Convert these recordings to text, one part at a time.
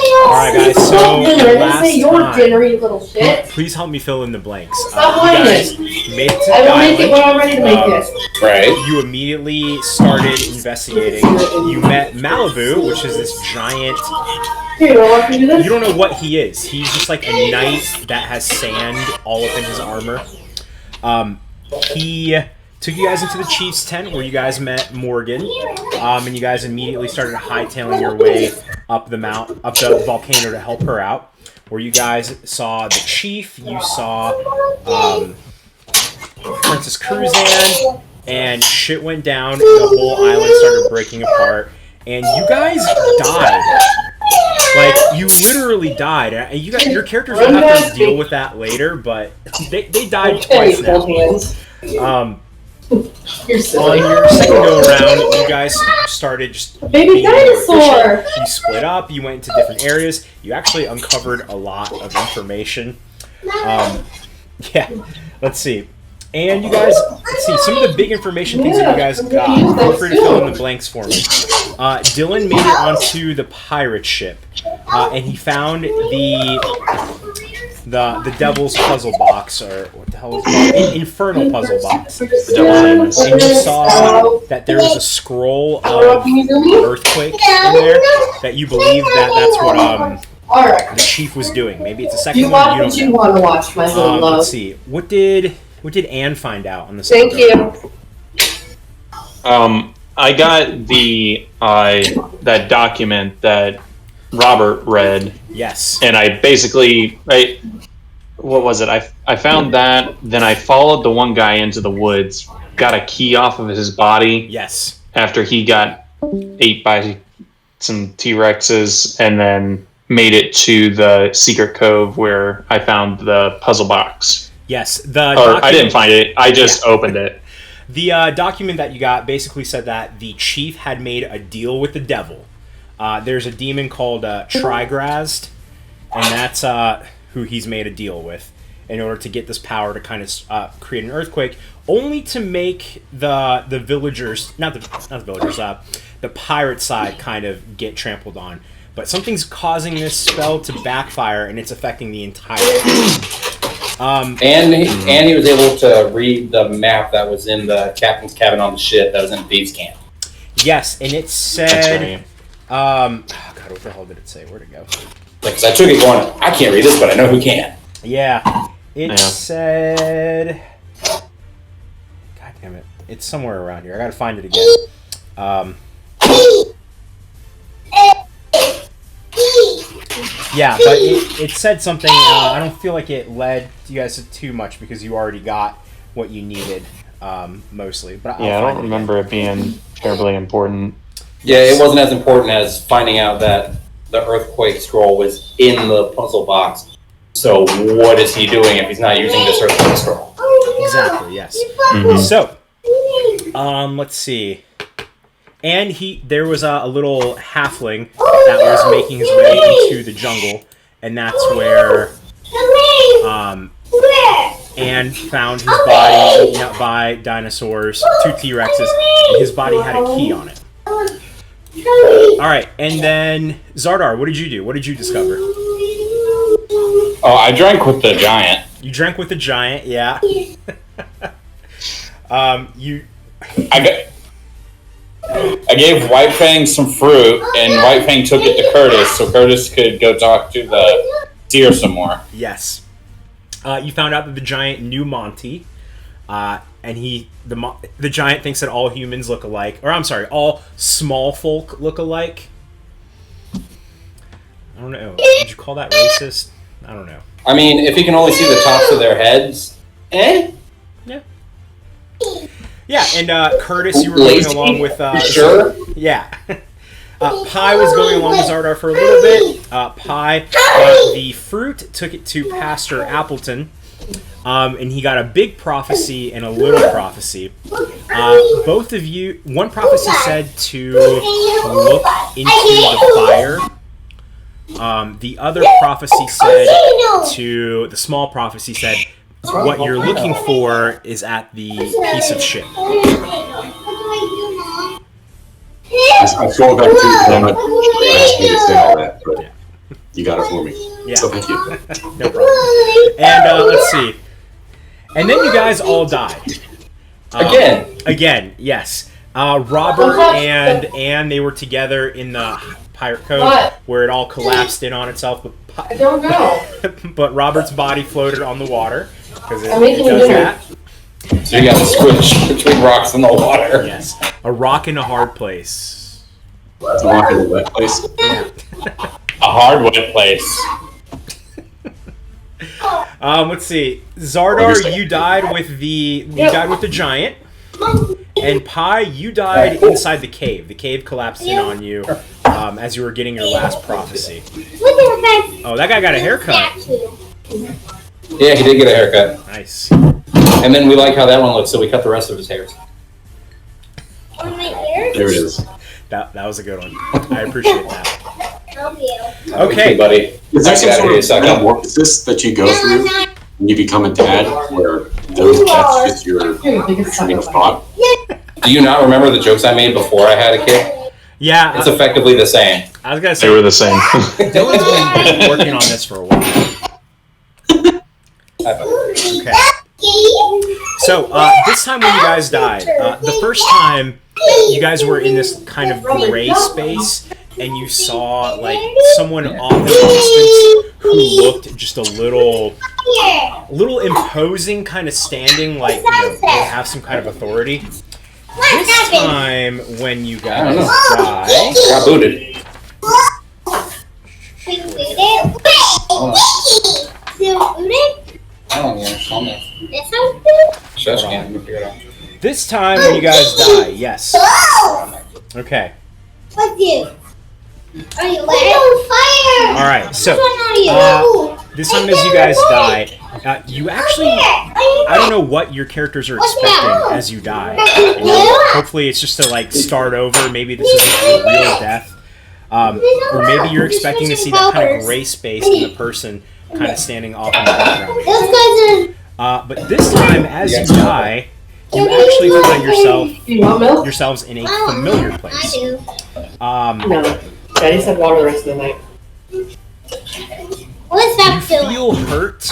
Alright guys, so last time, little shit. Please help me fill in the blanks. You guys made it to the I will island. make it when I'm ready to make it. Right. You immediately started investigating. You met Malibu, which is this giant... Here, you do this? You don't know what he is. He's just like a knight that has sand all up in his armor. He took you guys into the chief's tent where you guys met Morgan, and you guys immediately started hightailing your way up the volcano to help her out. Where you guys saw the chief, you saw Princess Cruzan, and shit went down. And the whole island started breaking apart, and you guys died. Like, you literally died. And your characters will have to deal with that later, but they died twice now. You're On silly. your second go around, you guys started just Baby dinosaur! You split up, you went into different areas, you actually uncovered a lot of information. Yeah, let's see. And you guys, let's see, some of the big information things that you guys got. Feel free to fill in the blanks for me. Dylan made it onto the pirate ship, and he found the devil's puzzle box, or what the hell is it called? Infernal puzzle box. And you saw that there was a scroll of earthquake in there, that you believe that's what the chief was doing. Maybe it's a second one, you don't know. You want to watch, my little love. Let's see, what did Anne find out on the second Thank you. I got that document that Robert read. Yes. And I basically, what was it? I found that, then I followed the one guy into the woods, got a key off of his body. Yes. After he got ate by some T-Rexes, and then made it to the secret cove where I found the puzzle box. Yes. I didn't find it. I just opened it. The document that you got basically said that the chief had made a deal with the devil. There's a demon called Trigrazed, and that's who he's made a deal with in order to get this power to kind of create an earthquake, only to make the villagers, not the villagers, the pirate side kind of get trampled on. But something's causing this spell to backfire, and it's affecting the entire and he was able to read the map that was in the captain's cabin on the ship that was in Thieves' Camp. Yes, and it said... oh God, what the hell did it say? Where'd it go? Because I took it going, I can't read this, but I know who can. Yeah, it said... God damn it. It's somewhere around here. I gotta find it again. Yeah, but it said something. I don't feel like it led you guys to too much because you already got what you needed, mostly. But I don't remember it being terribly important. Yeah, it wasn't as important as finding out that the earthquake scroll was in the puzzle box. So what is he doing if he's not using this earthquake scroll? Exactly, yes. Mm-hmm. So, let's see. And there was a little halfling that was making his way into the jungle, and that's where Anne found his body eaten up by dinosaurs, 2 T-Rexes, and his body had a key on it. Alright, and then Xardaar, what did you do? What did you discover? Oh, I drank with the giant. You drank with the giant, yeah. I gave White Fang some fruit, and White Fang took it to Curtis, so Curtis could go talk to the deer some more. Yes. You found out that the giant knew Monty, and the giant thinks that all humans look alike, or I'm sorry, all small folk look alike. I don't know. Would you call that racist? I don't know. I mean, if you can only see the tops of their heads, Yeah. Yeah, and Curtis, you were going along with... sure? Yeah. Pi was going along with Xardaar for a little bit. Pi got the fruit, took it to Pastor Appleton, and he got a big prophecy and a little prophecy. Both of you... One prophecy said to look into the fire. The other prophecy said to... The small prophecy said... What you're looking for is at the piece of ship. I scrolled back to them and asked me to say all that. But. Yeah. you got it for me. Yeah. So thank you. No problem. And let's see. And then you guys all died. Again, yes. Robert and Anne, they were together in the Pirate Cove where it all collapsed in on itself. But I don't know. but Robert's body floated on the water because it making does dinner. that. So you got to squish between rocks and the water. Yes. A rock in a hard place. It's a rock in a wet place. Yeah. A hard wet place. Let's see. Xardaar, you died with the giant. And Pi, you died inside the cave. The cave collapsed in on you as you were getting your last prophecy. Oh, that guy got a haircut. Yeah, he did get a haircut. Nice. And then we like how that one looks, so we cut the rest of his hairs. There it is. That was a good one. I appreciate that. Okay, buddy. Is there some Get out of here, sort sucker. of metamorphosis that you go through when you become a dad, where those that's just your train of thought? Do you not remember the jokes I made before I had a kid? Yeah, It's effectively the same. I was gonna They were say the same. Dylan's been working on this for a while. Okay. So this time when you guys died, the first time you guys were in this kind of gray space, and you saw like someone off in the distance who looked just a little imposing, kind of standing like they have some kind of authority. This time when you guys die, Got booted. Shush, can't let me figure it out. this time when you guys die, yes. Okay. Are you on fire? All right. So this time as you guys die, you actually, I don't know what your characters are expecting as you die. You know, hopefully it's just to like start over. Maybe this is a real death. Or maybe you're expecting to see that kind of gray space in the person kind of standing off in the background. But this time as you die, you actually find You want milk? yourselves in a familiar place. No. Daddy said water the rest of the night. What's You that doing? feel hurt,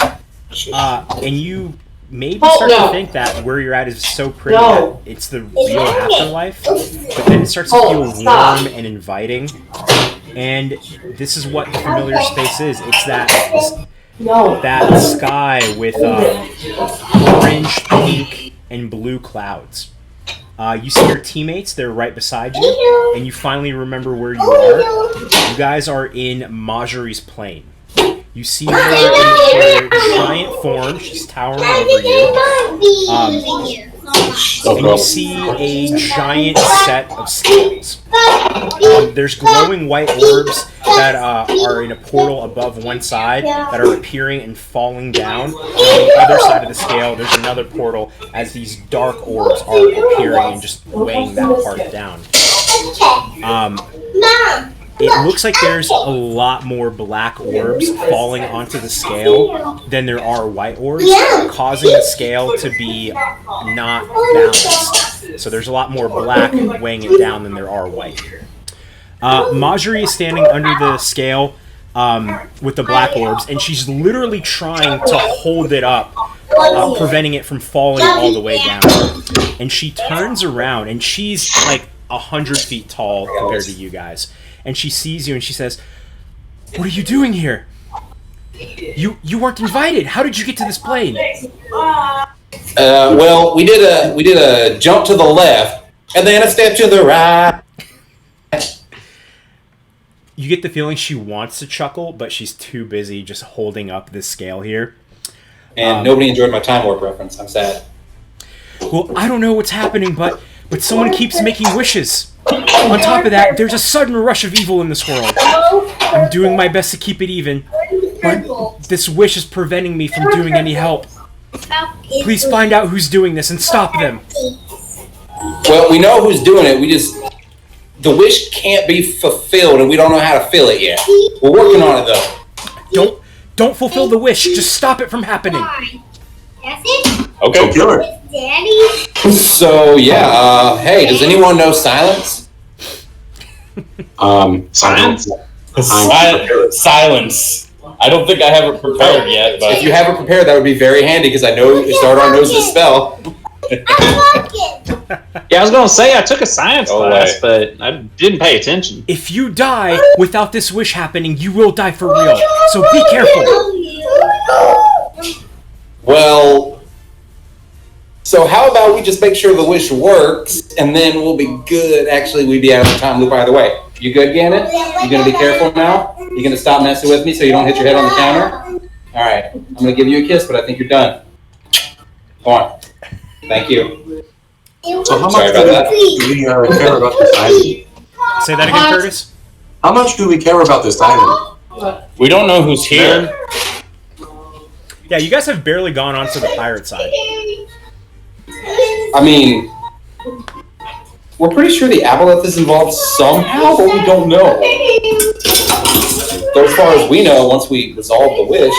and you maybe Oh, start no. to think that where you're at is so pretty No. that it's the real afterlife, but then it starts to feel stop. warm and inviting, and this is what the familiar space is. It's that No. sky with orange, pink, and blue clouds. You see your teammates, they're right beside you, and you finally remember where you are. You guys are in Marjorie's plane. You see her in her giant form, she's towering over you, and you see a giant set of scales. There's glowing white orbs that are in a portal above one side that are appearing and falling down. And on the other side of the scale, there's another portal as these dark orbs are appearing and just weighing that part down. It looks like there's a lot more black orbs falling onto the scale than there are white orbs, causing the scale to be not balanced. So there's a lot more black weighing it down than there are white. Marjorie is standing under the scale with the black orbs, and she's literally trying to hold it up, preventing it from falling all the way down. And she turns around, and she's like 100 feet tall compared to you guys. And she sees you and she says, "What are you doing here? You weren't invited. How did you get to this plane?" Well, we did a jump to the left and then a step to the right. You get the feeling she wants to chuckle, but she's too busy just holding up this scale here. And nobody enjoyed my Time Warp reference. I'm sad. Well, I don't know what's happening, but someone keeps making wishes. On top of that, there's a sudden rush of evil in this world. I'm doing my best to keep it even, but this wish is preventing me from doing any help. Please find out who's doing this and stop them. Well, we know who's doing it. The wish can't be fulfilled, and we don't know how to fill it yet. We're working on it, though. Don't fulfill the wish. Just stop it from happening. That's it? Okay. Killer. Daddy? So, yeah, hey, does anyone know Silence? Silence. Silence. I don't think I have it prepared yet, but If you have it prepared, that would be very handy because I know Xardaar knows this spell. Yeah, I was gonna say I took a science Oh, class, wait. but I didn't pay attention. If you die without this wish happening, you will die for real. So be careful. Well, so how about we just make sure the wish works, and then we'll be good. Actually, we'd be out of the time loop either way. You good, Gannon? You gonna be careful now? You gonna stop messing with me so you don't hit your head on the counter? All right, I'm gonna give you a kiss, but I think you're done. Come on. Thank you. So how Sorry much about do that. we care about this item? Say that again, Curtis. How much do we care about this item? we don't know who's here. Yeah, you guys have barely gone on to the pirate side. I mean, we're pretty sure the aboleth is involved somehow, but we don't know. So as far as we know, once we resolve the wish,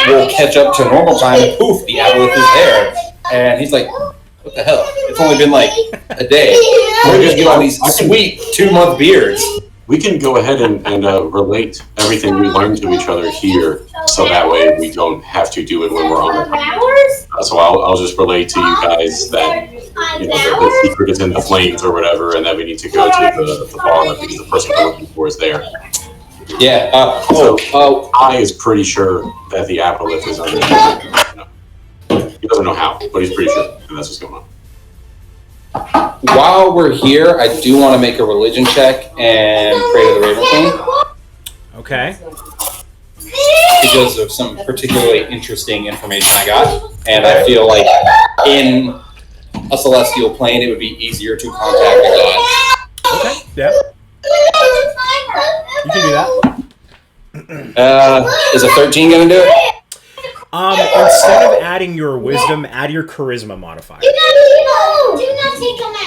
we'll catch up to normal time, and poof, the aboleth is there. And he's like, what the hell? It's only been like a day. We're just getting all these sweet 2-month beards. We can go ahead and relate everything we learned to each other here, so that way we don't have to do it when we're on it. So I'll just relate to you guys that the secret is in the flames or whatever, and that we need to go to the bar because the person we're looking for is there. Yeah. I is pretty sure that the aboleth is under. He doesn't know how, but he's pretty sure, and that's what's going on. While we're here, I do want to make a religion check and pray to the Raven Queen Okay. because of some particularly interesting information I got, and I feel like in a celestial plane, it would be easier to contact the god. Okay. Yeah. You can do that. Is a 13 gonna do it? Instead of adding your wisdom, add your charisma modifier.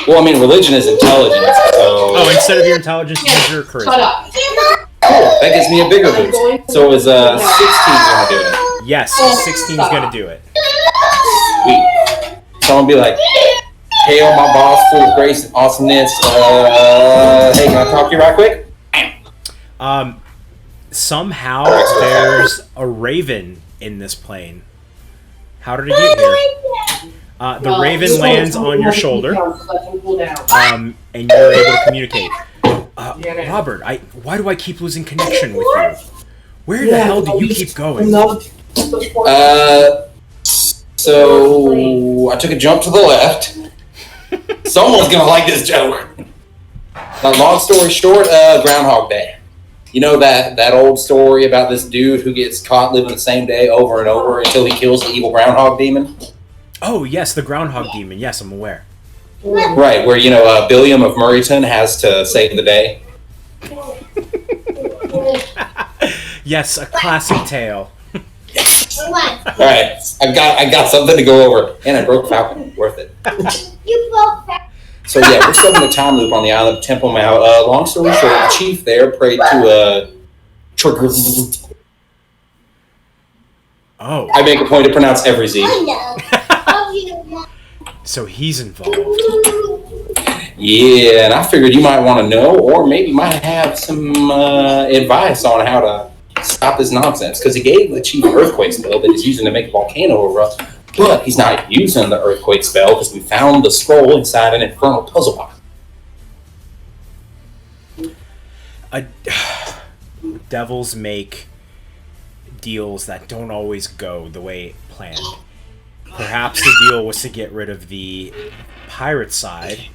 Well, I mean, religion is intelligence, so Oh, instead of your intelligence, use your Shut charisma. up. that gives me a bigger boost. So is 16 gonna do it? Yes, 16 is gonna do it. Sweet. Someone be like, "Hail, my boss, full of grace and awesomeness. Hey, can I talk to you right quick?" Somehow there's a raven in this plane. How did it get here? The raven lands on your shoulder, and you're able to communicate. Robert, why do I keep losing connection with you? Where the hell do you keep going? So I took a jump to the left. Someone's gonna like this joke. Long story short, Groundhog Day. You know that old story about this dude who gets caught living the same day over and over until he kills the evil groundhog demon? Oh, yes, the groundhog demon. Yes, I'm aware. Right, where, Billiam of Murrayton has to save the day. Yes, a classic tale. Alright, I got something to go over. And I broke Falcon. Worth it. You broke that. So yeah, we're setting a time loop on the island of Temple Mount. Long story short, the chief there prayed to Trigger. Oh, I make a point to pronounce every Z. so he's involved. Yeah, and I figured you might want to know, or maybe might have some advice on how to stop this nonsense. Because he gave the chief earthquake spell that he's using to make a volcano erupt, but he's not using the earthquake spell because we found the scroll inside an infernal puzzle box. Devils make deals that don't always go the way planned. Perhaps the deal was to get rid of the pirate side,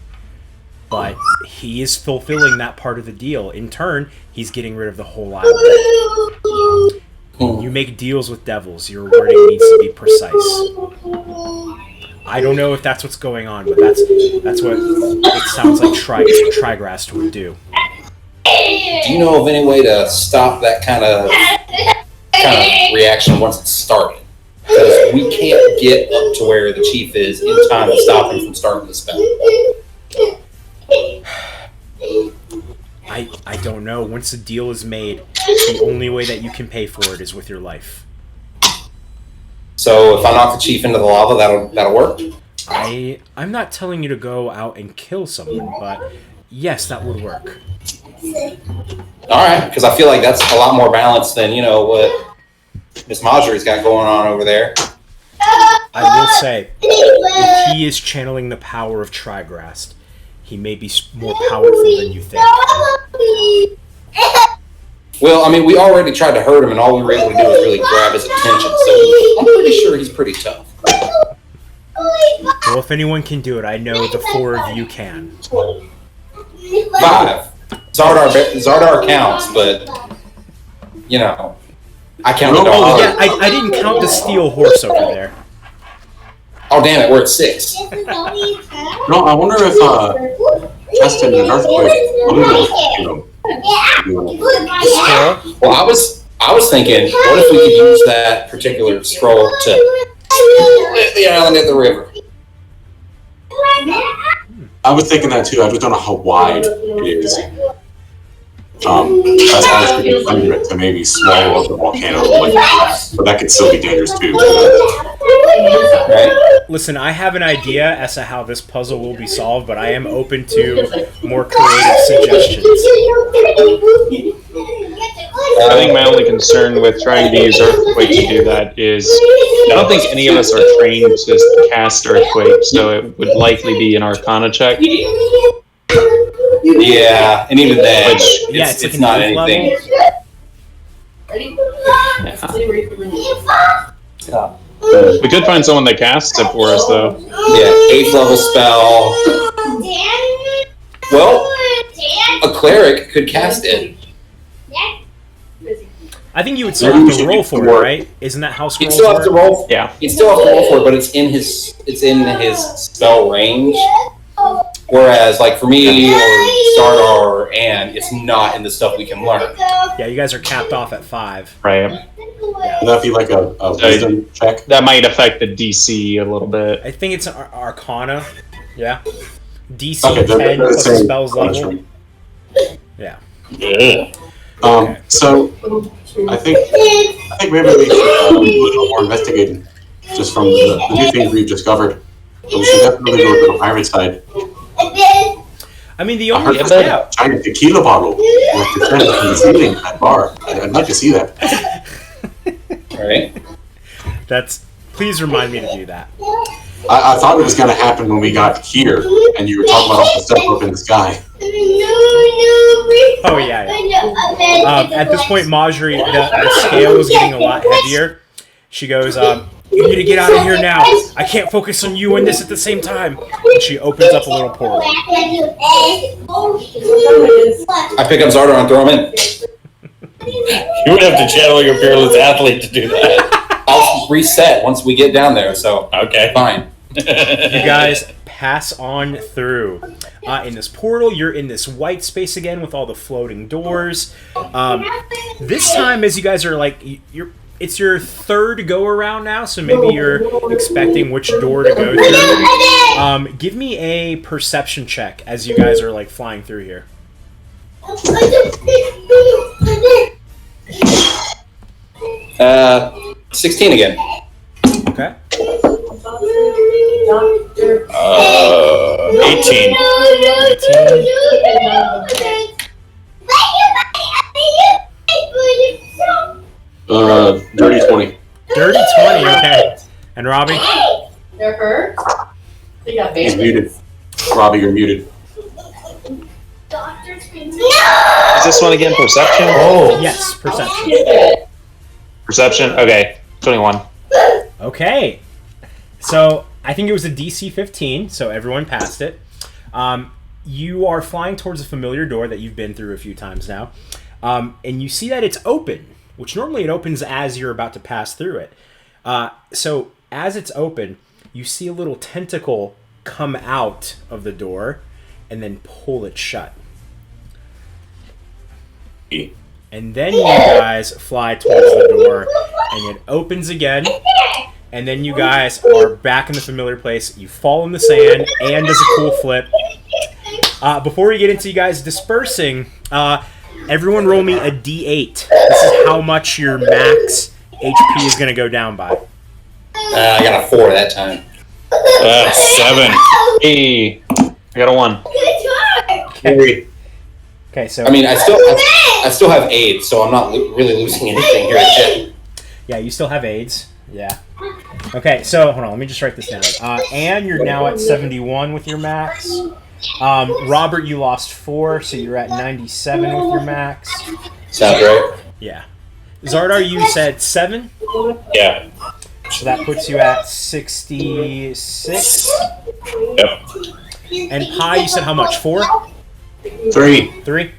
but he is fulfilling that part of the deal. In turn, he's getting rid of the whole island. When you make deals with devils, your wording needs to be precise. I don't know if that's what's going on, but that's what it sounds like Trigrast would do. Do you know of any way to stop that kind of reaction once it's started? Because we can't get up to where the chief is in time to stop him from starting the spell. I don't know. Once the deal is made, the only way that you can pay for it is with your life. So if I knock the chief into the lava, that'll work? I'm not telling you to go out and kill someone, but yes, that would work. All right, because I feel like that's a lot more balanced than what Miss Marjorie's got going on over there. I will say, if he is channeling the power of Trigrast, he may be more powerful than you think. Well, I mean, we already tried to hurt him, and all we were able to do was really grab his attention. So I'm pretty sure he's pretty tough. Well, if anyone can do it, I know the 4 of you can. 5. Xardaar counts, but I count the dog. Yeah, I didn't count the steel horse over there. Oh damn it, we're at 6. No, I wonder if Justin and Earthquake. Well, I was thinking, what if we could use that particular scroll to split the island at the river? I was thinking that too. I just don't know how wide it is. That's why I was thinking under it to maybe swallow up the volcano like that. But that could still be dangerous too. Right? Listen, I have an idea as to how this puzzle will be solved, but I am open to more creative suggestions. I think my only concern with trying to use Earthquake to do that is I don't think any of us are trained to cast Earthquake, so it would likely be an Arcana check. Yeah, and even then, it's it's like not an anything. We could find someone that casts it for us, though. Yeah, 8th level spell. Well, a cleric could cast it. I think you would still have to roll for it, right? Isn't that how He'd scrolls still have to work? roll. Yeah. He'd still have to roll for it, but it's in his spell range. Whereas, like for me or Xardaar or Anne, it's not in the stuff we can learn. Yeah, you guys are capped off at 5. Right. Would that be like a wisdom check? That might affect the DC a little bit. I think it's Arcana. Yeah. DC Okay, 10 they're plus the saying spell's level. punishment. Yeah. So I think maybe we should do a little more investigating, just from the new things we've discovered. But we should definitely go to the pirate side. I mean, the I only heard a giant tequila bottle was suspended from the ceiling at bar. I'd like to see that. Right? Please remind me to do that. I thought it was going to happen when we got here, and you were talking about all the stuff up in the sky. Oh, yeah. At this point, Marjorie, the scale is getting a lot heavier. She goes, you need to get out of here now. I can't focus on you and this at the same time. And she opens up a little portal. I pick up Xardaar and throw him in. You would have to channel your fearless athlete to do that. I'll reset once we get down there, so Okay. fine. You guys pass on through. In this portal, you're in this white space again with all the floating doors. This time, as you guys are it's your 3rd go around now, so maybe you're expecting which door to go through. Give me a perception check as you guys are flying through here. 16 again. Okay. 18. Dirty 20. Dirty 20, okay. And Robbie? They're hurt. They got He's bandaged. muted. Robbie, you're muted. Is this one again perception? Oh, Yes, perception. Perception? Okay. 21. Okay. So, I think it was a DC 15, so everyone passed it. You are flying towards a familiar door that you've been through a few times now. And you see that it's open, which normally it opens as you're about to pass through it. So, as it's open, you see a little tentacle come out of the door and then pull it shut. And then you guys fly towards the door, and it opens again. And then you guys are back in the familiar place. You fall in the sand, and does a cool flip. Before we get into you guys dispersing, everyone roll me a D8. This is how much your max HP is going to go down by. I got a 4 that time. 7. Hey, I got a 1. Okay. Okay, so I mean, I still have AIDS, so I'm not really losing anything here yet. yeah, you still have AIDS. Yeah. Okay, so hold on, let me just write this down. Anne, you're now at 71 with your max. Robert, you lost 4, so you're at 97 with your max. Sounds right. Yeah. Xardaar, you said 7, Yeah. so that puts you at 66. Yep. And Pi, you said how much? 4? 3. 3?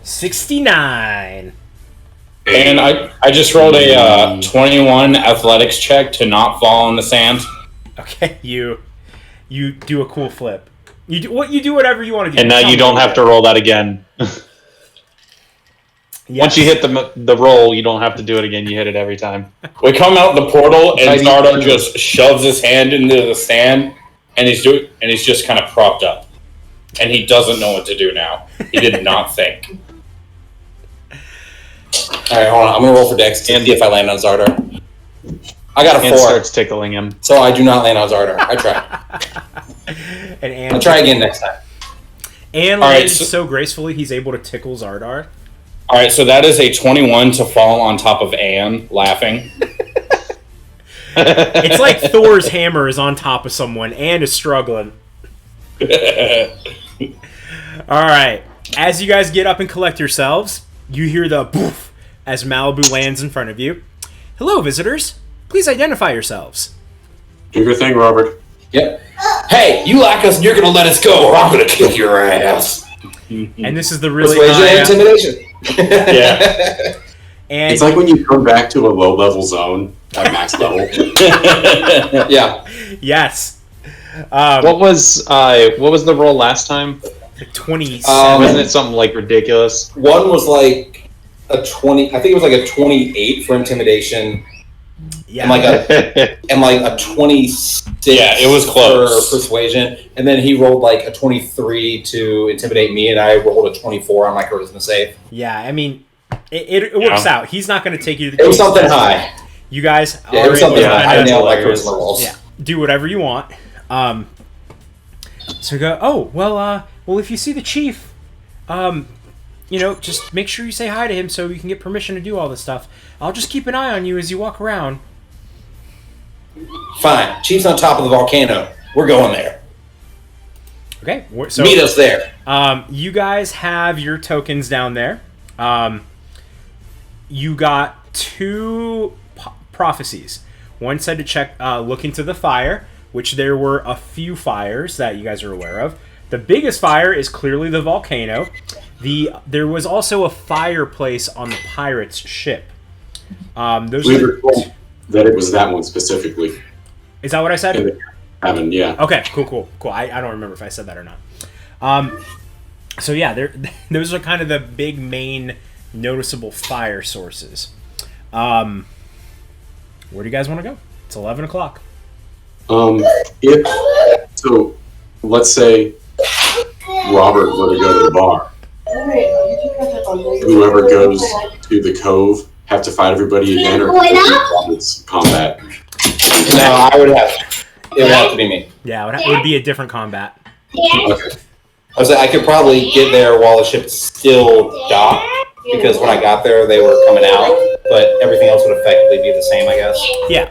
69. And I just rolled a 21 athletics check to not fall in the sand. Okay, you do a cool flip. You do whatever you want to do. And now you don't have to roll that again. Yes. Once you hit the roll, you don't have to do it again. You hit it every time. We come out the portal, and Xardaar just shoves his hand into the sand, and he's just kind of propped up, and he doesn't know what to do now. He did not think. All right, hold on. I'm gonna roll for Dex to see if I land on Xardaar. I got a And 4, starts tickling him. so I do not land on Xardaar. I try. And Anne, I'll try again next time. Anne All right, landed so- so gracefully he's able to tickle Xardaar. All right, so that is a 21 to fall on top of Anne, laughing. It's like Thor's hammer is on top of someone. Anne is struggling. All right. As you guys get up and collect yourselves, you hear the poof as Malibu lands in front of you. Hello, visitors. Please identify yourselves. Do your thing, Robert. Yep. Hey, you like us and you're gonna let us go, or I'm gonna kick your ass. And this is the really Persuasion high, and intimidation. Yeah. and It's like when you come back to a low-level zone at max level. Yeah. yes, What was the roll last time? 27. Wasn't it something like ridiculous? One was like a 20. I think it was like a 28 for intimidation, yeah, and like a 26. Yeah, it was close. For persuasion, and then he rolled like a 23 to intimidate me, and I rolled a 24 on my charisma save. yeah. I mean, it works out. He's not going to take you to the. It was case. something high. You guys Yeah, are it was able something to high. I kinda- nailed my hilarious. charisma rolls. Yeah, do whatever you want. So we go. Oh well. Well, if you see the chief, just make sure you say hi to him so you can get permission to do all this stuff. I'll just keep an eye on you as you walk around. Fine. Chief's on top of the volcano. We're going there. Okay. So Meet us there. you guys have your tokens down there. You got 2 prophecies. One said to check, look into the fire, which there were a few fires that you guys are aware of. The biggest fire is clearly the volcano. There was also a fireplace on the pirate's ship. Those We are were told that it was that one specifically. Is that what I said? In the cabin, yeah. Okay, cool. I don't remember if I said that or not. So yeah, those are kind of the big main noticeable fire sources. Where do you guys want to go? It's 11 o'clock. So let's say Robert were to go to the bar. Whoever goes to the cove have to fight everybody again, or it's combat. No, I would have. It would have to be me. Yeah, it would be a different combat. Okay. I was like, I could probably get there while the ship's still docked, because when I got there, they were coming out, but everything else would effectively be the same, I guess. Yeah.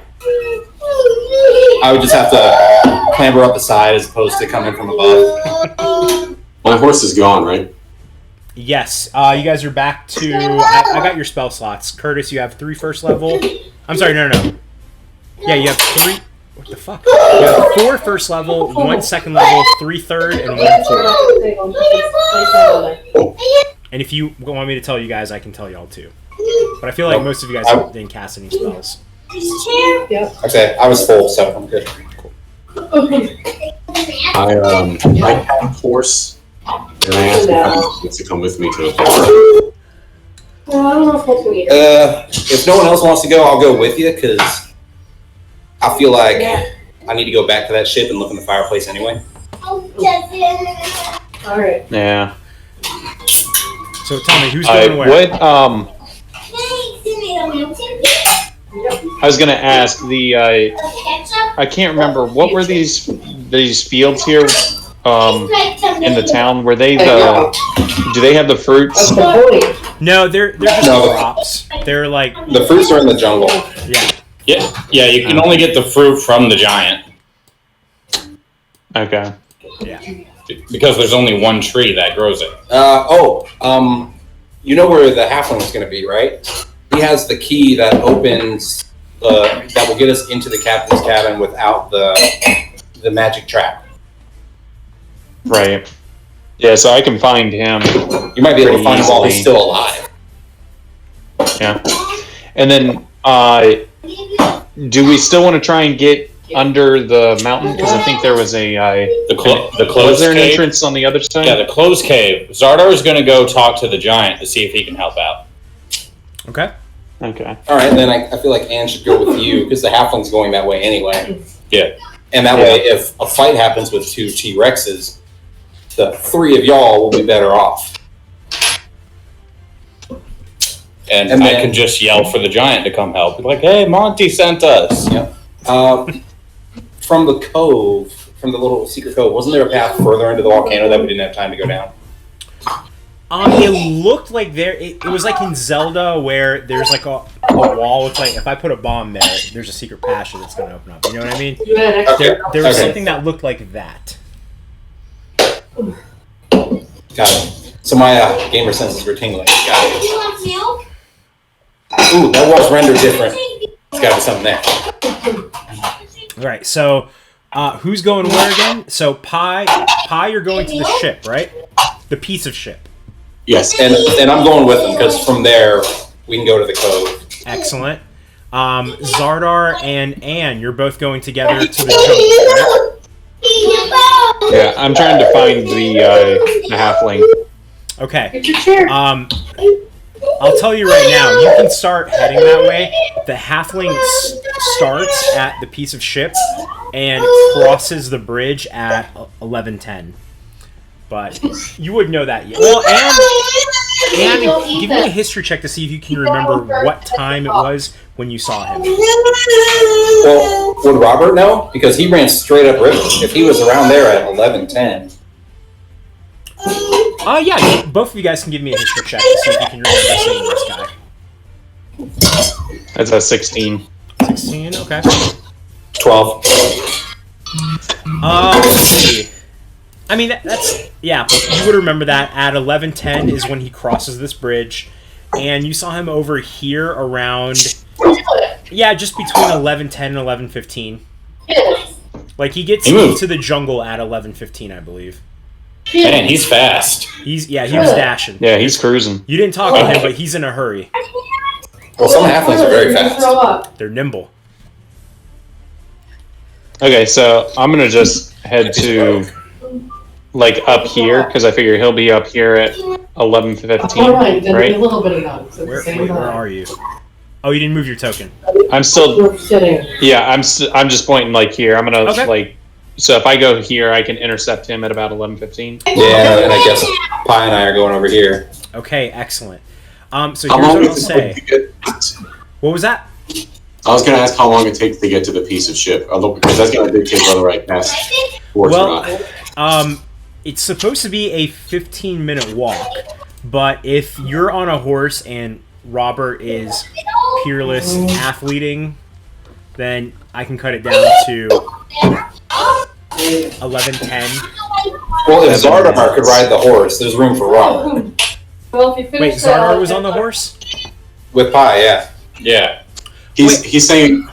I would just have to clamber up the side as opposed to coming from above. My horse is gone, right? Yes. You guys are back to. I got your spell slots. Curtis, you have 3 first level. I'm sorry, no. Yeah, you have 3. What the fuck? You have 4 first level, 1 second level, 3 third, and 1 fourth. And if you want me to tell you guys, I can tell y'all too. But I feel like most of you guys didn't cast any spells. Okay, I was full, so I'm good. I have a horse, and I asked if anyone wants to come with me to the bar. If no one else wants to go, I'll go with you, because I feel like I need to go back to that ship and look in the fireplace anyway. Alright. Yeah. So tell me, who's I going where? would. I was gonna ask I can't remember what were these fields here. in the town? Were they do they have the fruits? That's the point. No, they're just crops. They're like The fruits are in the jungle. Yeah, you can only get the fruit from the giant. Okay. Yeah. Because there's only one tree that grows it. You know where the halfling is going to be, right? He has the key that opens that will get us into the captain's cabin without the magic trap. Right. Yeah, so I can find him. You might be able to pretty find him while he's easily. still alive. Yeah. And then, do we still want to try and get under the mountain? Because I think there was The was closed there an cave. entrance on the other side? Yeah, the closed cave. Xardaar is going to go talk to the giant to see if he can help out. Okay. Okay. All right, then I feel like Anne should go with you because the halfling's going that way anyway. Yeah. And that way, if a fight happens with two T-Rexes, the three of y'all will be better off. And And I then- can just yell for the giant to come help. Be like, hey, Monty sent us. Yep. From the cove, from the little secret cove, wasn't there a path further into the volcano that we didn't have time to go down? It looked like it was like in Zelda where there's like a wall with like if I put a bomb there, there's a secret passage that's gonna open up. You know what I mean? You had an extra. There was Okay. something that looked like that. Got it. So my gamer senses were tingling. Got it. You want milk? Ooh, that wall's rendered different. There's got to be something there. All right, so who's going where again? So Pi, you're going to the ship, right? The piece of ship. Yes. And I'm going with them because from there we can go to the cove. Excellent. Xardaar and Anne, you're both going together to the jungle, right? Yeah, I'm trying to find the halfling. Okay. Get your chair. I'll tell you right now, you can start heading that way. The halfling starts at the piece of ship and crosses the bridge at 11:10. But you would know that yet. Well, and give me a history check to see if you can remember what time it was when you saw him. Well, would Robert know? Because he ran straight up river. If he was around there at 11:10. Yeah, both of you guys can give me a history check to see if you can remember seeing this guy. That's a 16. 16, okay. 12. Let's see. I mean, that's, yeah, you would remember that at 11:10 is when he crosses this bridge, and you saw him over here around, yeah, just between 11:10 and 11:15. Like, he gets into the jungle at 11:15, I believe. Man, he's fast. He was dashing. Yeah, he's cruising. You didn't talk to him, but he's in a hurry. Well, some halflings are very fast. They're nimble. Okay, so I'm gonna just head to like up here because I figure he'll be up here at 11:15, Alright, then right? a little bit of that. At the Where same time. are you? Oh, you didn't move your token. I'm still, We're sitting. yeah, I'm just pointing like here. I'm gonna Okay. like, so if I go here, I can intercept him at about 11:15. Yeah, and I guess Pi and I are going over here. Okay, excellent. So How here's long what I'll does it say. take to get? What was that? I was going to ask how long it takes to get to the piece of ship, although because that's going to dictate whether I pass force or not. Well, it's supposed to be a 15-minute walk, but if you're on a horse and Robert is peerless athleting, then I can cut it down to 11:10. Well, if Xardaar could ride the horse, there's room for Robert. Well, if you finish Wait, Xardaar was on the horse? With Pi, yeah. Yeah. He's saying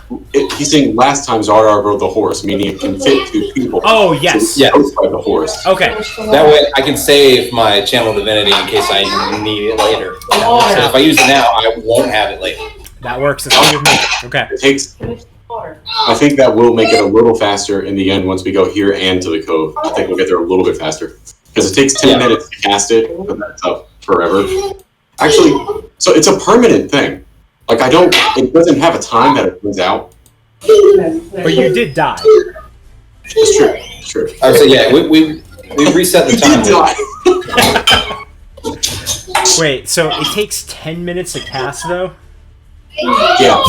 last time Xardaar rode the horse, meaning it can fit two people. Oh, yes. Yeah. By the horse. Okay. That way I can save my channel divinity in case I need it later. So if I use it now, I won't have it later. That works. That's fine with me. Okay. It takes. water. I think that will make it a little faster in the end once we go here and to the cove. I think we'll get there a little bit faster because it takes 10 minutes to cast it, but that's up forever. Actually, so it's a permanent thing. Like it doesn't have a time that it runs out. But you did die. It's true. It's true. I would say, yeah, we reset the time. Wait, so it takes 10 minutes to cast, though? Yeah.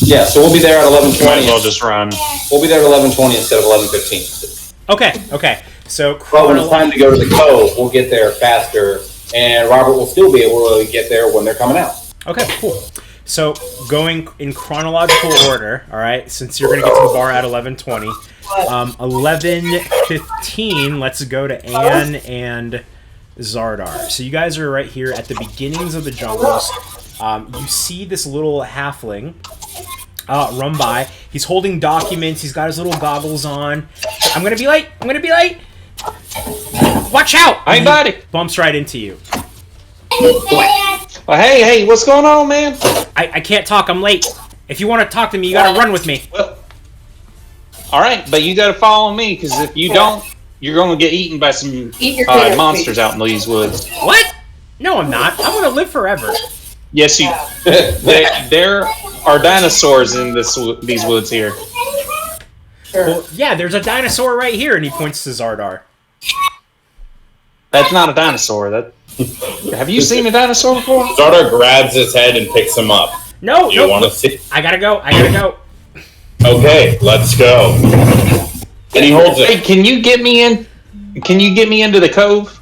Yeah, so we'll be there at Might as well 11:20. just run. We'll be there at 11:20 instead of 11:15. Okay. So But when it's time to go to the cove, we'll get there faster, and Robert will still be able to get there when they're coming out. Okay, cool. So going in chronological order, all right, since you're going to get to the bar at 11:20. 11:15, let's go to Anne and Xardaar. So you guys are right here at the beginnings of the jungles. You see this little halfling run by. He's holding documents. He's got his little goggles on. I'm going to be late. I'm going to be late. Watch out. Hey, buddy. Bumps right into you. Well, hey, what's going on, man? I can't talk. I'm late. If you want to talk to me, you got to run with me. Well, all right, but you got to follow me, because if you don't, you're going to get eaten by some monsters out in these woods. What? No, I'm not. I'm going to live forever. Yes, you. There are dinosaurs in these woods here. Well, yeah, there's a dinosaur right here, and he points to Xardaar. That's not a dinosaur. Have you seen a dinosaur before? Xardaar grabs his head and picks him up. No, You want to see? I gotta go. I gotta go. Okay, let's go. And he holds Hey, it. can you get me in? Can you get me into the cove?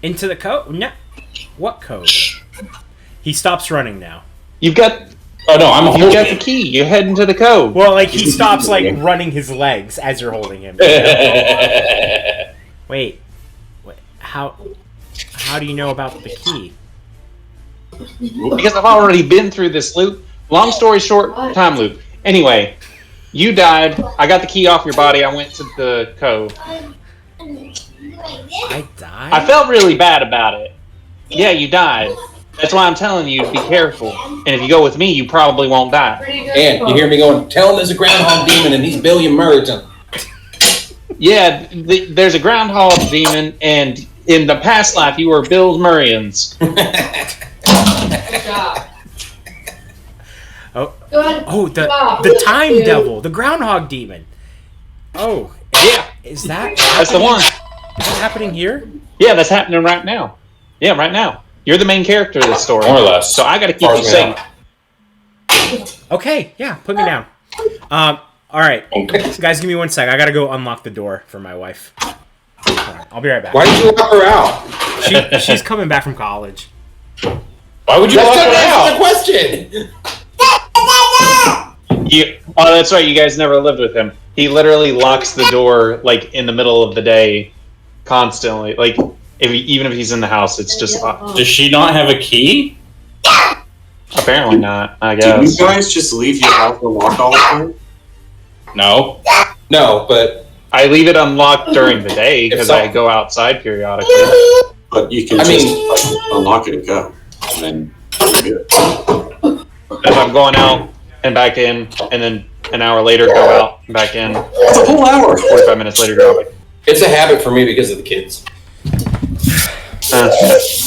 Into the cove? No. What cove? He stops running now. You've got. Oh no, I'm You holding got the it. key. You're heading to the cove. Well, like, he stops, like, running his legs as you're holding him. Wait. How do you know about the key? Because I've already been through this loop. Long story short, time loop. Anyway, you died. I got the key off your body. I went to the cove. I died? I felt really bad about it. Yeah, you died. That's why I'm telling you to be careful. And if you go with me, you probably won't die. And you hear me going, tell him there's a groundhog demon and he's Billiam Murrayton. Yeah, there's a groundhog demon, and in the past life, you were Bill Murrayans. The time devil, the groundhog demon. Oh, Yeah, is that that's the one. Is that happening here? Yeah, that's happening right now. Yeah, right now. You're the main character of this story. More or less. So I gotta keep you safe. Okay, yeah, put me down. All right, Okay. so guys, give me 1 sec. I gotta go unlock the door for my wife. All right, I'll be right back. Why did you lock her out? She's coming back from college. Why would you That's lock not her answer the out? question. Oh, that's right. You guys never lived with him. He literally locks the door like in the middle of the day, constantly. Like even if he's in the house, it's just locked. Does she not have a key? Apparently not. I Do you guess. guys just leave your house unlocked all the time? No. No, but I leave it unlocked during the day because If so- I go outside periodically. But you can I just mean- like, unlock it and go. And then you're good. If I'm going out and back in, and then an hour later go out and back in, It's a whole hour. 45 minutes later go out. it's a habit for me because of the kids. Uh,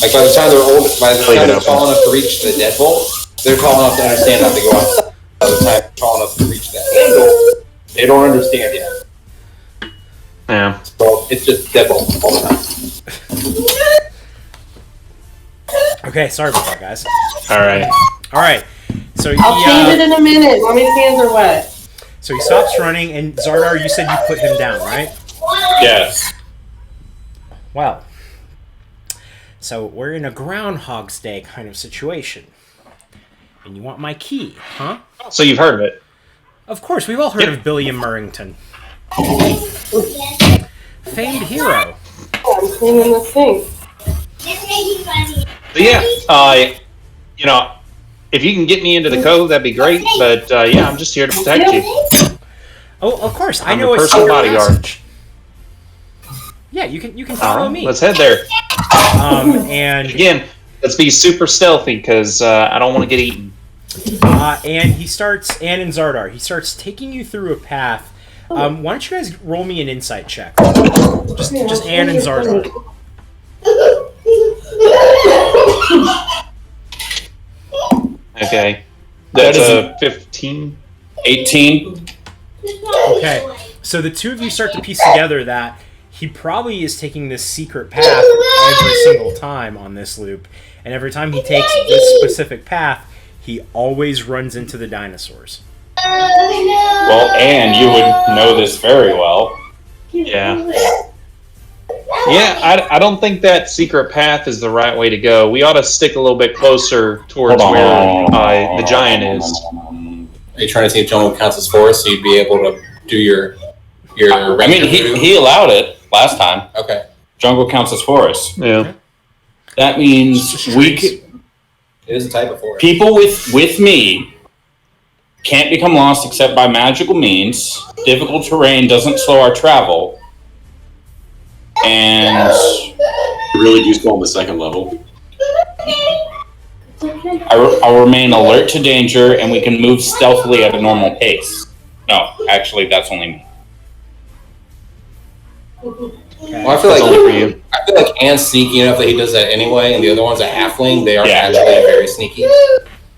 Like by the time they're old, by the Leave time it they're open. tall enough to reach the deadbolt, they're tall enough to understand how to go outside. By the time they're tall enough to reach that handle, they don't understand yet. yeah. So it's just deadbolt all the time. Okay, sorry about that, guys. All right. All right, so I'll change it in a minute. Mommy's hands are wet. so he stops running, and Xardaar, you said you put him down, right? Yes. Well, so we're in a Groundhog's Day kind of situation, and you want my key, huh? So you've heard of it. Of course, we've all heard of Billiam Murrington. Famed hero. Oh, I'm cleaning this thing. But yeah, you know, if you can get me into the cove, that'd be great. But yeah, I'm just here to protect you. Oh, of course, I I'm know a a personal secret bodyguard. passage. Yeah, you can follow me. Let's head there. And Again, let's be super stealthy because I don't want to get eaten. and he starts, Anne and Xardaar, he starts taking you through a path. Why don't you guys roll me an insight check? Just Anne and Xardaar. Okay, That that's is a 15. 18. Okay, so the two of you start to piece together that he probably is taking this secret path every single time on this loop, and every time he takes this specific path, he always runs into the dinosaurs. Well, and you would know this very well. Yeah. Yeah, I don't think that secret path is the right way to go. We ought to stick a little bit closer towards where the giant is. Are you trying to see if jungle counts as forest so you'd be able to do your I mean, he allowed it last time. Okay. Jungle counts as forest. Yeah. That means It is a type of forest. people with me can't become lost except by magical means. Difficult terrain doesn't slow our travel. And You really do go on the second level. I'll remain alert to danger, and we can move stealthily at a normal pace. No, actually, that's only me. Well, I feel That's like only for you. I feel like Anne's sneaky enough that he does that anyway, and the other one's a halfling. They are actually very sneaky.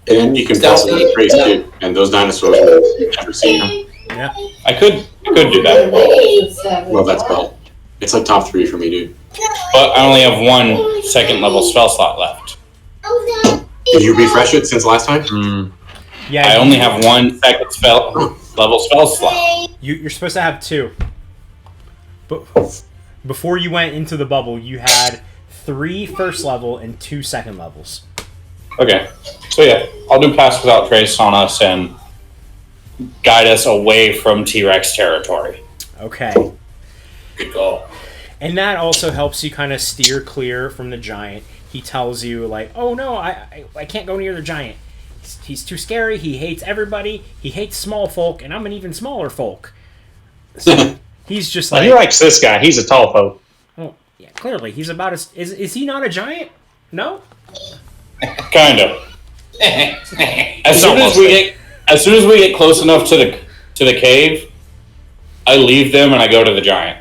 And you can pass it with trace too. And those dinosaurs will never see him. Yeah. I could do that, Well, that's spell. It's like top 3 for me, dude. but I only have one second level spell slot left. Did you refresh it since last time? Yeah. I only have one second level spell slot. You're supposed to have 2. But before you went into the bubble, you had 3 first level and 2 second levels. Okay, so yeah, I'll do pass without trace on us and guide us away from T-Rex territory. Okay. Good call. And that also helps you kind of steer clear from the giant. He tells you, like, oh no, I can't go near the giant. He's too scary. He hates everybody. He hates small folk, and I'm an even smaller folk. So he's just like... He likes this guy. He's a tall folk. Oh, yeah, clearly. He's about as... Is he not a giant? No? Kind of. As soon as we get close enough to the cave, I leave them and I go to the giant.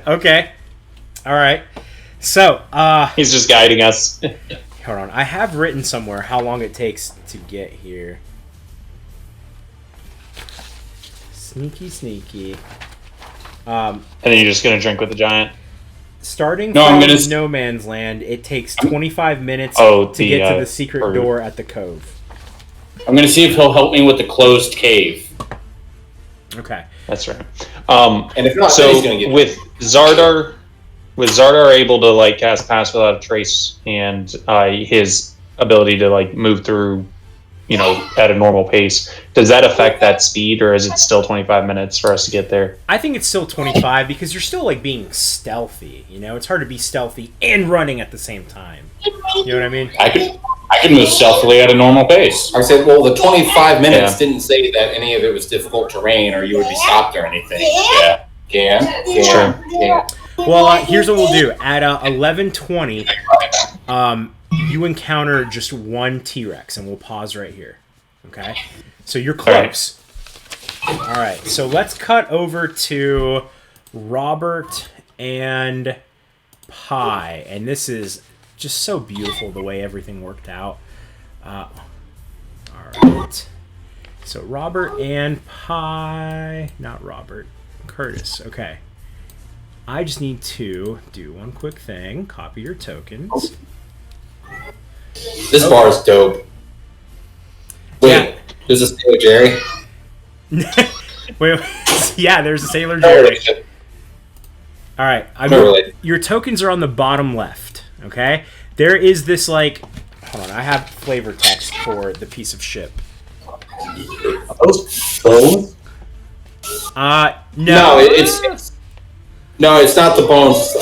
Okay. All right. So, He's just guiding us. hold on. I have written somewhere how long it takes to get here. Sneaky. And then you're just gonna drink with the giant. Starting No, I'm from gonna No Man's Land, it takes 25 minutes Oh, to the, get to the secret or- door at the cove. I'm gonna see if he'll help me with the closed cave. Okay. That's right. And if not, So he's gonna get with Xardaar able to like cast pass without a trace and his ability to like move through, at a normal pace, does that affect that speed, or is it still 25 minutes for us to get there? I think it's still 25 because you're still like being stealthy. It's hard to be stealthy and running at the same time. You know what I mean? I can move stealthily at a normal pace. I would say, well, the 25 minutes didn't say that any of it was difficult terrain or you would be stopped or anything. Yeah. Can. Well, here's what we'll do. At 11:20, you encounter just one T-Rex, and we'll pause right here. Okay? So you're close. All right. So let's cut over to Robert and Pi, and this is just so beautiful the way everything worked out. All right. So Robert and Pi, not Robert, Curtis. Okay. I just need to do one quick thing. Copy your tokens. This bar is dope. Wait, Yeah. there's a Sailor Jerry? Wait, yeah, there's a Sailor Jerry. All right, your tokens are on the bottom left. Okay, there is this like, hold on, I have flavor text for the piece of ship. Are those bones? No, it's not the bones.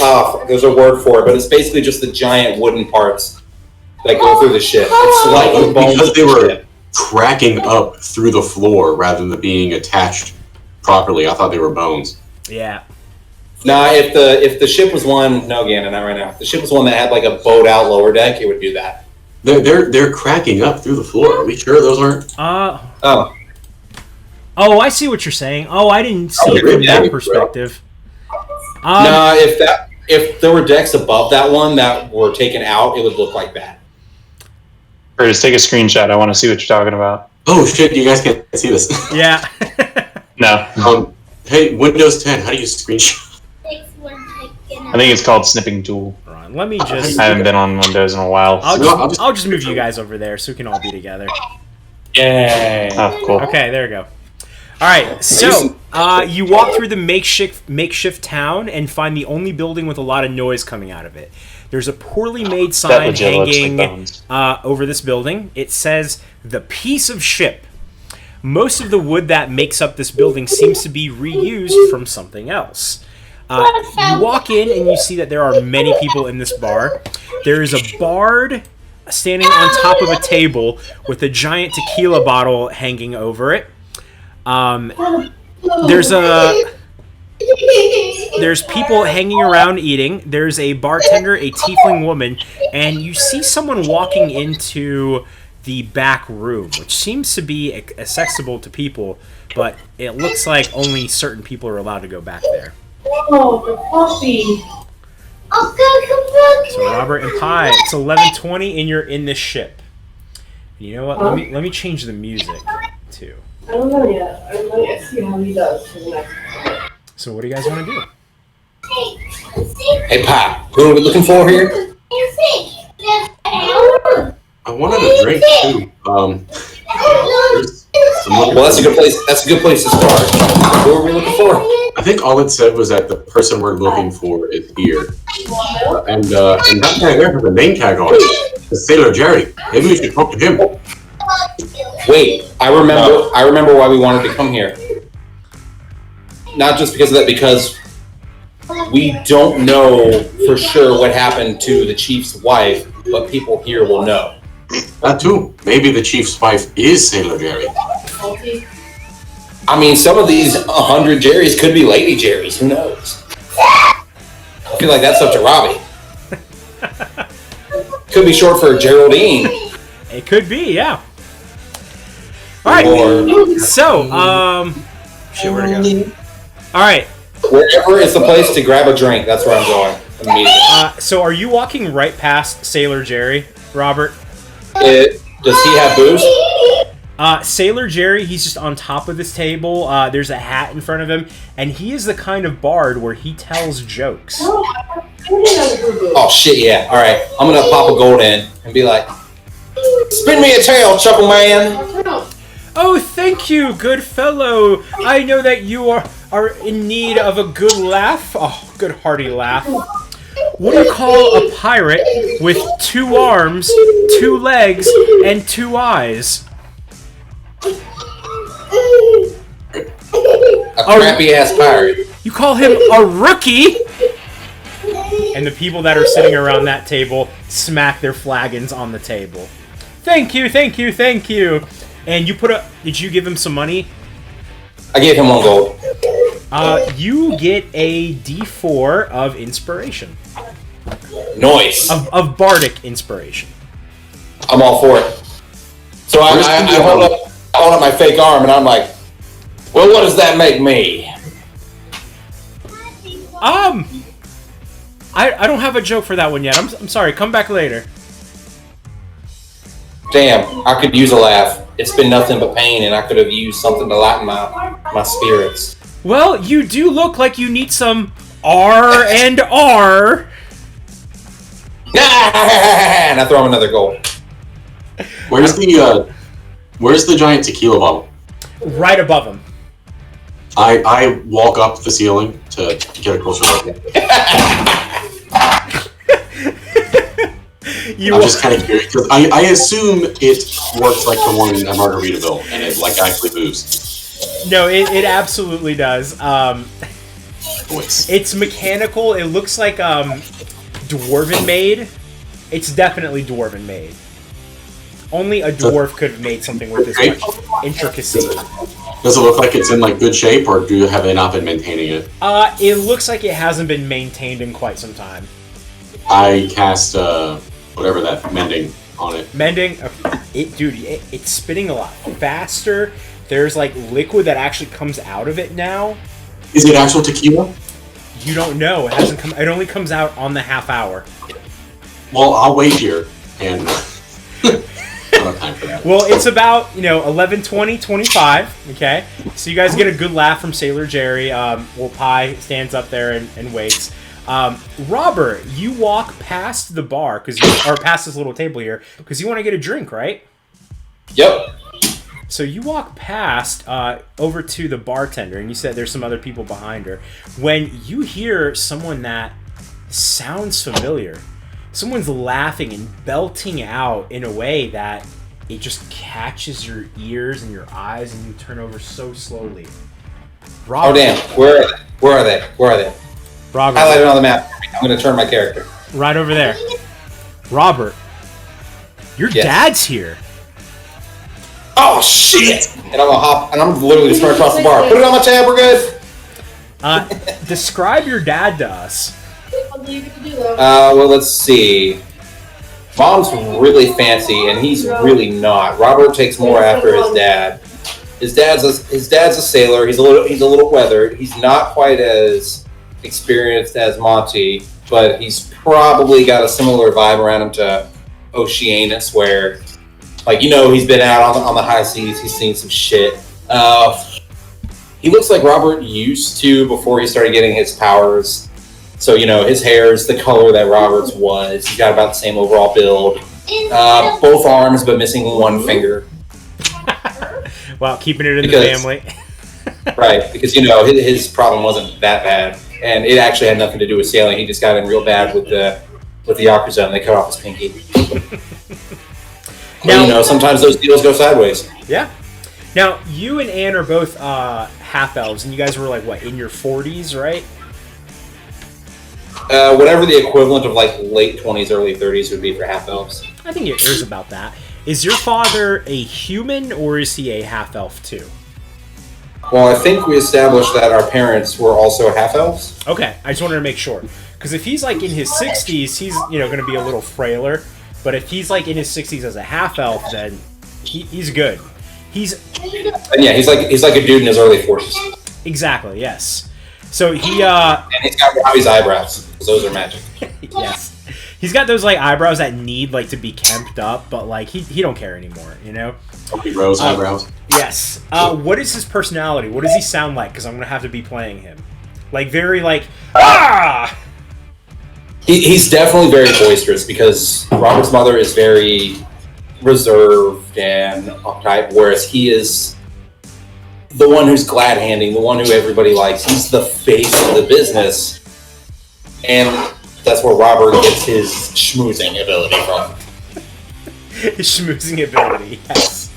There's a word for it, but it's basically just the giant wooden parts that go through the ship. It's like the bones Because they of the were ship. cracking up through the floor rather than being attached properly. I thought they were bones. Yeah. Nah, if the ship was one, no, Gannon, not right now. If the ship was one that had like a boat out lower deck, it would do that. They're cracking up through the floor. Are we sure those aren't? Oh, I see what you're saying. Oh, I didn't see it from that perspective. Nah, if there were decks above that one that were taken out, it would look like that. Curtis, take a screenshot. I want to see what you're talking about. Oh shit! You guys can't see this. Yeah. No. Hey, Windows 10. How do you screenshot? I think it's called Snipping Tool. Hold on, let me just. I haven't been on Windows in a while. I'll just move you guys over there so we can all be together. Yay. Oh, cool. Okay, there we go. All right, so You walk through the makeshift town and find the only building with a lot of noise coming out of it. There's a poorly made sign legit looks like hanging bones. over this building. It says, "The Piece of Ship." Most of the wood that makes up this building seems to be reused from something else. You walk in and you see that there are many people in this bar. There is a bard standing on top of a table with a giant tequila bottle hanging over it. There's people hanging around eating. There's a bartender, a tiefling woman, and you see someone walking into the back room, which seems to be accessible to people, but it looks like only certain people are allowed to go back there. Oh, the puppy. So Robert and Pi, it's 11:20, and you're in this ship. And you know what? Let me change the music too. I don't know yet. I'm going to see how he does for the next one. So what do you guys want to do? Hey, Pop, who are we looking for here? I wanted a drink too. Well, that's a good place. That's a good place to start. Who are we looking for? I think all it said was that the person we're looking for is here, and that guy there has a name tag on it. It's Sailor Jerry. Maybe we should talk to him. Wait, I remember why we wanted to come here. Not just because of that, because we don't know for sure what happened to the chief's wife, but people here will know. That too. Maybe the chief's wife is Sailor Jerry. I mean, some of these 100 Jerrys could be Lady Jerrys. Who knows? I feel like that's up to Robbie. Could be short for Geraldine. It could be, yeah. All right. So, shit, where'd it go? All right. Wherever is the place to grab a drink, that's where I'm going immediately. So are you walking right past Sailor Jerry, Robert? Does he have booze? Sailor Jerry, he's just on top of this table. There's a hat in front of him, and he is the kind of bard where he tells jokes. Oh, shit, yeah. All right. I'm going to pop a gold in and be like, spin me a tale, Chuckle Man. Oh, thank you, good fellow. I know that you are in need of a good laugh. Oh, good hearty laugh. What do you call a pirate with 2 arms, 2 legs, and 2 eyes? A crappy-ass pirate. You call him a rookie? And the people that are sitting around that table smack their flagons on the table. Thank you, thank you, thank you. And you did you give him some money? I gave him 1 gold. You get a D4 of inspiration. Nice. Of bardic inspiration. I'm all for it. So I hold up my fake arm and I'm like, well, what does that make me? I don't have a joke for that one yet. I'm sorry. Come back later. Damn, I could use a laugh. It's been nothing but pain, and I could have used something to lighten my spirits. Well, you do look like you need some R&R. And I throw him another gold. Where's the giant tequila bottle? Right above him. I walk up the ceiling to get a closer look. I'm just kind of curious because I assume it works like the one in Margaritaville and it like actually moves. No, it absolutely does. Voice. It's mechanical. It looks like dwarven made. It's definitely dwarven made. Only a dwarf could have made something with this much intricacy. Does it look like it's in like good shape, or have they not been maintaining it? It looks like it hasn't been maintained in quite some time. I cast whatever that mending on it. Mending, it's spinning a lot faster. There's like liquid that actually comes out of it now. Is it actual tequila? You don't know. It hasn't come. It only comes out on the half hour. Well, I'll wait here and. I don't have time for that. Well, it's about 11:20, 25. Okay, so you guys get a good laugh from Sailor Jerry. Pi stands up there and waits. Robert, you walk past the bar past this little table here because you want to get a drink, right? Yep. So you walk past over to the bartender, and you said there's some other people behind her. When you hear someone that sounds familiar, someone's laughing and belting out in a way that it just catches your ears and your eyes, and you turn over so slowly. Robert, Oh damn! Where are they? Robert, Highlighted on the map. I'm gonna turn my character. right over there. Robert, your Yes. dad's here. Oh shit! And I'm gonna hop, and I'm literally just running across the bar. Put it on my tab. We're good. Describe your dad to us. Well, let's see. Mom's really fancy, and he's really not. Robert takes more after his dad. His dad's a sailor. He's a little weathered. He's not quite as experienced as Monty, but he's probably got a similar vibe around him to Oceanus, where, like, he's been out on the high seas. He's seen some shit. He looks like Robert used to before he started getting his powers. So, his hair is the color that Robert's was. He's got about the same overall build. Both arms, but missing one finger. Well, keeping it in the family. Right, because, his problem wasn't that bad. And it actually had nothing to do with sailing. He just got in real bad with the Yakuza, and they cut off his pinky. Now, But, sometimes those deals go sideways. Yeah. Now, you and Anne are both half-elves, and you guys were, in your 40s, right? Whatever the equivalent of, late 20s, early 30s would be for half-elves. I think it is about that. Is your father a human, or is he a half-elf, too? Well, I think we established that our parents were also half-elves. Okay, I just wanted to make sure. Because if he's, in his 60s, he's, going to be a little frailer. But if he's, in his 60s as a half-elf, then he's good. And yeah, he's like a dude in his early 40s. Exactly, yes. So he, And he's got Robbie's eyebrows, because those are magic. yes. He's got those, eyebrows that need, to be kempt up, but, he don't care anymore, Rose eyebrows. Yes. What is his personality? What does he sound like? Because I'm going to have to be playing him. Very, ah! He's definitely very boisterous, because Robert's mother is very reserved and uptight, whereas he is the one who's glad-handing, the one who everybody likes. He's the face of the business, and that's where Robert gets his schmoozing ability from. His schmoozing ability, yes.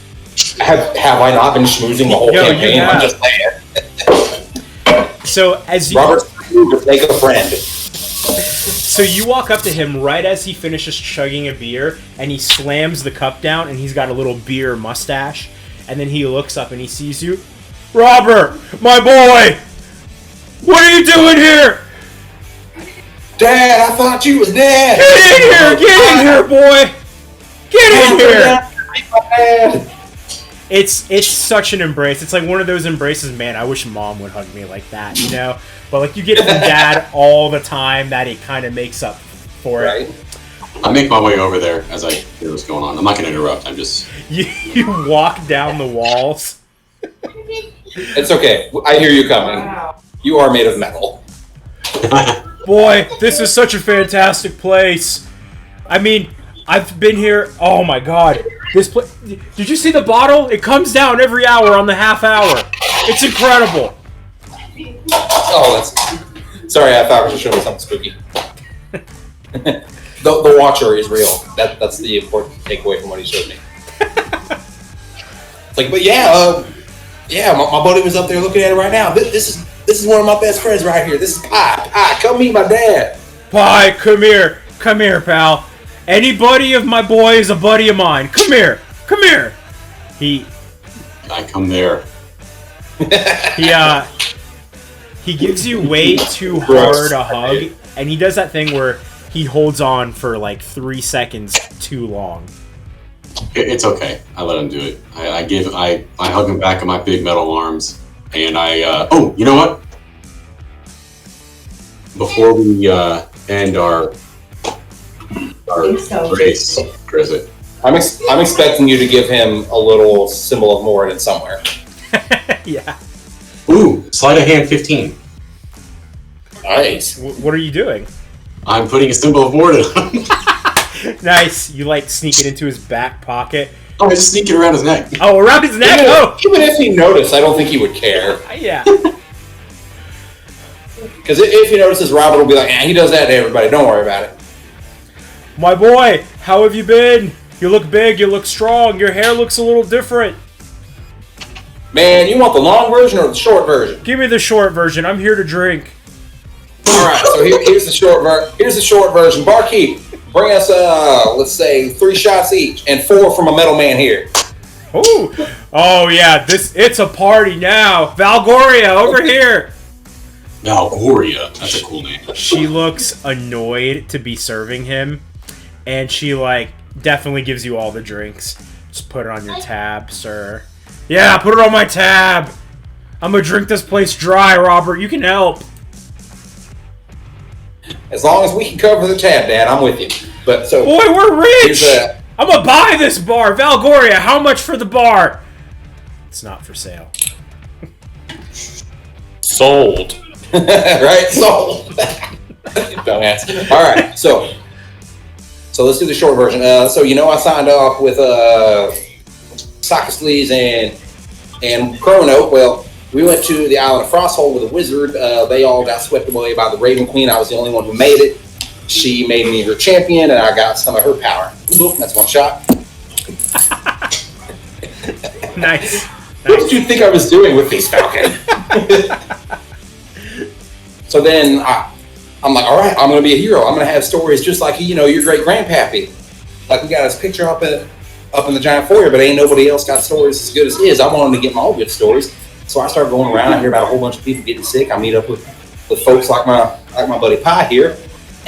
Have I not been schmoozing the whole campaign? I'm just saying. So as you Robert's to make a friend. So you walk up to him right as he finishes chugging a beer, and he slams the cup down, and he's got a little beer mustache, and then he looks up and he sees you. Robert, my boy! What are you doing here? Dad, I thought you was dead! Get in here! Get in here, boy! Get in here! It's such an embrace. It's like one of those embraces, man, I wish Mom would hug me like that, But you get it from Dad all the time that it kind of makes up for it. I make my way over there as I hear what's going on. I'm not going to interrupt. I'm just... You walk down the walls. It's okay. I hear you coming. You are made of metal. Boy, this is such a fantastic place. I mean, I've been here. Oh my god. This place. Did you see the bottle? It comes down every hour on the half hour. It's incredible. Oh, that's... Sorry, I thought you were showing me something spooky. The Watcher is real. That's the important takeaway from what he showed me. It's like, but my buddy was up there looking at it right now. This is one of my best friends right here. This is Pie. Pie, come meet my dad. Pie, come here, pal. Any buddy of my boy is a buddy of mine. Come here. I come there. He gives you way too hard a hug, and he does that thing where he holds on for 3 seconds too long. It's okay. I let him do it. I hug him back in my big metal arms, and oh, you know what? Before we end our race, Grizzit. I'm expecting you to give him a little symbol of Moradin somewhere. Yeah. Ooh, sleight of hand 15. Nice. What are you doing? I'm putting a symbol of Moradin on. Nice. You sneak it into his back pocket. Oh, he's sneaking around his neck. Oh, around his neck? Even if he noticed, I don't think he would care. Yeah. Because if he notices, Robert will be like, he does that to everybody. Don't worry about it. My boy, how have you been? You look big, you look strong, your hair looks a little different. Man, you want the long version or the short version? Give me the short version. I'm here to drink. All right, so here's the short version. Barkeep, bring us let's say 3 shots each and 4 from a metal man here. Ooh. Oh yeah, it's a party now. Valgoria over here. Valgoria, that's a cool name. She looks annoyed to be serving him, and she definitely gives you all the drinks. Just put it on your tab, sir. Yeah, put it on my tab. I'm gonna drink this place dry, Robert. You can help. As long as we can cover the tab, Dad, I'm with you. But so, boy, we're rich. I'm gonna buy this bar, Valgoria. How much for the bar? It's not for sale. Sold. Right? Sold. Dumbass. All right, so let's do the short version. So I signed off with Sockeslees and Chrono. Well, we went to the island of Frosthold with a wizard. They all got swept away by the Raven Queen. I was the only one who made it. She made me her champion, and I got some of her power. Boop, that's one shot. Nice. What did you think I was doing with these, Falcon? So then I'm like, all right, I'm going to be a hero. I'm going to have stories just like, your great grandpappy. Like, we got his picture up in the giant foyer, but ain't nobody else got stories as good as his. I wanted to get my own good stories. So I started going around. I hear about a whole bunch of people getting sick. I meet up with folks like my buddy Pie here.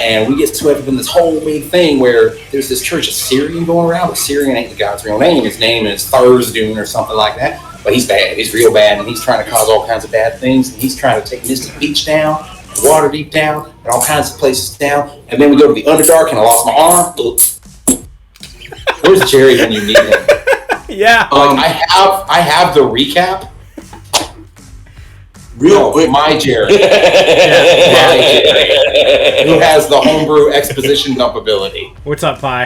And we get swept up in this whole big thing where there's this church of Syrian going around, but Syrian ain't the god's real name. His name is Thursdoon or something like that. But he's bad. He's real bad, and he's trying to cause all kinds of bad things. And he's trying to take Mystic Beach down, Waterdeep down, and all kinds of places down. And then we go to the Underdark, and I lost my arm. Where's Jerry when you need him? Yeah. I have the recap. Real quick. My Jerry. My Jerry. Who has the homebrew exposition dump ability. What's up, Pie?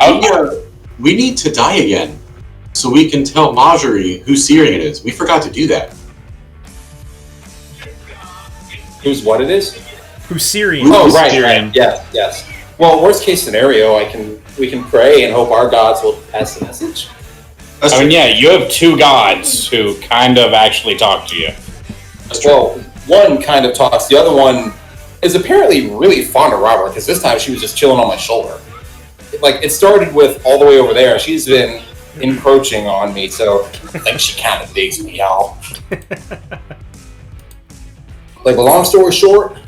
We need to die again so we can tell Marjorie who Syrian it is. We forgot to do that. Who's what it is? Who's Syrian? Oh, right. Syrian. Yes. Well, worst case scenario, we can pray and hope our gods will pass the message. I mean, yeah, you have 2 gods who kind of actually talk to you. Well, one kind of talks. The other one is apparently really fond of Robert, because this time she was just chilling on my shoulder. It started with all the way over there. She's been encroaching on me, so I think she kind of digs me, y'all. Long story short,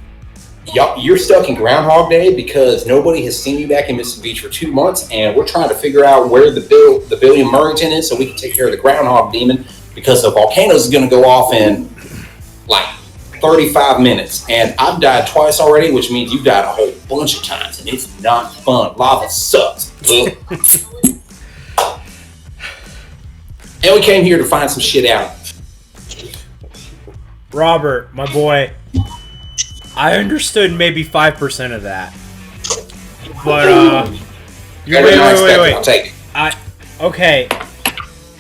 you're stuck in Groundhog Day because nobody has seen you back in Mystic Beach for 2 months, and we're trying to figure out where the Billion Murrington is so we can take care of the Groundhog Demon, because the volcanoes is going to go off in 35 minutes, and I've died twice already, which means you've died a whole bunch of times, and it's not fun. Lava sucks. And we came here to find some shit out. Robert, my boy, I understood maybe 5% of that. But, wait. I'll take it. Okay.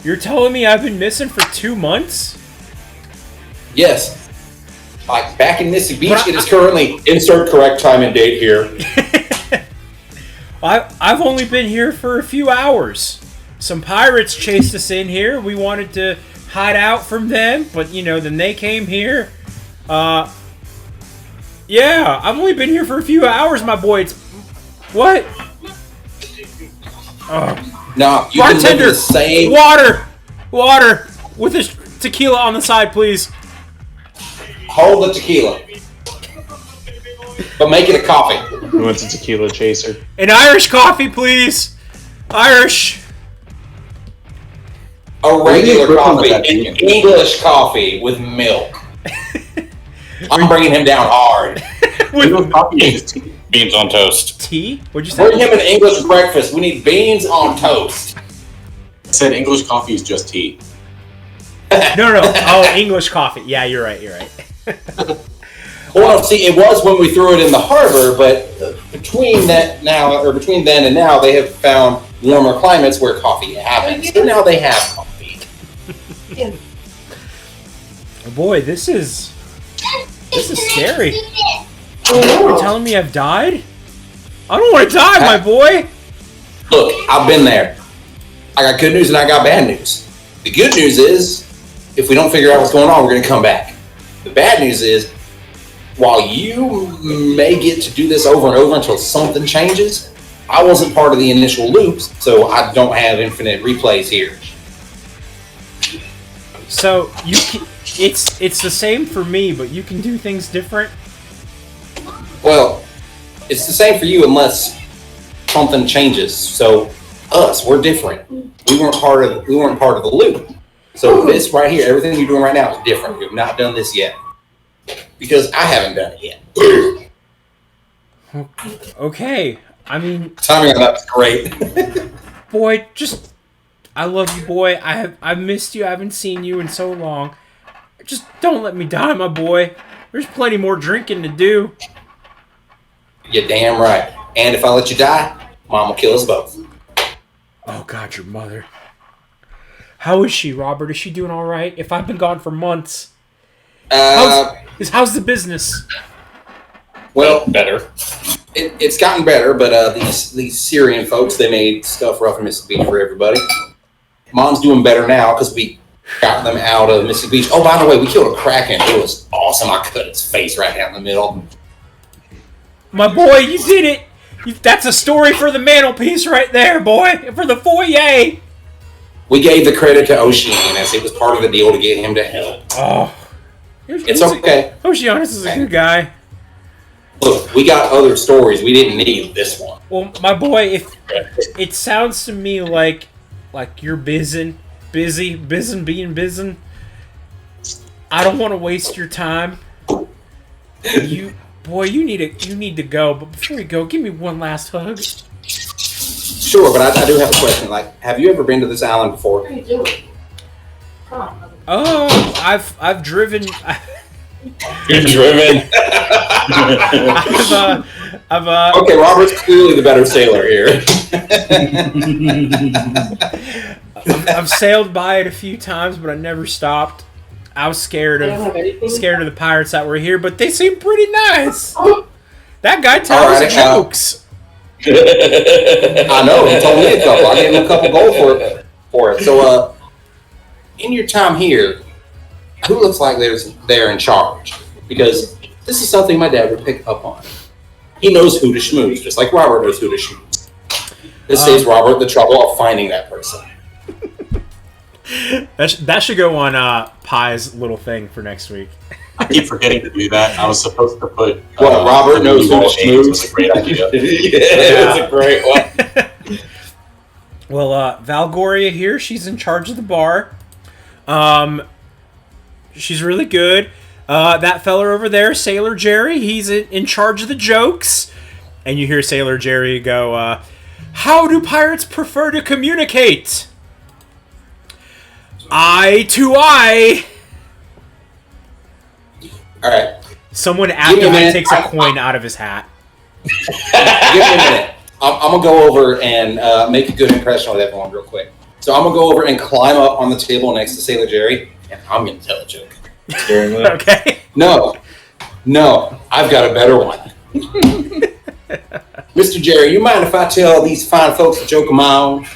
You're telling me I've been missing for 2 months? Yes. Back in Mystic Beach, it is currently insert correct time and date here. I've only been here for a few hours. Some pirates chased us in here. We wanted to hide out from them, but then they came here. Yeah, I've only been here for a few hours, my boy. What? No, you bartender, can live the same. Water with this tequila on the side, please. Hold the tequila, but make it a coffee. Who wants a tequila chaser? An Irish coffee, please. Irish. A regular coffee, an English coffee with milk. I'm bringing him down hard. Beans on toast. Tea? What'd you say? Bring him an English breakfast. We need beans on toast. I said English coffee is just tea. No. Oh, English coffee. Yeah, you're right. Well, see, it was when we threw it in the harbor, but between then and now, they have found warmer climates where coffee happens. So now they have coffee. Oh boy, this is scary. You're telling me I've died? I don't want to die, my boy. Look, I've been there. I got good news and I got bad news. The good news is, if we don't figure out what's going on, we're going to come back. The bad news is, while you may get to do this over and over until something changes, I wasn't part of the initial loops, so I don't have infinite replays here. So it's the same for me, but you can do things different. Well, it's the same for you unless something changes. So we're different. We weren't part of the loop. So this right here, everything you're doing right now is different. We've not done this yet because I haven't done it yet. Okay, I mean, timing on that's great. Boy, I love you, boy. I've missed you. I haven't seen you in so long. Just don't let me die, my boy. There's plenty more drinking to do. You're damn right. And if I let you die, Mom will kill us both. Oh God, your mother. How is she, Robert? Is she doing all right? If I've been gone for months, how's the business? Well, better. It's gotten better, but these Syrian folks, they made stuff rough in Mississippi for everybody. Mom's doing better now because we got them out of Mississippi Beach. Oh, by the way, we killed a Kraken. It was awesome. I cut its face right down the middle. My boy, you did it. That's a story for the mantelpiece right there, boy. For the foyer. We gave the credit to Oceanus. It was part of the deal to get him to help. Oh. It's okay. Oceanus is a good guy. Look, we got other stories. We didn't need this one. Well, my boy, if it sounds to me like you're busy. I don't want to waste your time. You need to go. But before you go, give me one last hug. Sure, but I do have a question. Like, have you ever been to this island before? What are you doing? Oh, I've driven. You're driven. Okay, Robert's clearly the better sailor here. I've sailed by it a few times, but I never stopped. I was scared of the pirates that were here, but they seem pretty nice. That guy tells jokes. I know, he told me a couple. I gave him a couple gold for it. So, in your time here, who looks like they're in charge? Because this is something my dad would pick up on. He knows who to schmooze, just like Robert knows who to schmooze. This saves Robert the trouble of finding that person. That should go on Pie's little thing for next week. I keep forgetting to do that. I was supposed to put. Robert knows who to schmooze. It's a great idea. It's a great one. Well, Valgoria here, she's in charge of the bar. She's really good. That feller over there, Sailor Jerry, he's in charge of the jokes. And you hear Sailor Jerry go, how do pirates prefer to communicate? Eye to eye. All right. Someone actively takes a coin out of his hat. Give me a minute. I'm going to go over and make a good impression with everyone real quick. So I'm going to go over and climb up on the table next to Sailor Jerry, and I'm going to tell a joke. Okay. No, I've got a better one. Mr. Jerry, you mind if I tell these fine folks a joke of my own?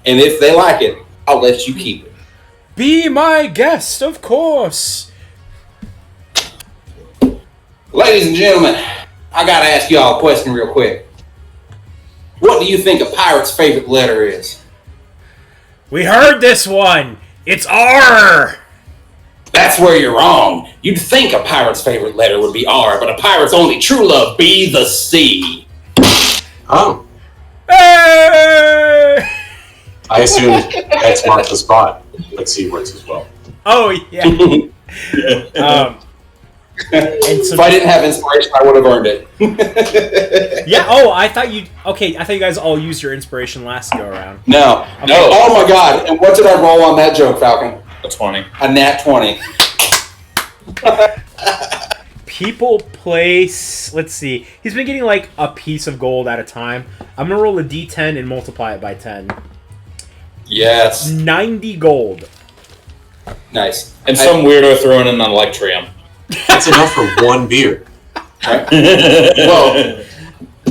And if they like it, I'll let you keep it. Be my guest, of course. Ladies and gentlemen, I got to ask y'all a question real quick. What do you think a pirate's favorite letter is? We heard this one. It's R. That's where you're wrong. You'd think a pirate's favorite letter would be R, but a pirate's only true love be the C. Oh. Hey! I assumed X marks the spot, but C works as well. Oh, yeah. And so if I didn't have inspiration, I would have earned it. Yeah, I thought you guys all used your inspiration last go around. No. Okay. No. Oh my god. And what did I roll on that joke, Falcon? A 20. A nat 20. people place. Let's see. He's been getting like a piece of gold at a time. I'm gonna roll a d10 and multiply it by 10. Yes. 90 gold. Nice. And some weirdo throwing in an Electrium. That's enough for one beer. Well,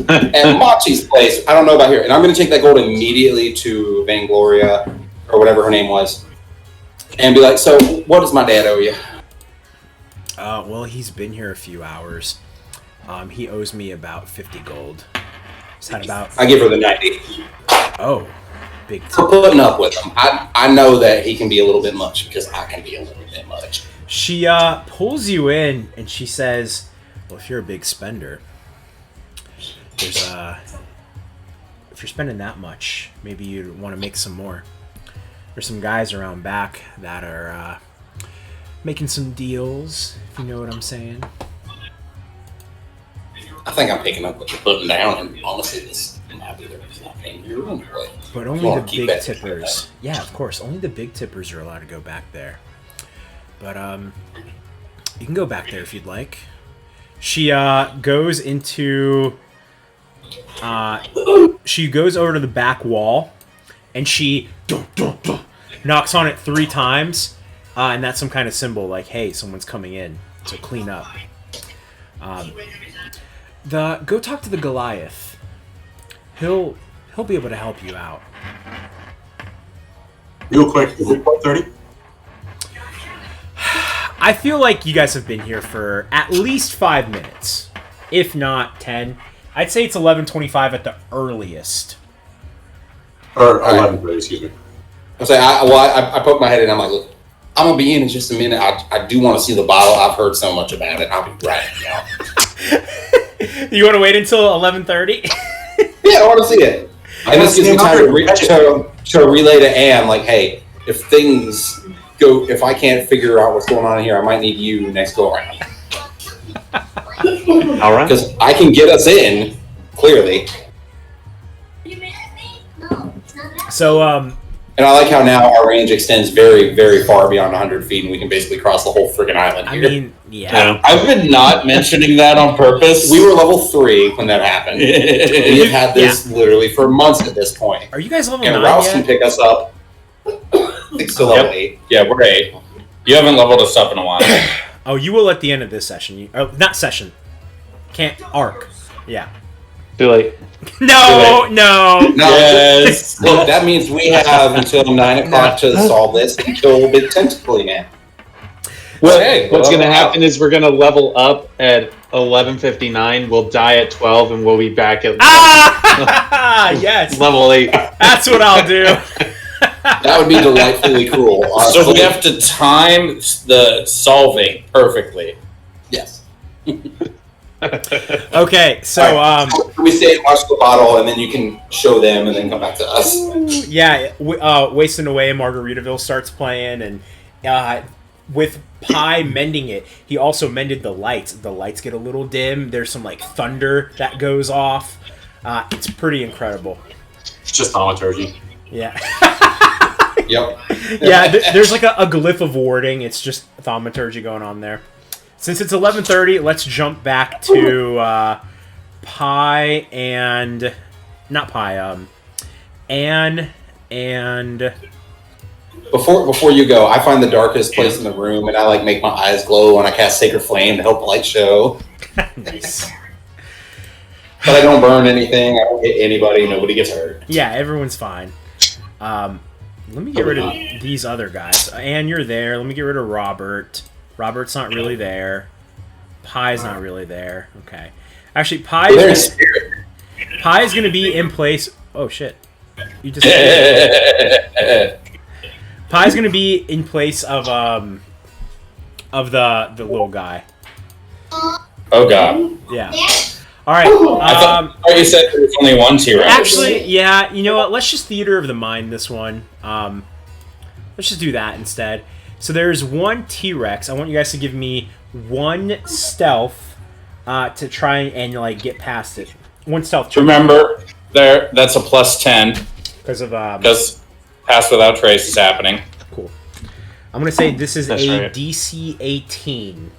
at Machi's place, I don't know about here, and I'm going to take that gold immediately to Vangloria, or whatever her name was, and be like, so, what does my dad owe you? Well, he's been here a few hours. He owes me about 50 gold. Is that about... I give her the 90. Oh, big For putting up with him. I know that he can be a little bit much, because I can be a little bit much. She pulls you in, and she says, well, if you're a big spender, there's if you're spending that much, maybe you want to make some more. There's some guys around back that are making some deals, if you know what I'm saying. I think I'm picking up what you're putting down, and honestly, this might be the reason I came here anyway. But only Well, the keep big that together. tippers. Yeah, of course. Only the big tippers are allowed to go back there. But you can go back there if you'd like. She goes into. She goes over to the back wall, and she knocks on it 3 times, and that's some kind of symbol, like, hey, someone's coming in, so clean up. Go talk to the Goliath. He'll be able to help you out. Real quick, is it 30? I feel like you guys have been here for at least 5 minutes, if not 10. I'd say it's 11:25 at the earliest. Or 11:30, excuse me. I poke my head in. I'm like, look, I'm gonna be in just a minute. I do want to see the bottle. I've heard so much about it. I'll be right now. You want to wait until 11:30? Yeah, I want to see it. And this gives me time to relay to Anne, like, hey, if things go, if I can't figure out what's going on here, I might need you next go around. All right. Because I can get us in, clearly. So, And I like how now our range extends very, very far beyond 100 feet, and we can basically cross the whole freaking island I here. mean, yeah. I've been not mentioning that on purpose. We were level 3 when that happened. We have had this literally for months at this point. Are you guys level And 9 Rouse yet? can pick us up. I think still level 8. Yeah, we're 8. You haven't leveled us up in a while. Oh, you will at the end of this session. Not session. Can't arc. Yeah. Too late. No. Yes. Look, that means we have until 9 o'clock to solve this and kill Big Tentacly Man. What's going to happen is we're going to level up at 11:59. We'll die at 12, and we'll be back at Yes. level 8. That's what I'll do. That would be delightfully cruel. So we have to time the solving perfectly. Yes. Okay, so We stay and watch the bottle, and then you can show them, and then come back to us. yeah, Wasting Away in Margaritaville starts playing, and with Pi mending it, he also mended the lights. The lights get a little dim. There's some like thunder that goes off. It's pretty incredible. It's just thaumaturgy. Yeah. Yep. Yeah, there's like a glyph of warding. It's just thaumaturgy going on there. Since it's 11:30, let's jump back to Pi and... Not Pi, Anne and... Before you go, I find the darkest place in the room, and I like make my eyes glow when I cast Sacred Flame to help the light show. Nice. But I don't burn anything. I don't hit anybody. Nobody gets hurt. Yeah, everyone's fine. Let me get rid of these other guys. Anne, you're there. Let me get rid of Robert. Robert's not really there. Pi's not really there. Okay. Actually, They're in spirit. Pi's going to be in place... Oh, shit. You just... Pi's going to be in place of the little guy. Oh god. Yeah. All right. I thought you said there was only one T-Rex. Actually, yeah. You know what? Let's just Theater of the Mind this one. Let's just do that instead. So there's one T-Rex. I want you guys to give me one stealth to try and like get past it. One stealth check. Remember, that's a +10 Because Pass Without Trace is happening. Cool. I'm gonna say this is That's a right. DC 18.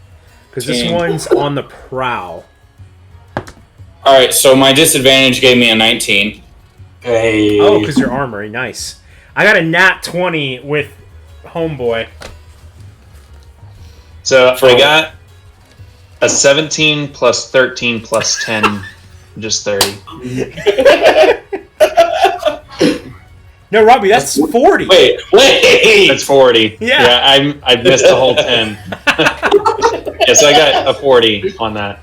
Because this one's on the prowl. All right, so my disadvantage gave me a 19. Hey. Oh, because you're armory. Nice. I got a nat 20 with Homeboy. So I got a 17 plus 13 plus 10, just 30. No, Robbie, that's 40. Wait! That's 40. Yeah. I missed the whole 10. Yeah, so I got a 40 on that.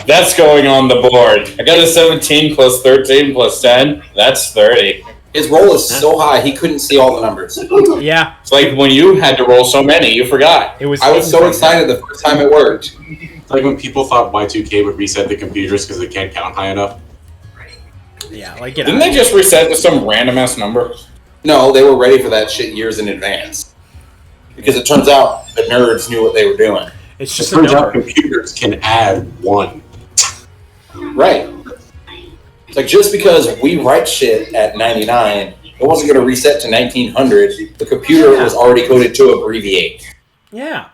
That's going on the board. I got a 17 plus 13 plus 10. That's 30. His roll is so high, he couldn't see all the numbers. Yeah. It's like when you had to roll so many, you forgot. I was so excited the first time it worked. It's like when people thought Y2K would reset the computers because they can't count high enough. Yeah, like Didn't they just reset to some random ass number? No, they were ready for that shit years in advance. Because it turns out the nerds knew what they were doing. It's It just turns a out number. computers can add 1. Right. It's like just because we write shit at 99, it wasn't going to reset to 1900. The computer was already coded to abbreviate. Yeah.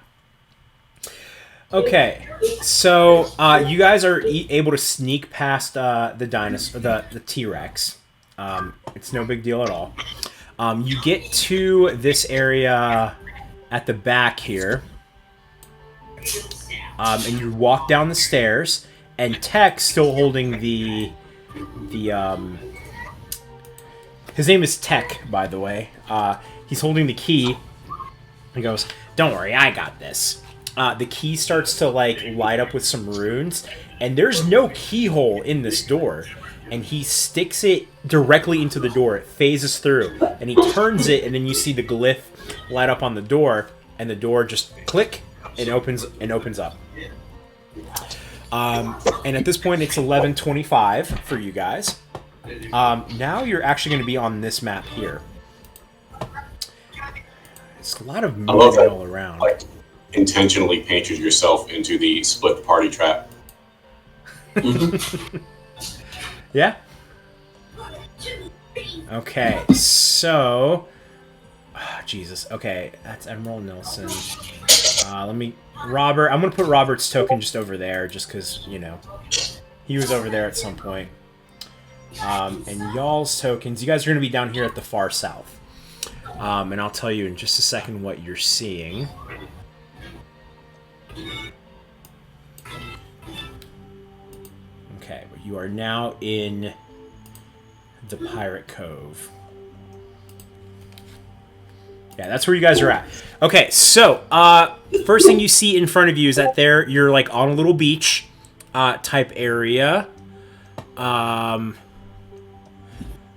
Okay, so you guys are able to sneak past the dinosaur, the T-Rex. It's no big deal at all. You get to this area at the back here, and you walk down the stairs. And Tech's still holding the his name is Tech, by the way. He's holding the key. He goes, "Don't worry, I got this." The key starts to light up with some runes, and there's no keyhole in this door. And he sticks it directly into the door. It phases through, and he turns it, and then you see the glyph light up on the door, and the door just click and opens up. And at this point, it's 11:25 for you guys. Now you're actually going to be on this map here. It's a lot of movement all around. Like, intentionally painted yourself into the split party trap. Yeah? Okay, so... Oh, Jesus. Okay, that's Emerald Nelson. Robert, I'm going to put Robert's token just over there, just because, you know, he was over there at some point. And y'all's tokens, you guys are going to be down here at the far south. And I'll tell you in just a second what you're seeing. Okay, but you are now in the Pirate Cove. Yeah, that's where you guys are at. Okay, so first thing you see in front of you is that you're like on a little beach type area.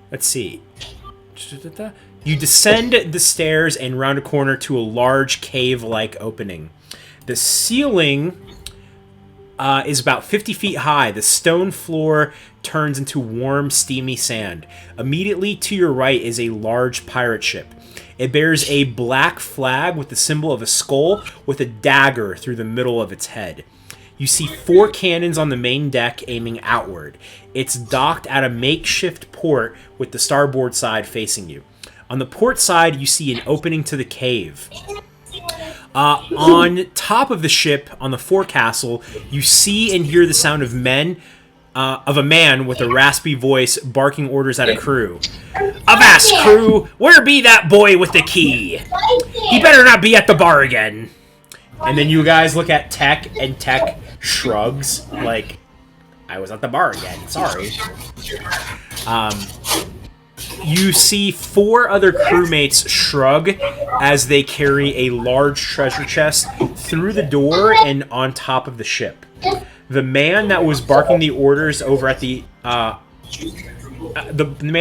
Let's see. You descend the stairs and round a corner to a large cave-like opening. The ceiling is about 50 feet high. The stone floor turns into warm, steamy sand. Immediately to your right is a large pirate ship. It bears a black flag with the symbol of a skull with a dagger through the middle of its head. You see 4 cannons on the main deck aiming outward. It's docked at a makeshift port with the starboard side facing you. On the port side, you see an opening to the cave. On top of the ship, on the forecastle, you see and hear the sound of a man with a raspy voice barking orders at a crew. "Avast, crew! Where be that boy with the key? He better not be at the bar again." And then you guys look at Tech, and Tech shrugs, like, "I was at the bar again, sorry." You see 4 other crewmates shrug as they carry a large treasure chest through the door and on top of the ship. The man that was barking the orders over at the man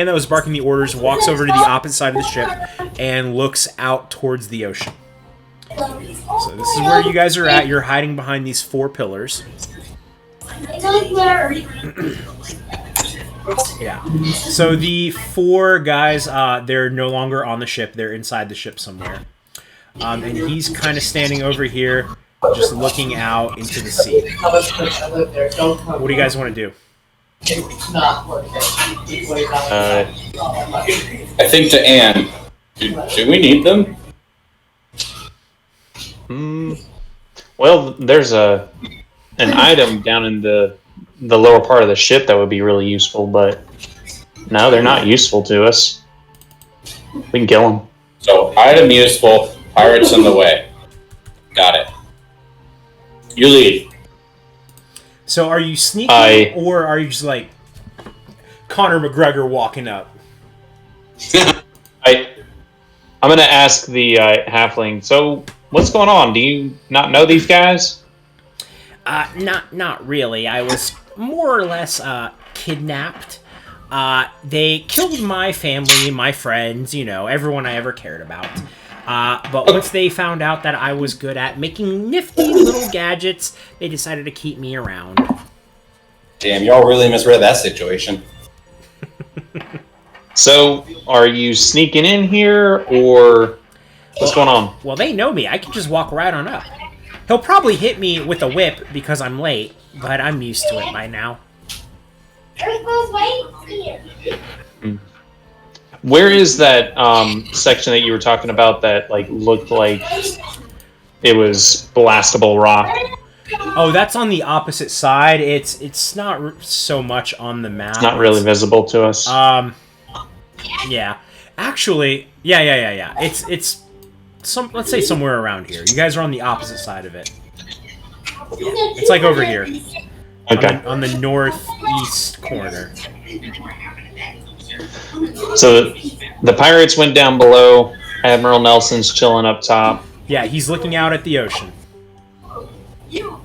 that was barking the orders walks over to the opposite side of the ship and looks out towards the ocean. So this is where you guys are at. You're hiding behind these 4 pillars. Yeah. So the 4 guys, they're no longer on the ship. They're inside the ship somewhere. And he's kind of standing over here, just looking out into the sea. What do you guys want to do? I think to Anne, do we need them? Well, there's an item down in the lower part of the ship that would be really useful, but no, they're not useful to us. We can kill them. So, item useful, pirates in the way. Got it. You lead. So are you sneaking, or are you just like Conor McGregor walking up? I'm going to ask the halfling, so what's going on? Do you not know these guys? Not really. I was more or less kidnapped. They killed my family, my friends, everyone I ever cared about. But once they found out that I was good at making nifty little gadgets, they decided to keep me around. Damn, y'all really misread that situation. So, are you sneaking in here, or what's going on? Well, they know me. I can just walk right on up. He'll probably hit me with a whip because I'm late, but I'm used to it by now. Where is that section that you were talking about that looked like it was blastable rock? Oh, that's on the opposite side. It's not so much on the map. It's not really visible to us. Yeah. Actually, yeah. It's let's say somewhere around here. You guys are on the opposite side of it. It's like over here. Okay. On the northeast corner. So the pirates went down below. Admiral Nelson's chilling up top. Yeah, he's looking out at the ocean. Y'all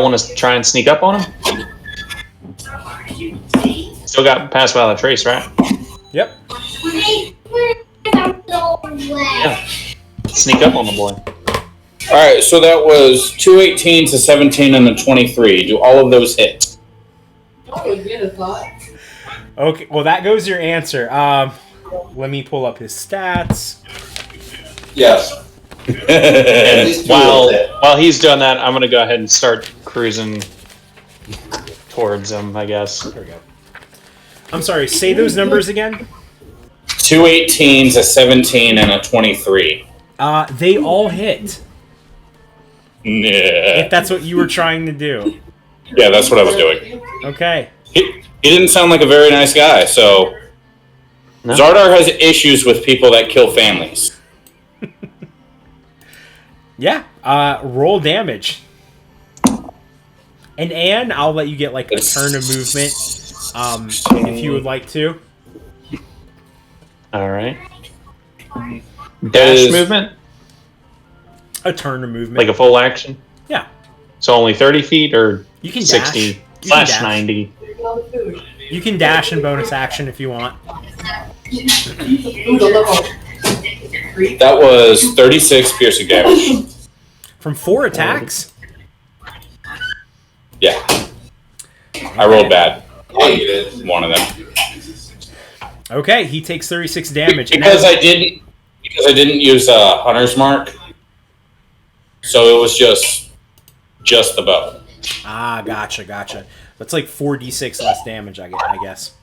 want to try and sneak up on him? Still got passed by the trace, right? Yep. Yeah. Sneak up on the boy. Alright, so that was 2 18s, a 17, and a 23. Do all of those hit? Okay, well that goes your answer. Let me pull up his stats. Yes. And while he's done that, I'm gonna go ahead and start cruising towards him, I guess. There we go. I'm sorry, say those numbers again. 2 18s, a 17, and a 23. They all hit. Yeah. If that's what you were trying to do. Yeah, that's what I was doing. Okay. He didn't sound like a very nice guy, so... No. Xardaar has issues with people that kill families. Yeah, roll damage. And Anne, I'll let you get a turn of movement, if you would like to. Alright. Dash movement? A turn of movement. Like a full action? Yeah. So only 30 feet or you can 60 slash 90? You can dash in bonus action if you want. That was 36 piercing damage. From 4 attacks? Yeah. I rolled bad on one of them. Okay, he takes 36 damage. Because I didn't use a hunter's mark. So it was just the bow. Ah, gotcha. That's like 4d6 less damage, I guess.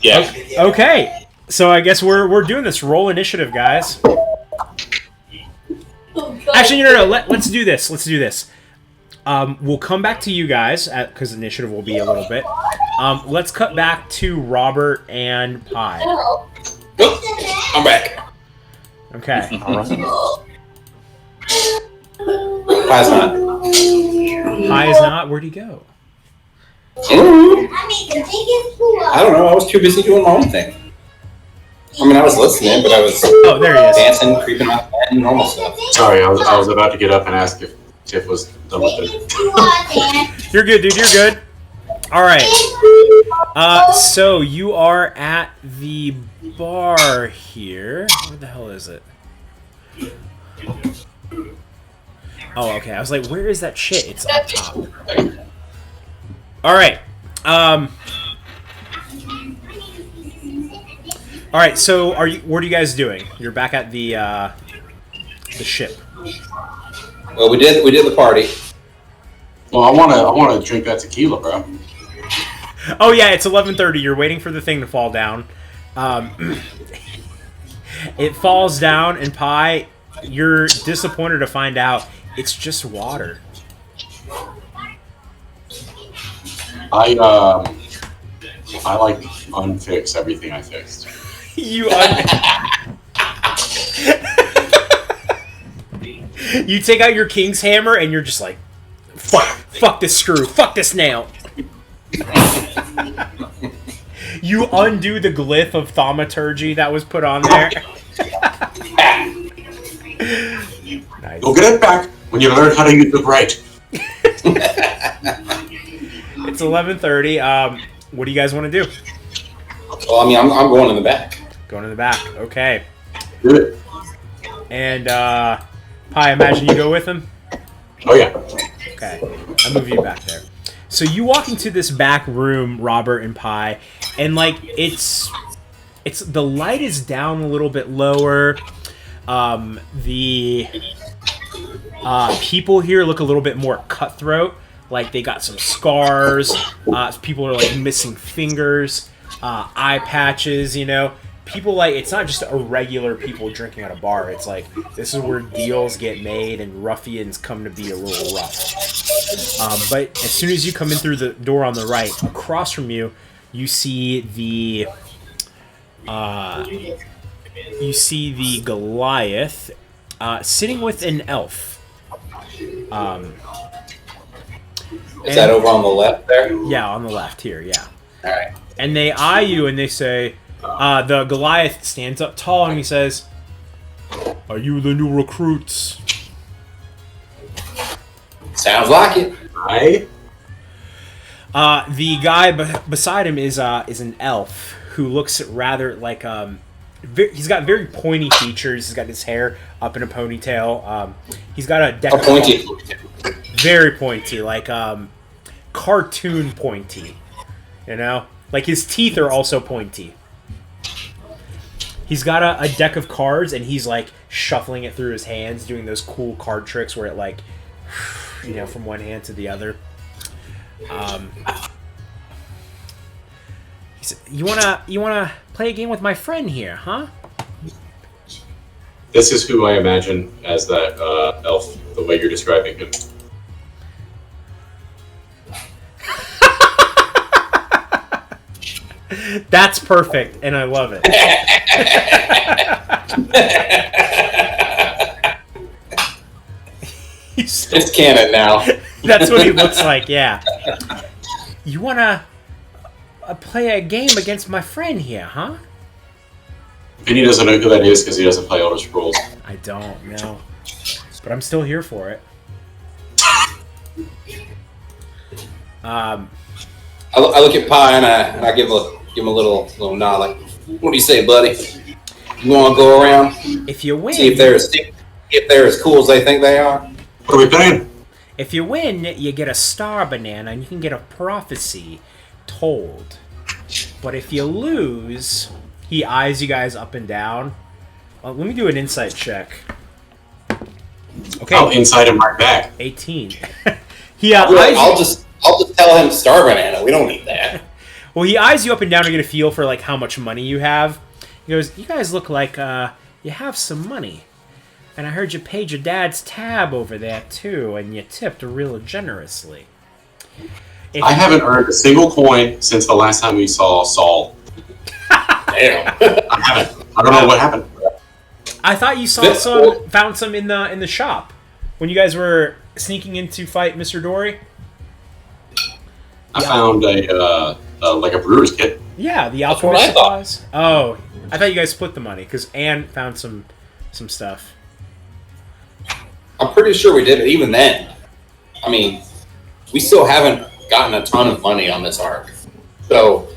Yeah. Okay, so I guess we're doing this. Roll initiative, guys. Actually, no. Let's do this. We'll come back to you guys because initiative will be a little bit. Let's cut back to Robert and Pie. I'm back. Okay. All right. Pie's not. Pie is not. Where'd he go? I don't know. I was too busy doing my own thing. I mean, I was listening, but I was there he is. dancing, creeping out, and normal stuff. Sorry, I was about to get up and ask if Tiff was done with it. You're good, dude. You're good. All right. So you are at the bar here. Where the hell is it? Oh, okay. I was like, where is that shit? It's up top. All right. All right. So, what are you guys doing? You're back at the ship. Well, we did the party. Well, I wanna drink that tequila, bro. Oh yeah, it's 11:30. You're waiting for the thing to fall down. It falls down, and Pie, you're disappointed to find out it's just water. I like unfix everything I fixed. You You take out your king's hammer and you're just like, fuck this screw, fuck this nail. You undo the glyph of thaumaturgy that was put on there. Nice. You'll get it back when you learn how to use the right. It's 11:30. What do you guys want to do? Well, I mean, I'm going in the back. Going in the back. Okay. Good. And Pi, imagine you go with him. Oh yeah. Okay. I'll move you back there. So you walk into this back room, Robert and Pi, and like it's the light is down a little bit lower. The people here look a little bit more cutthroat. Like they got some scars. People are like missing fingers, eye patches. You know, people like it's not just a regular people drinking at a bar. It's like this is where deals get made and ruffians come to be a little rough. But as soon as you come in through the door on the right, across from you, you see the Goliath sitting with an elf. Is that over on the left there? Yeah, on the left here, yeah. Alright. And they eye you and they say, the Goliath stands up tall and he says, "Are you the new recruits?" Sounds like it. The guy beside him is an elf who looks rather like he's got very pointy features. He's got his hair up in a ponytail. He's got a deck of pointy. Very pointy, like cartoon pointy. You know, like his teeth are also pointy. He's got a deck of cards and he's like shuffling it through his hands, doing those cool card tricks where it like, you know, from one hand to the other. He said, you wanna play a game with my friend here, huh? This is who I imagine as that elf, the way you're describing him. That's perfect, and I love it. It's canon now. That's what he looks like, yeah. You wanna play a game against my friend here, huh? Vinny doesn't know who that is because he doesn't play Elder Scrolls. I don't know, but I'm still here for it. I look at Pi and I give him a little nod, like, "What do you say, buddy? You want to go around? If you win, see if they're as cool as they think they are." What are we playing? If you win, you get a star banana and you can get a prophecy told. But if you lose, he eyes you guys up and down. Let me do an insight check. Okay. I'll inside him right back. 18. I'll just tell him star banana. We don't need that. Well, he eyes you up and down to get a feel for like how much money you have. He goes, "You guys look like you have some money. And I heard you paid your dad's tab over there, too, and you tipped real generously." I haven't earned a single coin since the last time we saw Saul. Damn. I haven't. I don't know what happened. I thought you saw found some in the shop when you guys were sneaking in to fight Mr. Dory. I found a brewer's kit. Yeah, the alchemist supplies. Oh, I thought you guys split the money because Anne found some stuff. I'm pretty sure we did it. Even then, I mean, we still haven't gotten a ton of money on this arc, so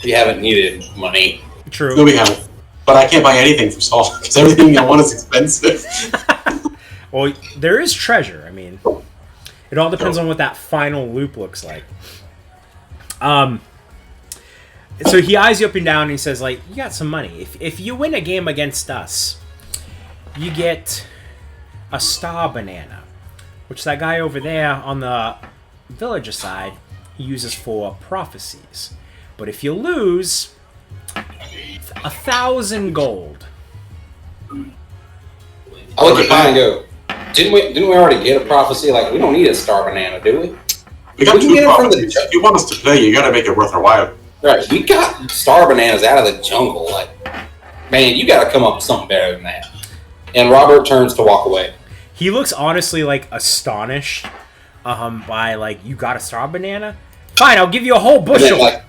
we haven't needed money. True. No, we haven't. But I can't buy anything from Saul because everything I want is expensive. Well, there is treasure. I mean, it all depends on what that final loop looks like. So he eyes you up and down and he says, like, "You got some money. If you win a game against us, you get a star banana, which that guy over there on the villager side he uses for prophecies. But if you lose, 1,000 gold." I look at mine and go, didn't we already get a prophecy? Like, we don't need a star banana, do we? We got We can two get it from prophecies. the- If you want us to play, you gotta make it worth our while. Right, we got star bananas out of the jungle. Like, man, you got to come up with something better than that. And Robert turns to walk away. He looks honestly like astonished by like, you got a star banana? Fine, I'll give you a whole And then, bushel. like,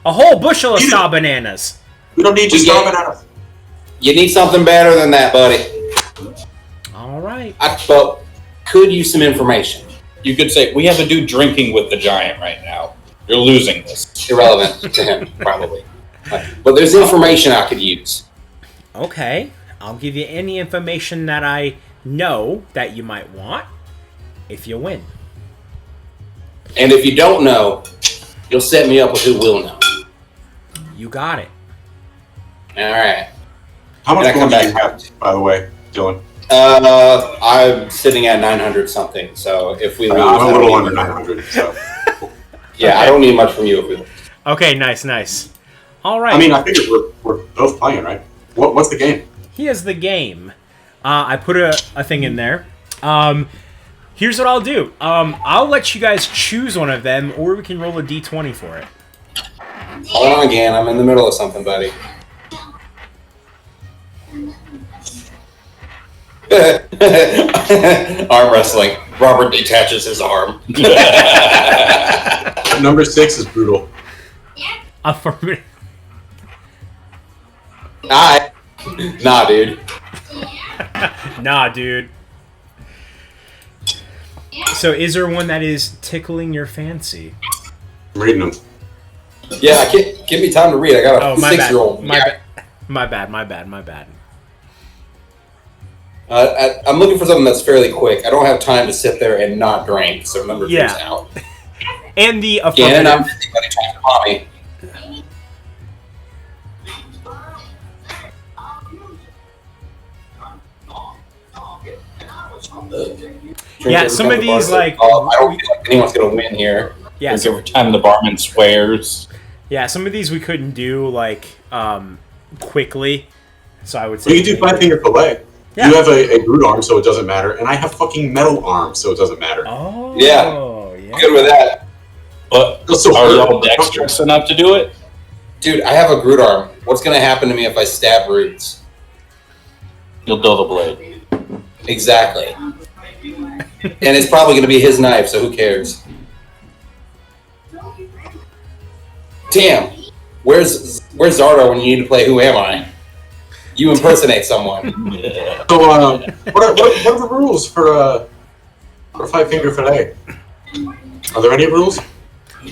A whole bushel of star bananas. We don't need We just star get- bananas. you need something better than that, buddy. All right. But could use some information. You could say, we have a dude drinking with the giant right now. You're losing this. Irrelevant to him, probably. But there's information I could use. Okay. I'll give you any information that I know that you might want if you win. And if you don't know, you'll set me up with who will know. You got it. All right. How much Can I gold come do you back? have, by the way, Dylan? I'm sitting at 900 something. So if we lose, I'm a I don't little need under much. 900, so. Yeah, I don't need much from you if we lose. Okay, nice. All right. I mean, I figured we're both playing, right? What's the game? Here's the game. I put a thing in there. Here's what I'll do. I'll let you guys choose one of them, or we can roll a d20 for it. Hold on again. I'm in the middle of something, buddy. Arm wrestling. Robert detaches his arm. Number 6 is brutal. Affirmative. Nah, dude. Nah, dude. So, is there one that is tickling your fancy? I'm reading them. Yeah, I can't give me time to read. I got a Oh, my bad. 6-year-old. My bad. I'm looking for something that's fairly quick. I don't have time to sit there and not drink, so number 2's Yeah. out. And the Again, I'm affirmative. busy, buddy, trying to call me. Yeah, some of these, like... I don't feel like anyone's going to win here. Yeah, Like every time the barman swears. yeah, some of these we couldn't do, like, quickly. So I would say... We can do 5-finger fillet. Yeah. You have a root arm, so it doesn't matter, and I have fucking metal arms, so it doesn't matter. Oh, Yeah. Good with that. But That's so are hurt. y'all dexterous enough to do it? Dude, I have a Groot arm. What's going to happen to me if I stab roots? You'll dull the blade. Exactly. And it's probably going to be his knife, so who cares? Damn. Where's Xardaar when you need to play Who Am I? You impersonate someone. So, what are the rules for a 5-finger fillet? Are there any rules?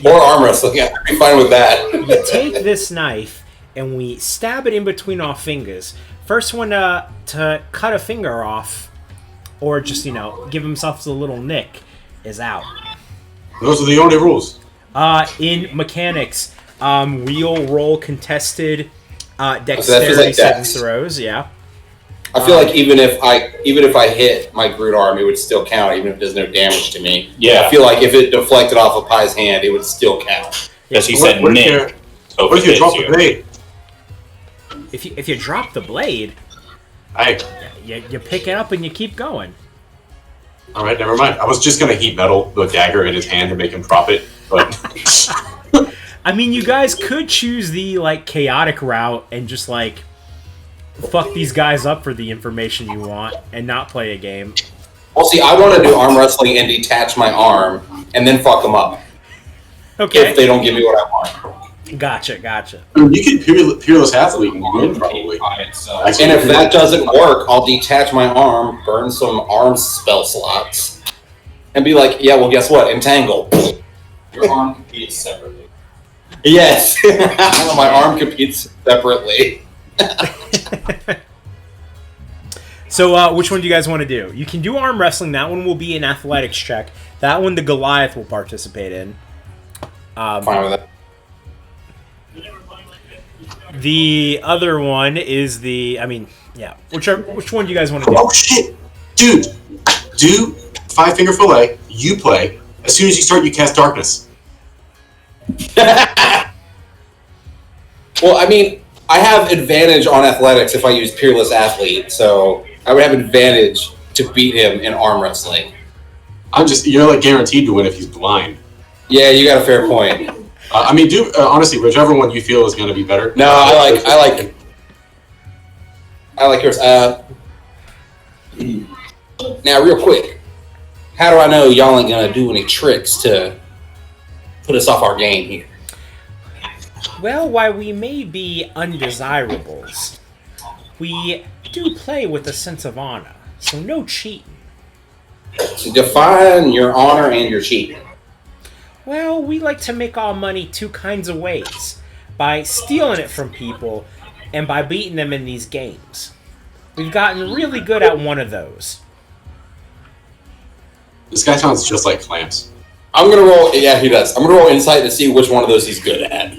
Or arm wrestling. Yeah, I'd be fine with that. You take this knife and we stab it in between our fingers. First one to cut a finger off, or just, give himself a little nick, is out. Those are the only rules. In mechanics, we'll roll contested So dexterity that feels like saving dex. throws, yeah. I feel like even if I hit my Groot arm, it would still count, even if it does no damage to me. Yeah. I feel like if it deflected off of Pie's hand, it would still count. Because he said What if Nick. So What if you it drop hits the blade? If you drop the blade, Hey, you pick it up and you keep going. all right, never mind. I was just gonna heat metal, the dagger in his hand, to make him drop it, but I mean, you guys could choose the, chaotic route and just, fuck these guys up for the information you want and not play a game. Well, see, I want to do arm wrestling and detach my arm, and then fuck them up Okay. if they don't give me what I want. Gotcha. I mean, you can peerless athlete and win probably. Actually, And if that doesn't work, I'll detach my arm, burn some arm spell slots, and be like, yeah, well, guess what? Entangle. Your arm competes separately. Yes. My arm competes separately. So, which one do you guys want to do? You can do arm wrestling. That one will be an athletics check. That one, the Goliath will participate in. Fine with that. The other one is which one do you guys want to do? oh shit, dude, do 5-finger fillet. You play. As soon as you start, you cast darkness. Well, I mean, I have advantage on athletics if I use Peerless Athlete, so I would have advantage to beat him in arm wrestling. You're like guaranteed to win if he's blind. Yeah, you got a fair point. I mean, honestly, whichever one you feel is going to be better. No, I like yours. Now, real quick, how do I know y'all ain't gonna do any tricks to put us off our game here? Well, while we may be undesirables, we do play with a sense of honor, so no cheating. So define your honor and your cheating. Well, we like to make our money two kinds of ways. By stealing it from people, and by beating them in these games. We've gotten really good at one of those. This guy sounds just like Clamps. I'm gonna roll. Yeah, he does. I'm gonna roll insight to see which one of those he's good at.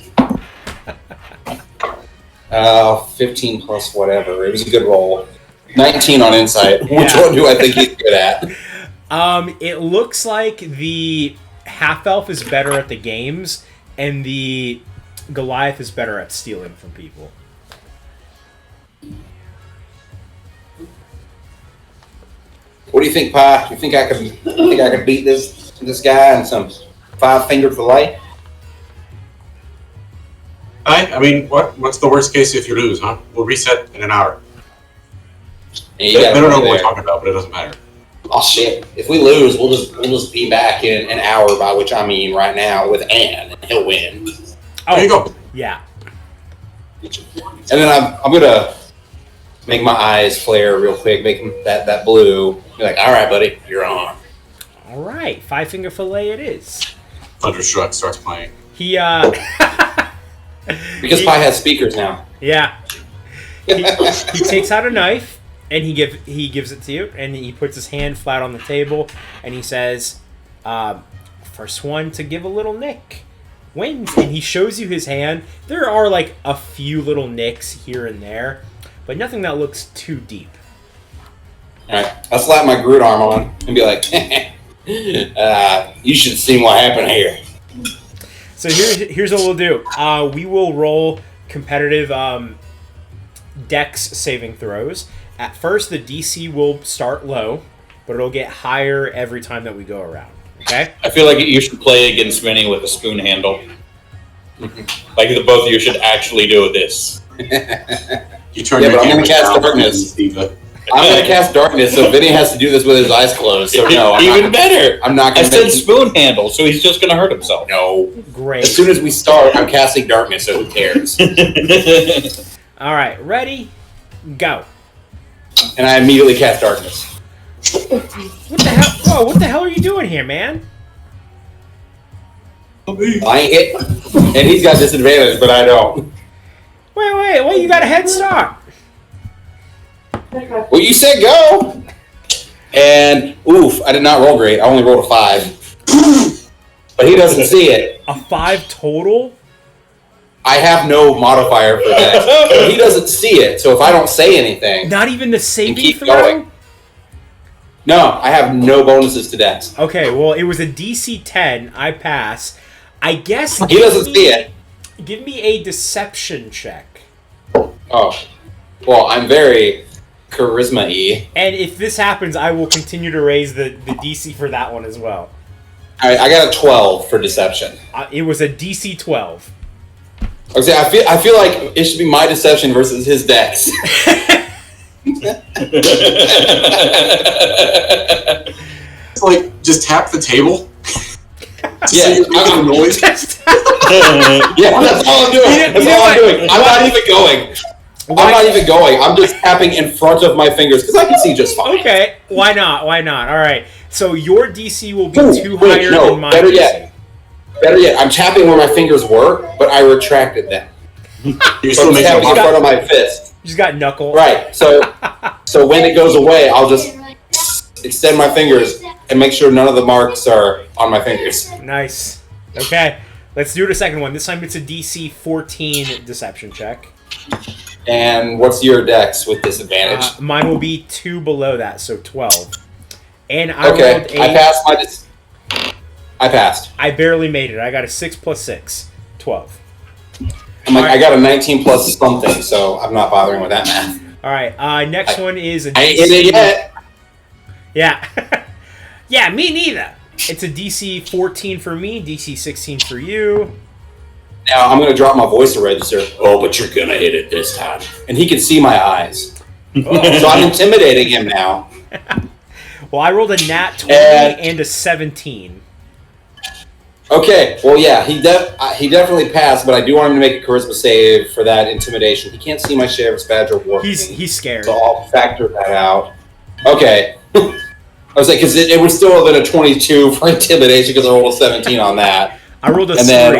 15 plus whatever. It was a good roll. 19 on insight. Which one do I think he's good at? It looks like the half-elf is better at the games, and the Goliath is better at stealing from people. What do you think, Pi? You think I could beat this guy in some 5-fingered fillet? I mean, what's the worst case if you lose, huh? We'll reset in an hour. They don't know what we're talking about, but it doesn't matter. Oh shit! If we lose, we'll just be back in an hour. By which I mean right now with Ann, and he'll win. Oh, there you go. Yeah. And then I'm gonna make my eyes flare real quick, make them that blue. Be like, all right, buddy, you're on. All right, 5-finger fillet it is. Thunderstruck starts playing. He Because Pi has speakers now. Yeah. He takes out a knife and he gives it to you, and he puts his hand flat on the table and he says, "First one to give a little nick wins." And he shows you his hand. There are like a few little nicks here and there, but nothing that looks too deep. All right, I'll slap my Groot arm on and be like, "You should see what happened here." So here's what we'll do. We will roll competitive dex saving throws. At first, the DC will start low, but it'll get higher every time that we go around. Okay? I feel like you should play against Vinny with a spoon handle. Like the both of you should actually do this. You turn Yeah, your but I'm camera gonna cast down, darkness. Diva. I'm going to cast darkness, so Vinny has to do this with his eyes closed. So no, Even better. I'm not I going to. said spoon handle, so he's just going to hurt himself. No. Great. As soon as we start, I'm casting darkness, so who cares? All right, ready? Go. And I immediately cast darkness. What the hell? Whoa, what the hell are you doing here, man? I ain't hit, and he's got disadvantage, but I don't. Wait, you got a head start. Well, you said go. And oof, I did not roll great. I only rolled a 5. But he doesn't see it. A 5 total? I have no modifier for that. But he doesn't see it, so if I don't say anything, Not even the saving keep throw? going. No, I have no bonuses to dex. Okay, well, it was a DC 10. I pass. I guess He doesn't see it. Give me a deception check. Oh. Well, I'm very charisma-y. And if this happens, I will continue to raise the DC for that one as well. Alright, I got a 12 for deception. It was a DC 12. Okay, I feel like it should be my deception versus his dex. It's like, just tap the table. Yeah, Making a noise. yeah, that's all I'm doing. That's all I'm doing. I'm not even going. I'm not even going. I'm just tapping in front of my fingers because I can see just fine. Okay, why not? All right. So your DC will be Ooh, too wait, higher no, than my better DC. yet. Better yet, I'm tapping where my fingers were, but I retracted them. You're So still I'm making tapping a in mark. front of my fist. You just got knuckle. Right. So when it goes away, I'll just extend my fingers and make sure none of the marks are on my fingers. Nice. Okay, let's do the second one. This time it's a DC 14 deception check. And what's your dex with disadvantage? Mine will be 2 below that, so 12. And I rolled Okay, a... I passed my. I passed. I barely made it. I got a 6 plus 6. 12. I'm like, I got a 19 plus something, so I'm not bothering with that math. All right. Next one is a I ain't hit it yet. Yeah. Yeah, me neither. It's a DC 14 for me, DC 16 for you. Now I'm going to drop my voice to register. Oh, but you're going to hit it this time. And he can see my eyes. So I'm intimidating him now. Well, I rolled a nat 20 and a 17. Okay, well, yeah, he definitely passed, but I do want him to make a charisma save for that intimidation. He can't see my sheriff's badge or war. He's scared. So I'll factor that out. Okay. I was like, because it was still within a 22 for intimidation because I rolled a 17 on that. I rolled a 3. And then,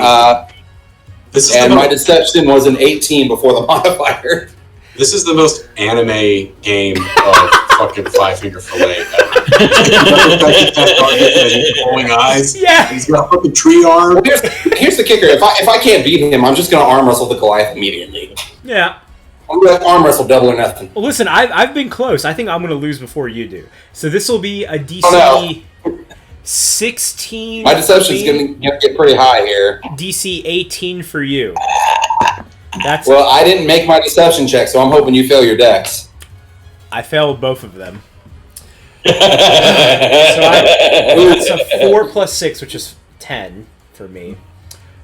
my most, deception was an 18 before the modifier. this is the most anime game of fucking Five Finger Fillet ever. Glowing eyes. Yeah. He's got a fucking tree arm. Well, here's the kicker. If I can't beat him, I'm just going to arm wrestle the Goliath immediately. Yeah. I'm going to arm wrestle double or nothing. Well, listen, I've been close. I think I'm going to lose before you do. So this will be a DC 16. My deception's going to get pretty high here. DC 18 for you. That's Well, I didn't make my deception check, so I'm hoping you fail your dex. I failed both of them. It's a 4 plus 6, which is 10 for me.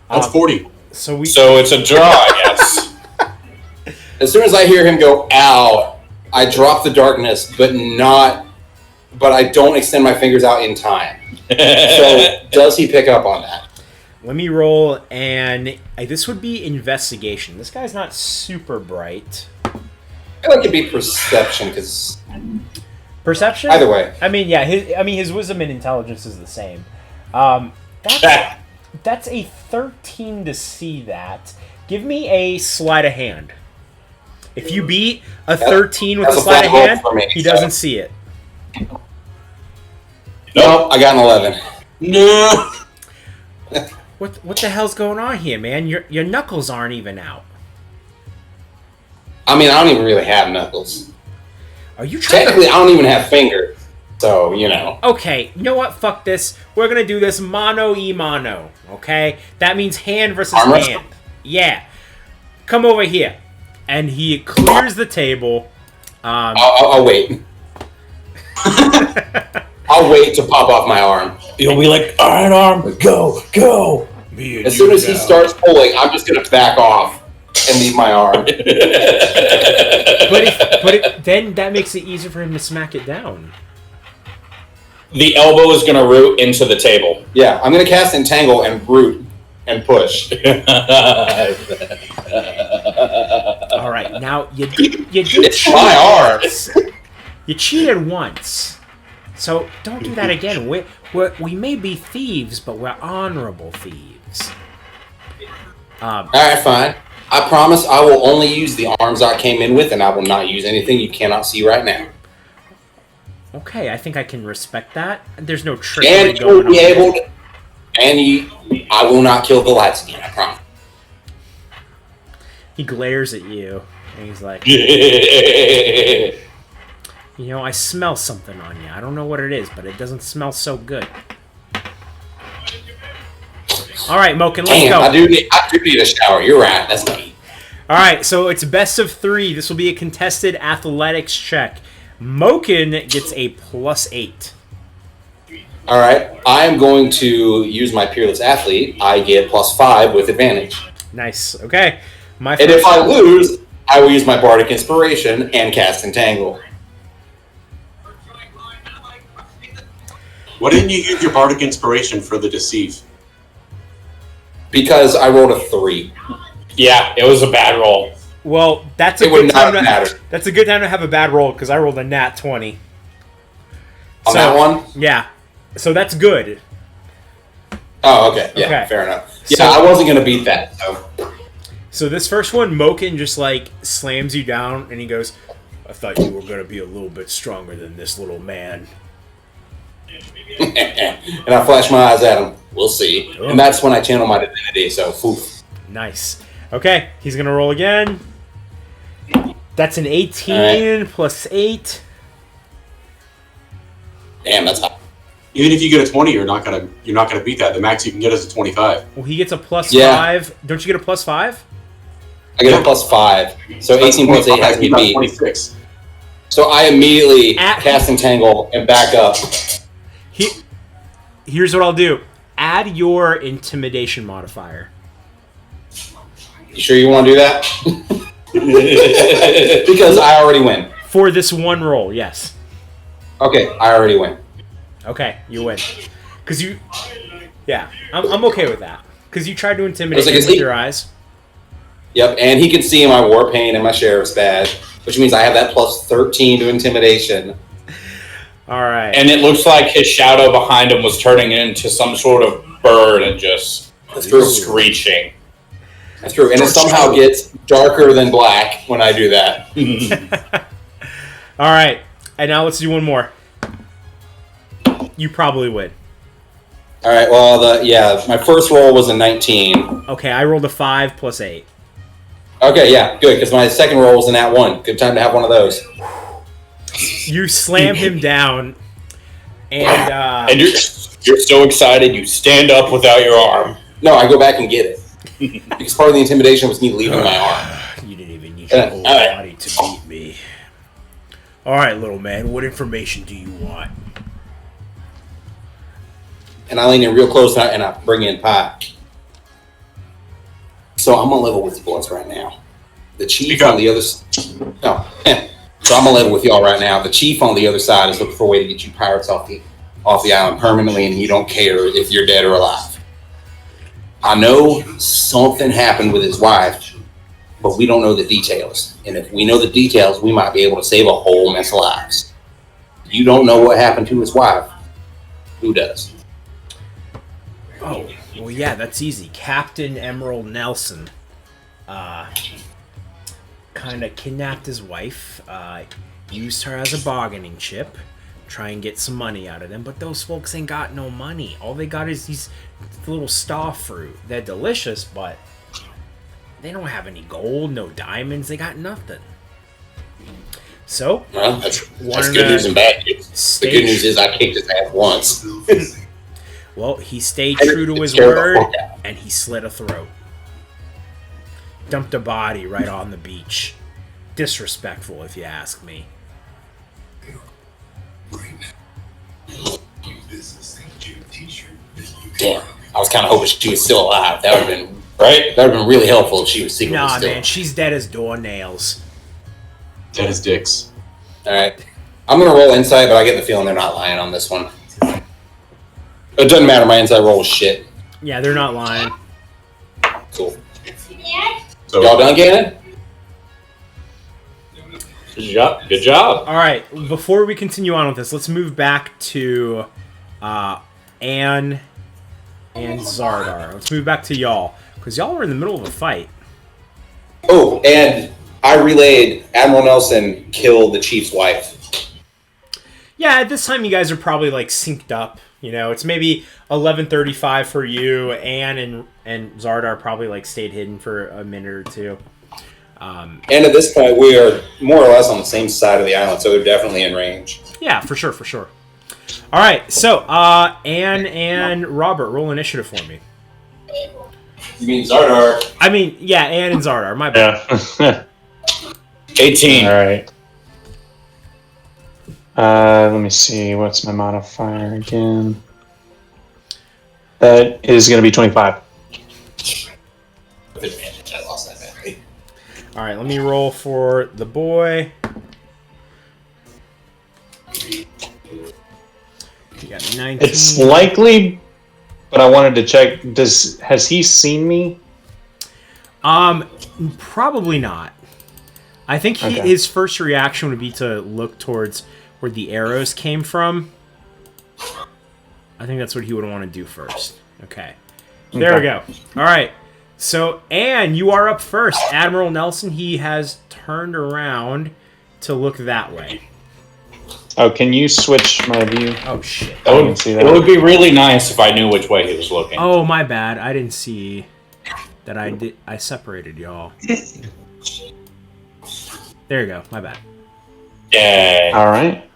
That's 40. So it's a draw, I guess. As soon as I hear him go, ow, I drop the darkness, but I don't extend my fingers out in time. So does he pick up on that? Let me roll, and this would be investigation. This guy's not super bright. I feel like it'd be perception, because Perception? either way. I mean, yeah. His wisdom and intelligence is the same. That's a 13 to see that. Give me a sleight of hand. If you beat a 13 with a that's a sleight of flat roll hand, for me, he so. doesn't see it. Nope, I got an 11. No. What the hell's going on here, man? Your knuckles aren't even out. I mean, I don't even really have knuckles. Are you trying Technically, I don't even have fingers. So, you know. Okay, you know what? Fuck this. We're gonna do this mano-y-mano, okay? That means hand versus Arm wrestle? hand. Yeah. Come over here. And he clears the table. I'll wait. I'll wait to pop off my arm. You'll be like, all right, arm, go. Me and As soon you as he now. starts pulling, I'm just going to back off and leave my arm. Then that makes it easier for him to smack it down. The elbow is going to root into the table. Yeah, I'm going to cast Entangle and root and push. All right, now you did It's cheat my arm. once. You cheated once, so don't do that again. We may be thieves, but we're honorable thieves. All right, fine. I promise I will only use the arms I came in with, and I will not use anything you cannot see right now. Okay, I think I can respect that. There's no And trickery you will going be on. able to, I will not kill the lights again, I promise. He glares at you, and he's like, you know, I smell something on you. I don't know what it is, but it doesn't smell so good. All right, Moken, let's Damn, go. I do need a shower. You're right. That's me. All right, so it's best of 3. This will be a contested athletics check. Moken gets a +8. All right. I am going to use my Peerless Athlete. I get +5 with advantage. Nice. Okay. And if I lose, I will use my Bardic Inspiration and cast Entangle. Why didn't you use your Bardic Inspiration for the Deceive? Because I rolled a 3. Yeah, it was a bad roll. Well, that's a It would good time not to matter. That's a good time to have a bad roll because I rolled a nat 20. On that one? Yeah. So that's good. Oh, okay. Yeah, Okay. fair enough. Yeah, So- I wasn't going to beat that. So. So this first one, Moken just like slams you down and he goes, I thought you were going to be a little bit stronger than this little man. And I flash my eyes at him. We'll see. Oh. And that's when I channel my divinity, so poof. Nice. Okay, he's going to roll again. That's an 18 plus 8. Damn, that's hot. Even if you get a 20, you're not gonna beat that. The max you can get is a 25. Well, he gets a +5. Yeah. Don't you get a +5? I get a +5. So 18 plus 8 has me beat. 26. So I immediately cast Entangle and back up. Here's what I'll do. Add your intimidation modifier. You sure you want to do that? Because I already win. For this one roll, yes. Okay, I already win. Okay, you win. Because you... Yeah, I'm okay with that. Because you tried to intimidate him with your eyes. Yep, and he can see my War Paint and my Sheriff's Badge, which means I have that +13 to Intimidation. All right. And it looks like his shadow behind him was turning into some sort of bird and just screeching. That's true, and it somehow gets darker than black when I do that. All right, and now let's do one more. You probably win. All right, well, my first roll was a 19. Okay, I rolled a 5 plus 8. Okay, yeah, good, because my second roll was in that one. Good time to have one of those. You slam him down, and you're so excited you stand up without your arm. No, I go back and get it. Because part of the intimidation was me leaving my arm. You didn't even need your whole body to beat me. All right, little man, what information do you want? And I lean in real close and I bring in Pie. So I'm on level with you boys right now. The chief on the other side. No. So I'm on level with y'all right now. The chief on the other side is looking for a way to get you pirates off the island permanently, and you don't care if you're dead or alive. I know something happened with his wife, but we don't know the details. And if we know the details, we might be able to save a whole mess of lives. You don't know what happened to his wife. Who does? Oh, well, yeah, that's easy. Captain Emerald Nelson kind of kidnapped his wife, used her as a bargaining chip, try and get some money out of them, but those folks ain't got no money. All they got is these little star fruit. They're delicious, but they don't have any gold, no diamonds. They got nothing. So, well, that's good news and bad news. The good news is I kicked his ass once. Well, he stayed true to his word, and he slit a throat. Dumped a body right on the beach. Disrespectful, if you ask me. Damn, I was kind of hoping she was still alive. That would have been right. That would have been really helpful if she was secretly Nah, still. man, she's dead as doornails. Dead as dicks. All right, I'm gonna roll insight, but I get the feeling they're not lying on this one. It doesn't matter. My insight roll is shit. Yeah, they're not lying. Cool. So, y'all done, Gannon? Good job. All right, before we continue on with this, let's move back to Anne and Xardaar. Let's move back to y'all, because y'all were in the middle of a fight. Oh, and I relayed Admiral Nelson killed the chief's wife. Yeah, at this time you guys are probably like synced up. You know, it's maybe 11:35 for you. Anne and Xardaar probably like stayed hidden for a minute or two. And at this point, we are more or less on the same side of the island, so they're definitely in range. Yeah, for sure. All right, so Anne and Robert, roll initiative for me. You mean Xardaar? I mean, yeah, Anne and Xardaar. My bad. Yeah. 18. All right. Let me see. What's my modifier again? That is going to be 25. With advantage, I lost that badly. All right, let me roll for the boy. You got 19. It's likely, but I wanted to check. Has he seen me? Probably not. I think Okay. his first reaction would be to look towards where the arrows came from. I think that's what he would want to do first. Okay. There we go. All right. So, Anne, you are up first. Admiral Nelson, he has turned around to look that way. Oh, can you switch my view? Oh, shit. I didn't see that. It would be really nice if I knew which way he was looking. Oh, my bad. I didn't see that I separated y'all. There you go. My bad. Yeah. All right.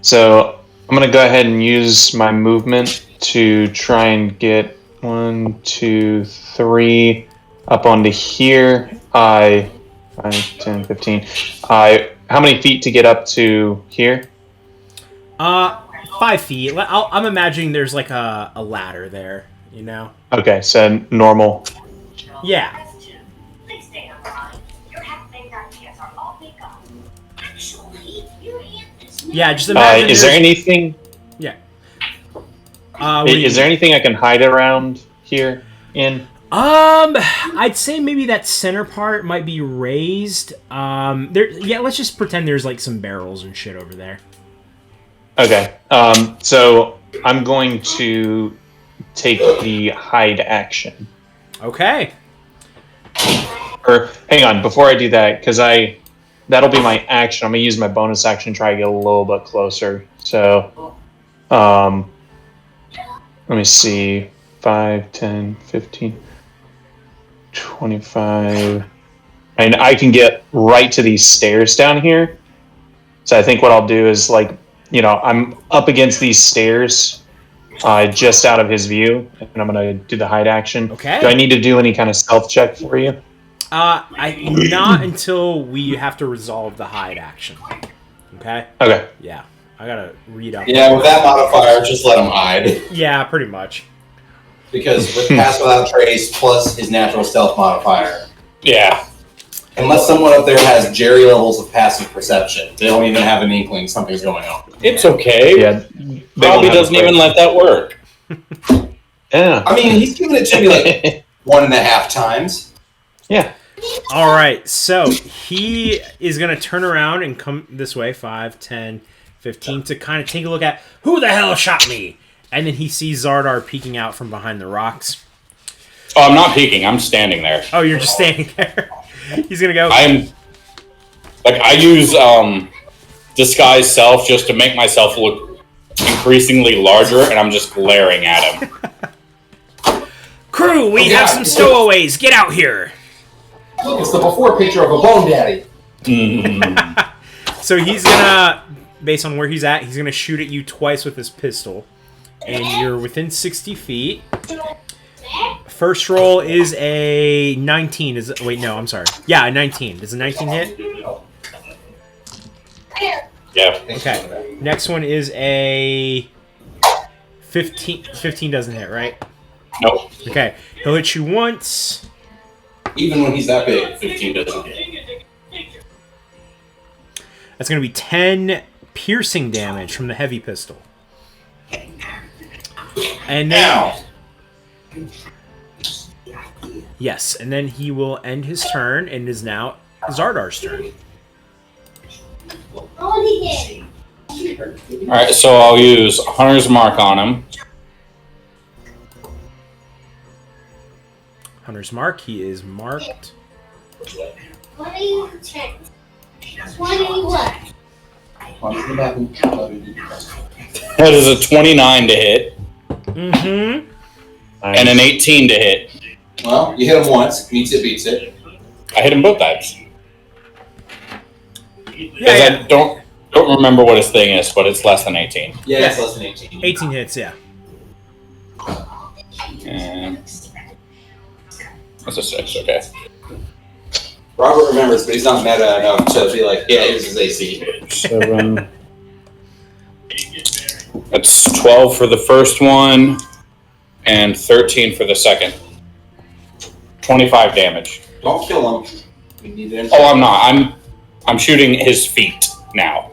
So I'm going to go ahead and use my movement to try and get 1, 2, 3 up onto here. 5, 10, 15. How many feet to get up to here? 5 feet. I'm imagining there's like a ladder there, you know? Okay, so normal. Yeah. Yeah, just imagine. Is there anything? Yeah. Is there anything I can hide around here in? I'd say maybe that center part might be raised. Yeah, let's just pretend there's like some barrels and shit over there. Okay. So I'm going to take the hide action. Okay. Or hang on, before I do that, because that'll be my action. I'm gonna use my bonus action to try to get a little bit closer. So, let me see, 5, 10, 15, 25, and I can get right to these stairs down here. So I think what I'll do is I'm up against these stairs, just out of his view, and I'm gonna do the hide action. Okay. Do I need to do any kind of stealth check for you? Not until we have to resolve the hide action. Okay? Okay. Yeah. I gotta read up. Yeah, with that modifier, just let him hide. Yeah, pretty much. Because with Pass Without Trace plus his natural stealth modifier, Yeah. unless someone up there has Jerry levels of passive perception, they don't even have an inkling something's going on. It's okay. Yeah. Robbie doesn't even let that work. Yeah. I mean, he's given it to me like 1.5 times. Yeah. All right, so he is going to turn around and come this way, 5, 10, 15, to kind of take a look at who the hell shot me. And then he sees Xardaar peeking out from behind the rocks. Oh, I'm not peeking. I'm standing there. Oh, you're just standing there. He's going to go. I use disguise self just to make myself look increasingly larger, and I'm just glaring at him. Crew, we have some stowaways. Get out here. Look, it's the before picture of a Bone Daddy. So he's gonna, based on where he's at, he's gonna shoot at you twice with his pistol, and you're within 60 feet. First roll is a 19. Wait, no, I'm sorry. Yeah, a 19. Does a 19 hit? Yeah. Okay. Next one is a 15. 15 doesn't hit, right? Nope. Okay. He'll hit you once. Even when he's that big, 15 doesn't hit. That's going to be 10 piercing damage from the heavy pistol. And then... Yes, and then he will end his turn, and it is now Xardar's turn. Alright, so I'll use Hunter's Mark on him. Hunter's Mark, he is marked. What are you check? What are you what? That is a 29 to hit. Mm-hmm. And an 18 to hit. Well, you hit him once. Meets it, beats it. I hit him both times. Yeah, I don't remember what his thing is, but it's less than 18. Yeah, it's less than 18. 18 hits, yeah. And that's a 6, okay. Robert remembers, but he's not meta enough to be like, yeah, here's his AC. 7. That's 12 for the first one, and 13 for the second. 25 damage. Don't kill him. We need him. Oh, I'm not. I'm shooting his feet now.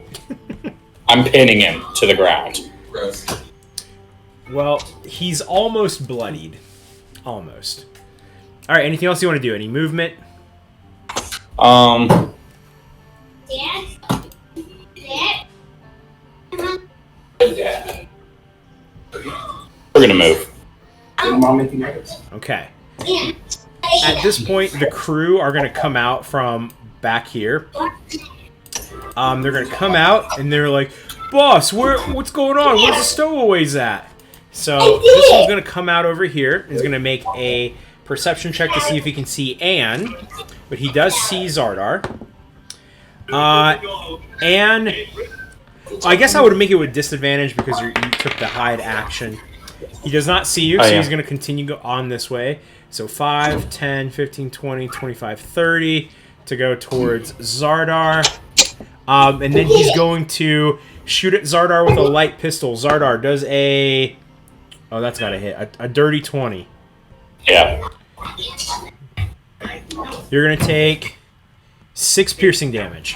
I'm pinning him to the ground. Gross. Well, he's almost bloodied. Almost. Alright, anything else you want to do? Any movement? Dad? Yeah. We're gonna move. Didn't Mom make you nervous? Okay. Yeah. At this point, the crew are going to come out from back here. They're going to come out, and they're like, Boss, what's going on? Where's the stowaways at? So this one's going to come out over here. He's going to make a perception check to see if he can see Anne. But he does see Xardaar. Anne, I guess I would make it with disadvantage because you took the hide action. He does not see you, Oh, so yeah. he's going to continue on this way. So 5, 10, 15, 20, 25, 30 to go towards Xardaar. And then he's going to shoot at Xardaar with a light pistol. Xardaar does a... Oh, that's got to hit. A dirty 20. Yeah. You're going to take 6 piercing damage.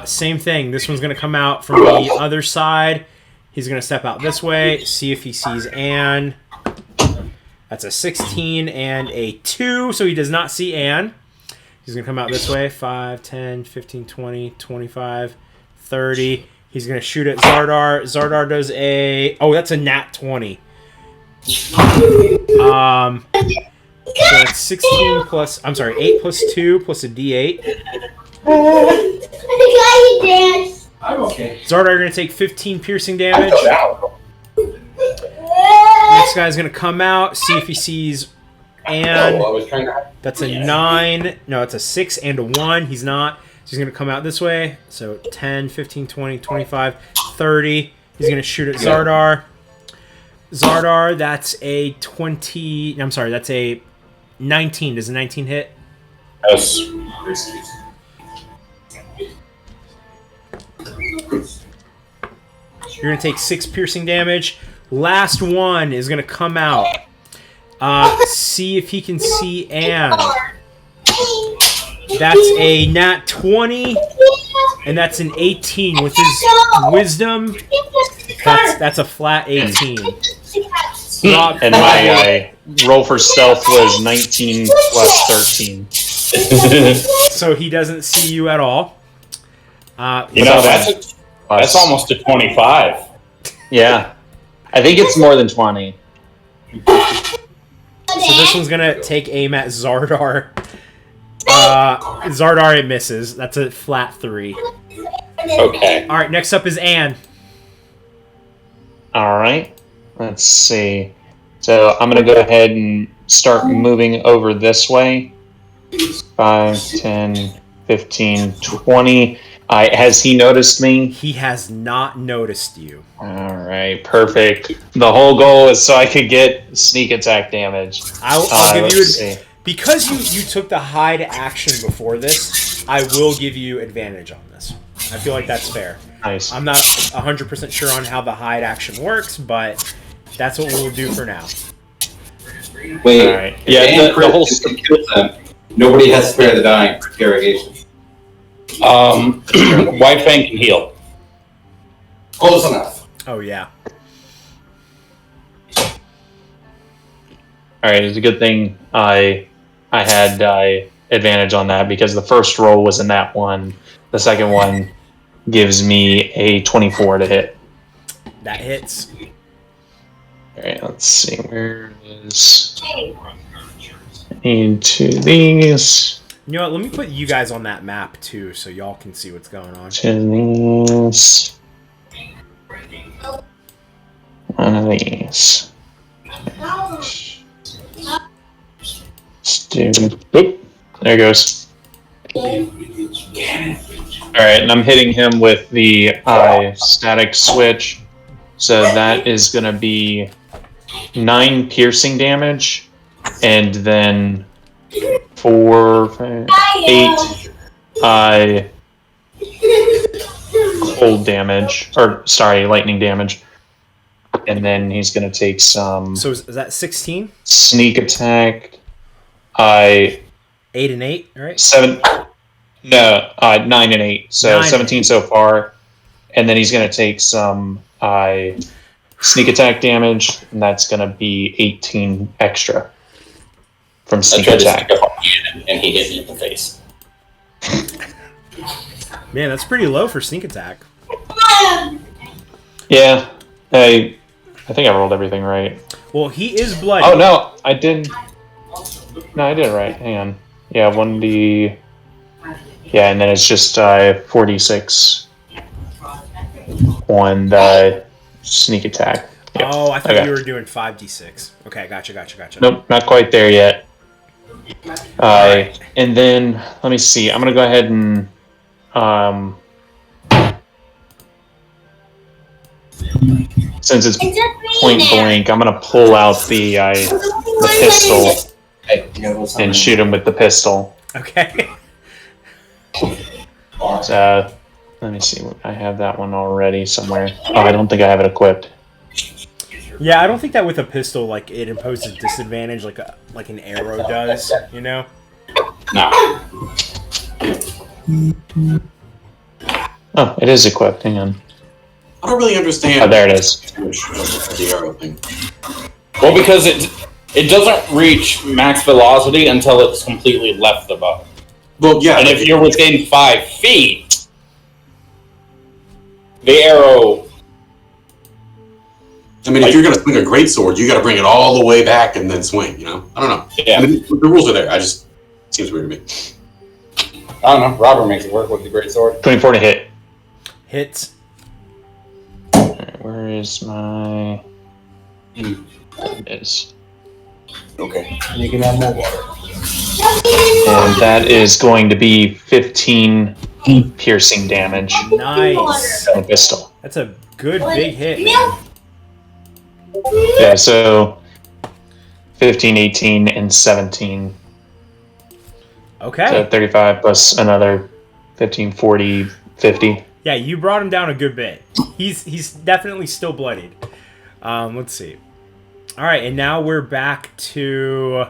Same thing. This one's going to come out from the other side. He's going to step out this way, see if he sees Anne. That's a 16 and a 2, so he does not see Anne. He's going to come out this way. 5, 10, 15, 20, 25, 30. He's going to shoot at Xardaar. Xardaar does a... Oh, that's a nat 20. So that's 16 plus... I'm sorry, 8 plus 2 plus a d8. I'm okay. Xardaar, you're going to take 15 piercing damage. Next guy's going to come out, see if he sees Anne. I was trying to... That's a 9. No, it's a 6 and a 1. He's not. So he's going to come out this way. So 10, 15, 20, 25, 30. He's going to shoot at Xardaar. Xardaar, that's a 20... I'm sorry, that's a 19. Does a 19 hit? Yes. You're going to take 6 piercing damage. Last one is going to come out. See if he can see Anne. That's a nat 20, and that's an 18 with his wisdom. That's a flat 18. Rob, And my roll for stealth was 19 plus 13. so he doesn't see you at all. You know, that's almost a 25. Yeah. I think it's more than 20. So this one's gonna take aim at Xardaar. Xardaar, it misses. That's a flat 3. Okay. All right, next up is Anne. All right. Let's see. So I'm going to go ahead and start moving over this way. 5, 10, 15, 20. Has he noticed me? He has not noticed you. All right, perfect. The whole goal is so I could get sneak attack damage. I'll give you let's see. because you took the hide action before this. I will give you advantage on this. I feel like that's fair. Nice. I'm not 100% sure on how the hide action works, but that's what we'll do for now. Wait, All right. Yeah, the whole kills them. Nobody has spare the dying for interrogation. White Fang can heal. Close enough. Oh yeah. All right, it's a good thing I had advantage on that because the first roll was in that one. The second one gives me a 24 to hit. That hits. All right, let's see where is. Into these. You know what? Let me put you guys on that map too, so y'all can see what's going on. To these. One of these. Oop, there it goes. Alright, and I'm hitting him with the static switch. So that is going to be 9 piercing damage. And then 4, 5, 8 cold damage. Or, sorry, lightning damage. And then he's going to take some... So is that 16? Sneak attack. 8 and 8, all right? 7. No, 9 and 8. So 9 17 so far. And then he's going to take some sneak attack damage, and that's going to be 18 extra from sneak attack. And he hit me in the face. Man, that's pretty low for sneak attack. Yeah, I think I rolled everything right. Well, he is bloody. Oh no, I didn't. No, I did it right. Hang on. Yeah, 1d. Yeah, and then it's just 4d6 on the sneak attack. Yep. Oh, I thought Okay. you were doing 5d6. Okay, gotcha. Nope, not quite there yet. And then let me see. I'm gonna go ahead and Since it's point blank, I'm gonna pull out the pistol and shoot him with the pistol. Okay. Let me see. I have that one already somewhere. Oh, I don't think I have it equipped. Yeah, I don't think that with a pistol, like, it imposes disadvantage like an arrow does, you know? No. Oh, it is equipped. Hang on. I don't really understand. Oh, there it is. The arrow thing. Well, because it doesn't reach max velocity until it's completely left the bow. Well, yeah. And if you're within 5 feet, the arrow. I mean, if you're going to swing a greatsword, you got to bring it all the way back and then swing, you know? I don't know. Yeah. I mean, the rules are there. It seems weird to me. I don't know. Robert makes it work with the great sword. 24 to hit. Hits. Alright, where is my... There it is. Okay. You can have more water. And that is going to be 15 piercing damage. Nice. On a pistol. That's a good big hit, man. Yeah, so 15, 18, and 17. Okay. So 35 plus another 15, 40, 50. Yeah, you brought him down a good bit. He's definitely still bloodied. Let's see. All right, and now we're back to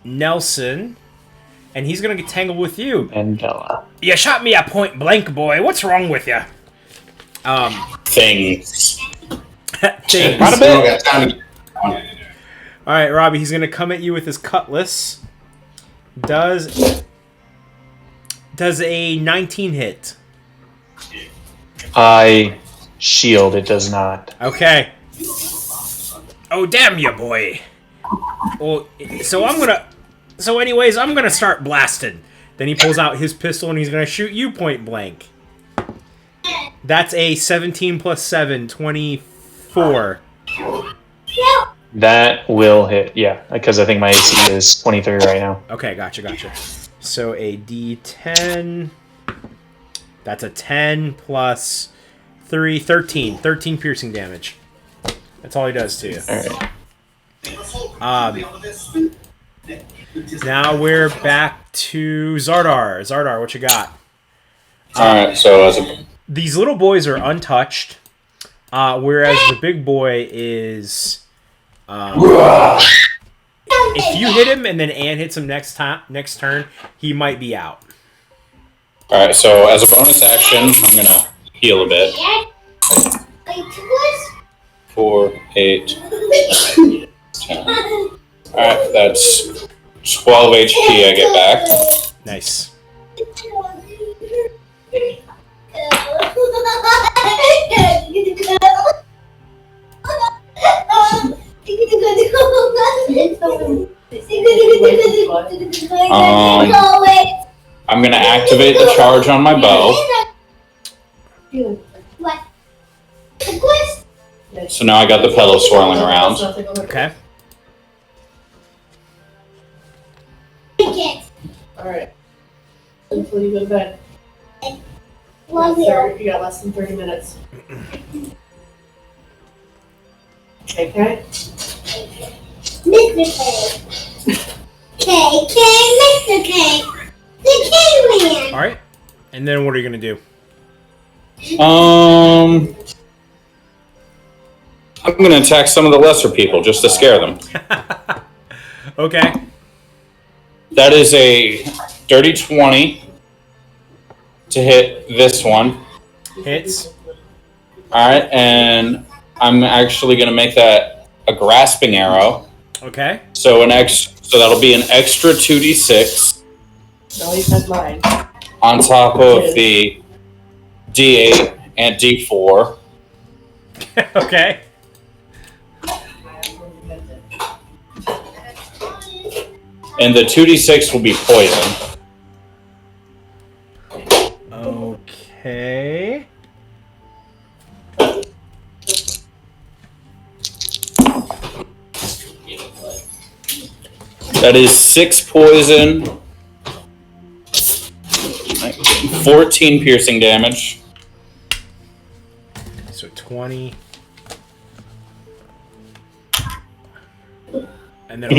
Nelson, and he's gonna get tangled with you. Mandela. You shot me at point blank, boy. What's wrong with you? Things. Things. Not a bit. All right, Robbie. He's gonna come at you with his cutlass. Does a 19 hit? I shield. It does not. Okay. Oh, damn you, boy. Well, so anyways, I'm gonna start blasting. Then he pulls out his pistol and he's gonna shoot you point blank. That's a 17 plus 7, 24. That will hit. Yeah, because I think my AC is 23 right now. Okay, gotcha. So a D10. That's a 10 plus 3, 13. 13 piercing damage. That's all he does to you. Alright. Now we're back to Xardaar. Xardaar, what you got? Alright, so These little boys are untouched, whereas the big boy is... if you hit him and then Ann hits him next turn, he might be out. Alright, so as a bonus action, I'm gonna heal a bit. 4, 8, 10. Alright, that's 12 HP I get back. Nice. I'm gonna activate the charge on my bow. So now I got the pedal swirling around. Okay. Alright. Until you go to bed. Love You you. got less than 30 minutes. Okay? Mr. K. Mr. K. The K-Man. All right. And then what are you going to do? I'm gonna attack some of the lesser people just to scare them. Okay. That is a dirty 20 to hit this one. Hits. Alright, and I'm actually gonna make that a grasping arrow. Okay. So that'll be an extra 2d6 No, you said mine. on top of the d8 and d4. Okay. And the 2d6 will be poison. Okay. That is 6 poison, 14 piercing damage. So 20. And then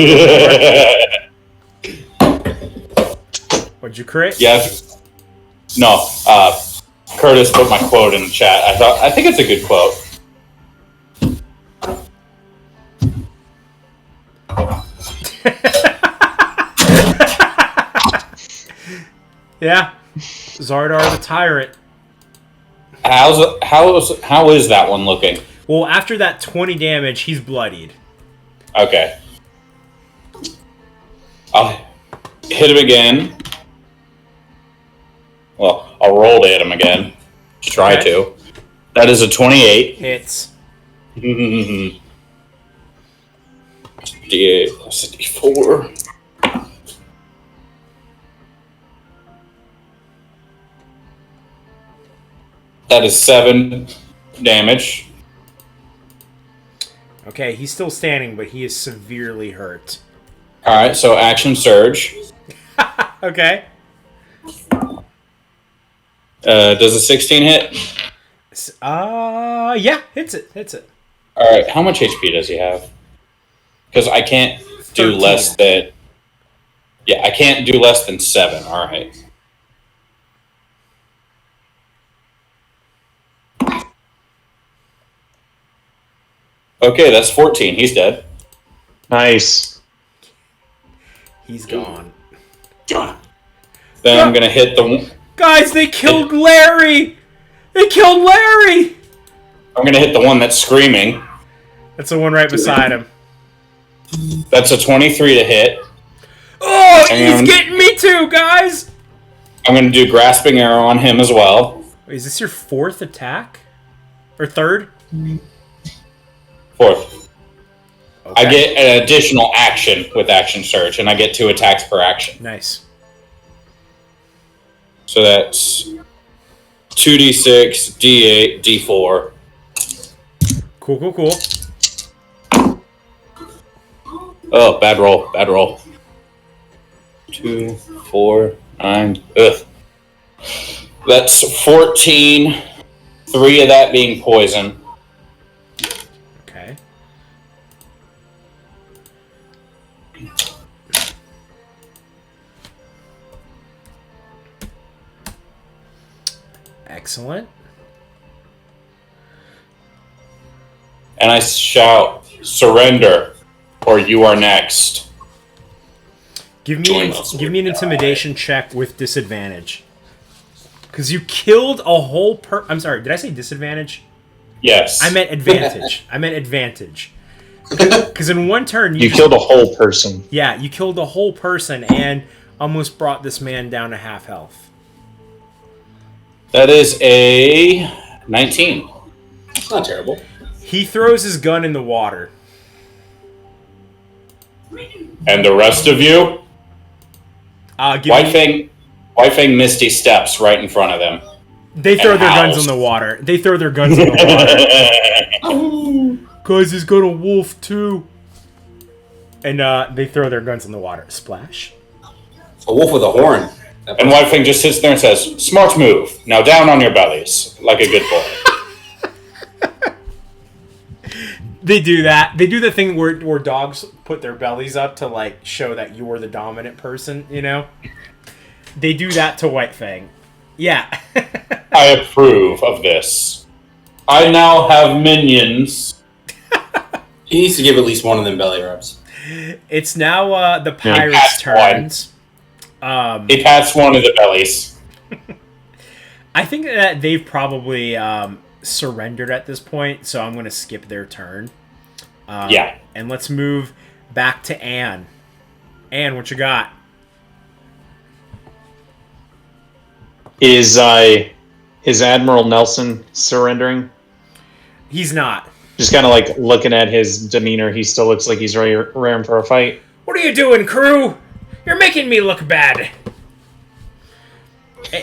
what'd you crit? Yeah. No. Curtis put my quote in the chat. I think it's a good quote. Yeah. Xardaar the Tyrant. How is that one looking? Well, after that 20 damage, he's bloodied. Okay. I'll hit him again. Well, I'll roll to hit him again. Try to. That is a 28. Hits. D8 plus a D4. That is 7 damage. Okay, he's still standing, but he is severely hurt. Alright, so action surge. Okay. Does a 16 hit? Yeah, hits it. Alright, how much HP does he have? Because I can't do 13. less than... Yeah, I can't do less than 7. Alright. Okay, that's 14. He's dead. Nice. He's gone. John. Then I'm gonna hit the... Guys, they killed Larry! They killed Larry! I'm gonna hit the one that's screaming. That's the one right beside him. That's a 23 to hit. Oh, he's getting me too, guys! I'm gonna do Grasping Arrow on him as well. Wait, is this your 4th attack? Or 3rd? 4th. Okay. I get an additional action with Action Surge, and I get 2 attacks per action. Nice. So that's 2d6, d8, d4. Cool. Oh, bad roll. 2, 4, 9. Ugh. That's 14. 3 of that being poison. Okay. Excellent. And I shout, "Surrender, or you are next." Give me an intimidation check with disadvantage. Because you killed a whole I'm sorry, did I say disadvantage? Yes. I meant advantage. Because in one turn... You killed a whole person. Yeah, you killed a whole person and almost brought this man down to half health. That is a 19. It's not terrible. He throws his gun in the water. And the rest of you? White Fang Misty steps right in front of them. They throw their guns in the water. Guys, he's got a wolf too. And they throw their guns in the water. Splash. A wolf with a horn. And White Fang just sits there and says, "Smart move. Now down on your bellies, like a good boy." They do that. They do the thing where dogs put their bellies up to like show that you're the dominant person, you know? They do that to White Fang. Yeah. I approve of this. I now have minions. He needs to give at least one of them belly rubs. It's now the pirates' turns. He pats one of the bellies. I think that they've probably surrendered at this point, so I'm going to skip their turn. Yeah. And let's move back to Anne. Anne, what you got? Is Admiral Nelson surrendering? He's not. Just kind of like looking at his demeanor, he still looks like he's raring for a fight. What are you doing, crew? You're making me look bad.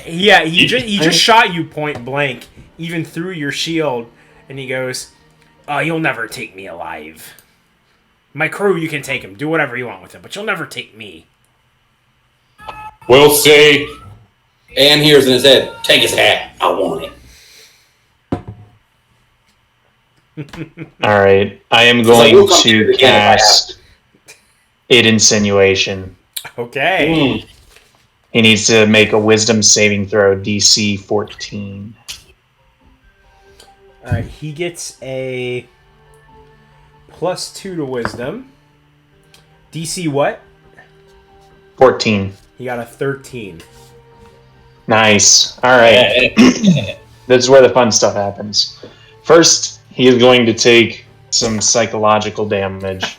Yeah, he just shot you point blank, even through your shield, and he goes, "Oh, you'll never take me alive. My crew, you can take him. Do whatever you want with him, but you'll never take me." We'll see. And hears in his head, "Take his hat. I want it." All right, I am going to cast It Insinuation. Okay. He needs to make a Wisdom saving throw, DC 14. All right, he gets a +2 to Wisdom. DC what? 14. He got a 13. Nice. All right. This is where the fun stuff happens. First, he is going to take some psychological damage.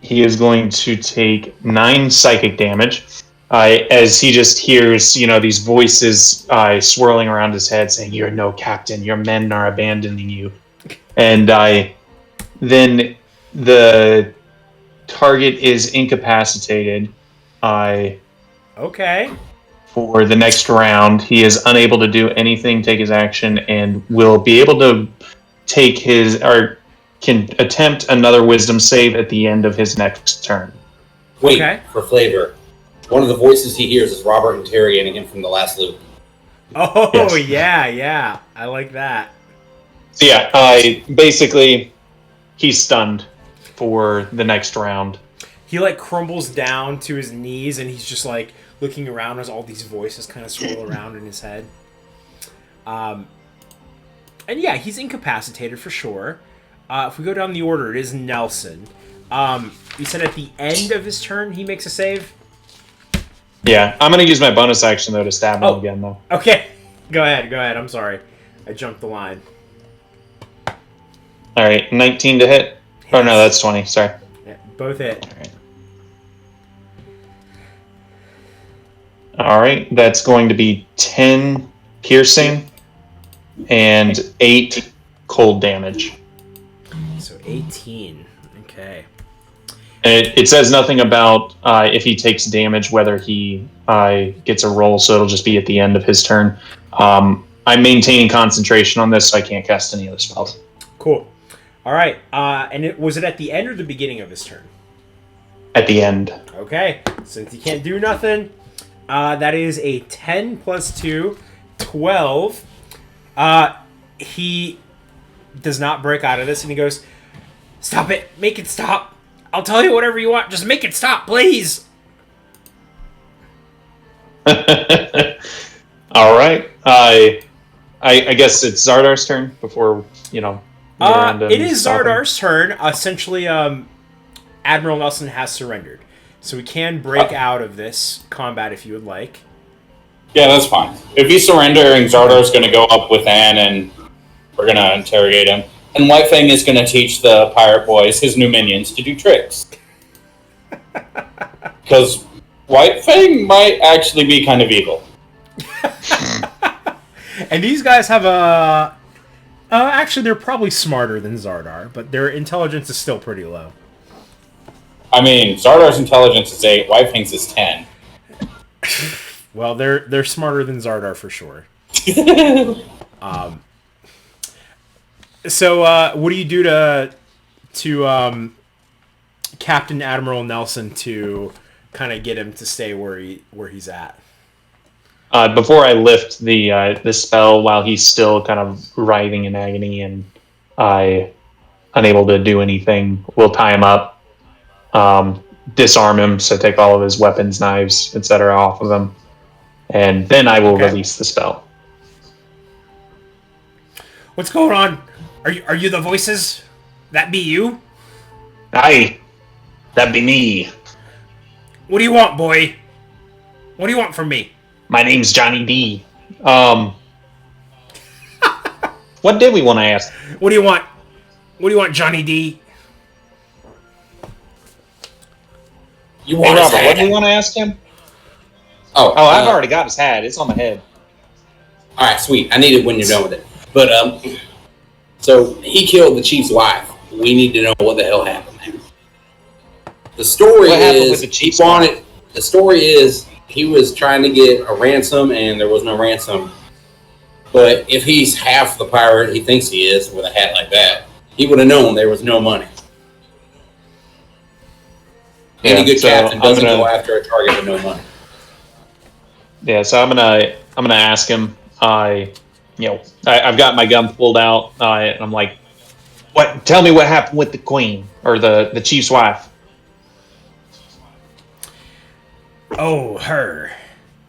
He is going to take 9 psychic damage as he just hears, these voices swirling around his head saying, "You're no captain. Your men are abandoning you." And then the target is incapacitated. Okay. For the next round, he is unable to do anything, take his action, and will be able to can attempt another Wisdom save at the end of his next turn. Wait, Okay. for flavor. One of the voices he hears is Robert interrogating him from the last loop. Oh, Yes. yeah. I like that. So yeah, basically, he's stunned for the next round. He, like, crumbles down to his knees, and he's just, like, looking around as all these voices kind of swirl around in his head. And yeah, he's incapacitated for sure. If we go down the order, it is Nelson. You said at the end of his turn he makes a save? Yeah, I'm going to use my bonus action, though, to stab him again, though. Okay. Go ahead. I'm sorry. I jumped the line. All right, 19 to hit. Oh, no, that's 20. Sorry. Yeah, both hit. All right, that's going to be 10 piercing and 8 cold damage. So 18. Okay. And it says nothing about if he takes damage, whether he gets a roll, so it'll just be at the end of his turn. I'm maintaining concentration on this, so I can't cast any other spells. Cool. All right. And was it at the end or the beginning of his turn? At the end. Okay. Since he can't do nothing, that is a 10 plus 2, 12. He does not break out of this, and he goes, "Stop it. Make it stop. I'll tell you whatever you want. Just make it stop, please." All right. I guess it's Xardar's turn before, It is Xardar's turn. Essentially, Admiral Nelson has surrendered. So we can break out of this combat if you would like. Yeah, that's fine. If he's surrendering, Xardar's going to go up with Anne, and we're going to interrogate him. And White Fang is going to teach the pirate boys, his new minions, to do tricks. Because White Fang might actually be kind of evil. And these guys have a... actually, they're probably smarter than Xardar, but their intelligence is still pretty low. I mean, Xardar's intelligence is 8, White Fang's is 10. Well, they're smarter than Xardar for sure. So, what do you do to Captain Admiral Nelson to kind of get him to stay where he's at? Before I lift the spell, while he's still kind of writhing in agony and unable to do anything, we'll tie him up, disarm him, so take all of his weapons, knives, etc. off of him, and then I will release the spell. What's going on? Are you the voices? That be you? Aye, that be me. What do you want, boy? What do you want from me? My name's Johnny D. What did we want to ask? What do you want? What do you want, Johnny D? You Hey, want his Robert, hat? what do we want to ask him? Oh, I've already got his hat. It's on my head. All right, sweet. I need it when you're done with it. But so he killed the chief's wife. We need to know what the hell happened there. The story What happened is with the chief's he wanted. The story is he was trying to get a ransom, and there was no ransom. But if he's half the pirate he thinks he is with a hat like that, he would have known there was no money. Any good captain doesn't go after a target with no money. Yeah, so I'm gonna ask him. I've got my gun pulled out, and I'm like, "What? Tell me what happened with the queen or the chief's wife." Oh, her.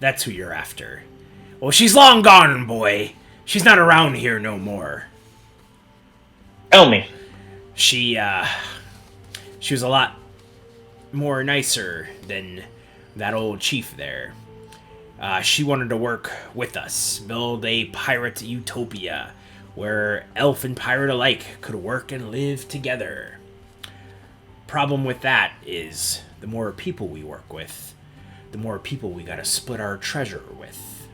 That's who you're after. Well, she's long gone, boy. She's not around here no more. Tell me. She was a lot more nicer than that old chief there. She wanted to work with us, build a pirate utopia where elf and pirate alike could work and live together. Problem with that is the more people we work with, the more people we gotta split our treasure with.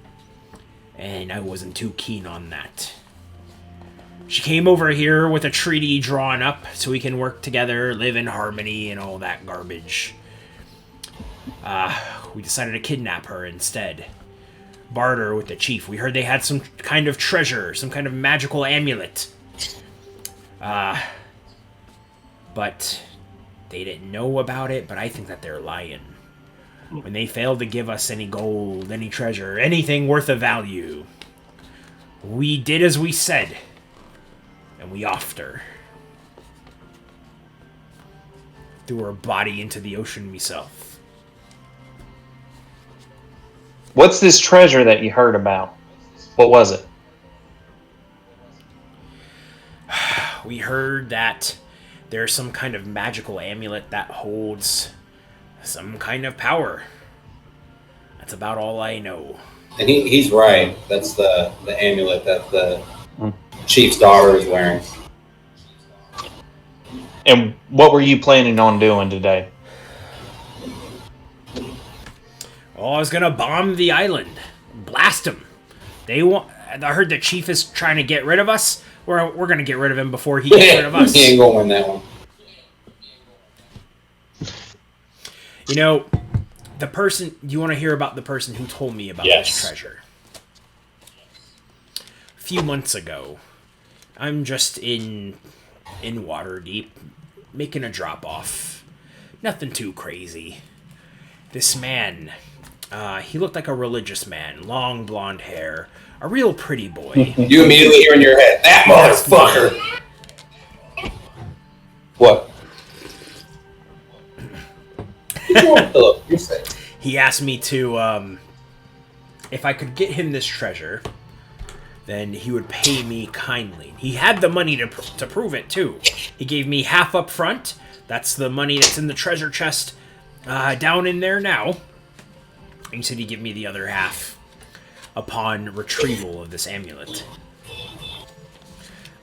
And I wasn't too keen on that. She came over here with a treaty drawn up so we can work together, live in harmony, and all that garbage. We decided to kidnap her instead. Barter with the chief. We heard they had some kind of treasure, some kind of magical amulet. But they didn't know about it, but I think that they're lying. When they failed to give us any gold, any treasure, anything worth of value, we did as we said, and we offed her. Threw her body into the ocean myself. What's this treasure that you heard about? What was it? We heard that there's some kind of magical amulet that holds some kind of power. That's about all I know. And he's right. That's the amulet that the chief's daughter is wearing. And what were you planning on doing today? Oh, I was gonna bomb the island, blast them. I heard the chief is trying to get rid of us. We're gonna get rid of him before he gets rid of us. He ain't gonna win that one. You know, the person. You want to hear about the person who told me about this treasure? A few months ago, I'm just in Waterdeep, making a drop off. Nothing too crazy. This man. He looked like a religious man, long blonde hair, a real pretty boy. You immediately hear in your head, that motherfucker! What? You're safe. He asked me to, if I could get him this treasure, then he would pay me kindly. He had the money to prove it, too. He gave me half up front. That's the money that's in the treasure chest down in there now. And he said he'd give me the other half upon retrieval of this amulet.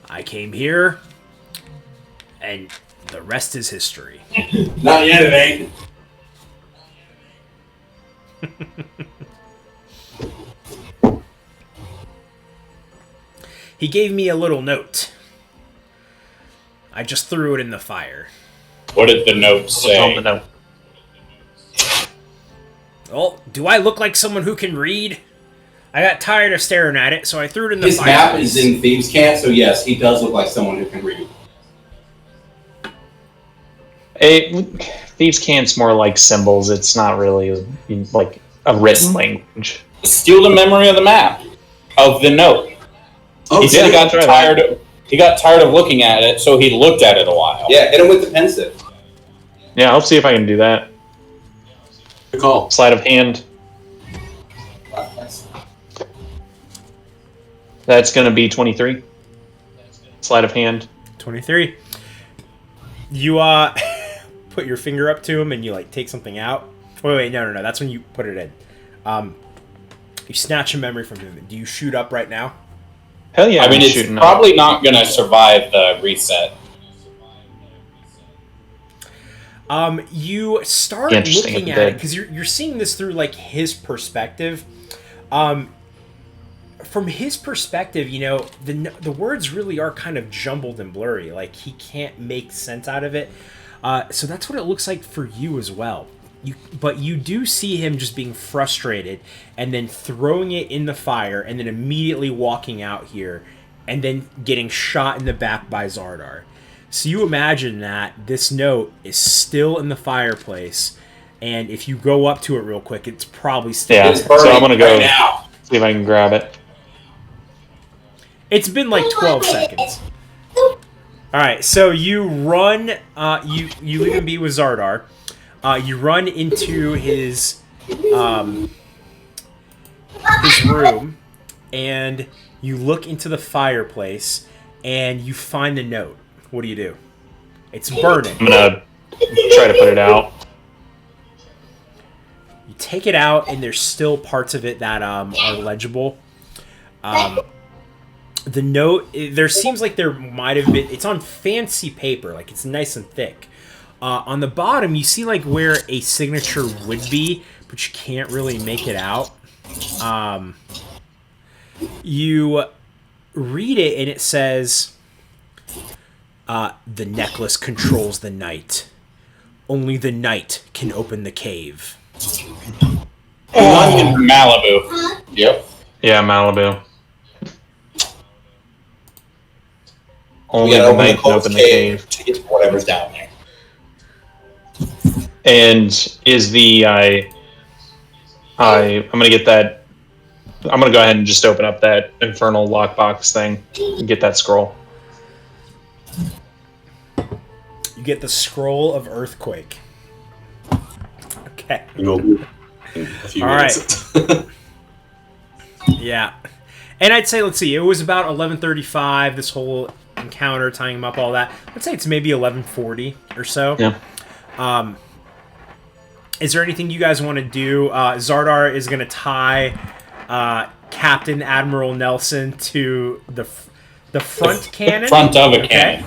I came here, and the rest is history. Not yet, it ain't. He gave me a little note. I just threw it in the fire. What did the note say? Well, do I look like someone who can read? I got tired of staring at it, so I threw it in the fire. His map is in Thieves' Camp, so yes, he does look like someone who can read. Thieves' Camp's more like symbols. It's not really like a written language. Steal the memory of the map, of the note. Oh, He got tired of looking at it, so he looked at it a while. Yeah, hit him with the pensive. Yeah, I'll see if I can do that. Good call. Sleight of hand. That's going to be 23. Sleight of hand. 23. You put your finger up to him and you like take something out. Wait, no. That's when you put it in. You snatch a memory from him. Do you shoot up right now? Hell yeah! I mean, it's probably not going to survive the reset. You start looking at it because you're seeing this through like his perspective. From his perspective, you know, the words really are kind of jumbled and blurry. Like he can't make sense out of it. So that's what it looks like for you as well. But you do see him just being frustrated and then throwing it in the fire and then immediately walking out here and then getting shot in the back by Xardaar. So you imagine that this note is still in the fireplace, and if you go up to it real quick, it's probably still... Yeah, so I'm going to go see if I can grab it. It's been like 12 seconds. Alright, so you run, you leave him be with Xardaar. You run into his room, and you look into the fireplace, and you find the note. What do you do? It's burning. I'm gonna try to put it out. You take it out, and there's still parts of it that are legible. The note, there seems like there might have been, it's on fancy paper, like it's nice and thick. On the bottom, you see like where a signature would be, but you can't really make it out. You read it, and it says, the necklace controls the night. Only the night can open the cave. Malibu. Yep. Yeah, Malibu. We Only gotta the open the night can open the cave. to get to whatever's down there. And is the I'm gonna get that. I'm gonna go ahead and just open up that infernal lockbox thing and get that scroll. You get the Scroll of Earthquake. Okay. You'll be in a few All minutes. Yeah. And I'd say, let's see, it was about 11:35, this whole encounter, tying him up, all that. Let's say it's maybe 11:40 or so. Yeah. Is there anything you guys want to do? Xardaar is going to tie Captain Admiral Nelson to the front cannon. Front of a cannon.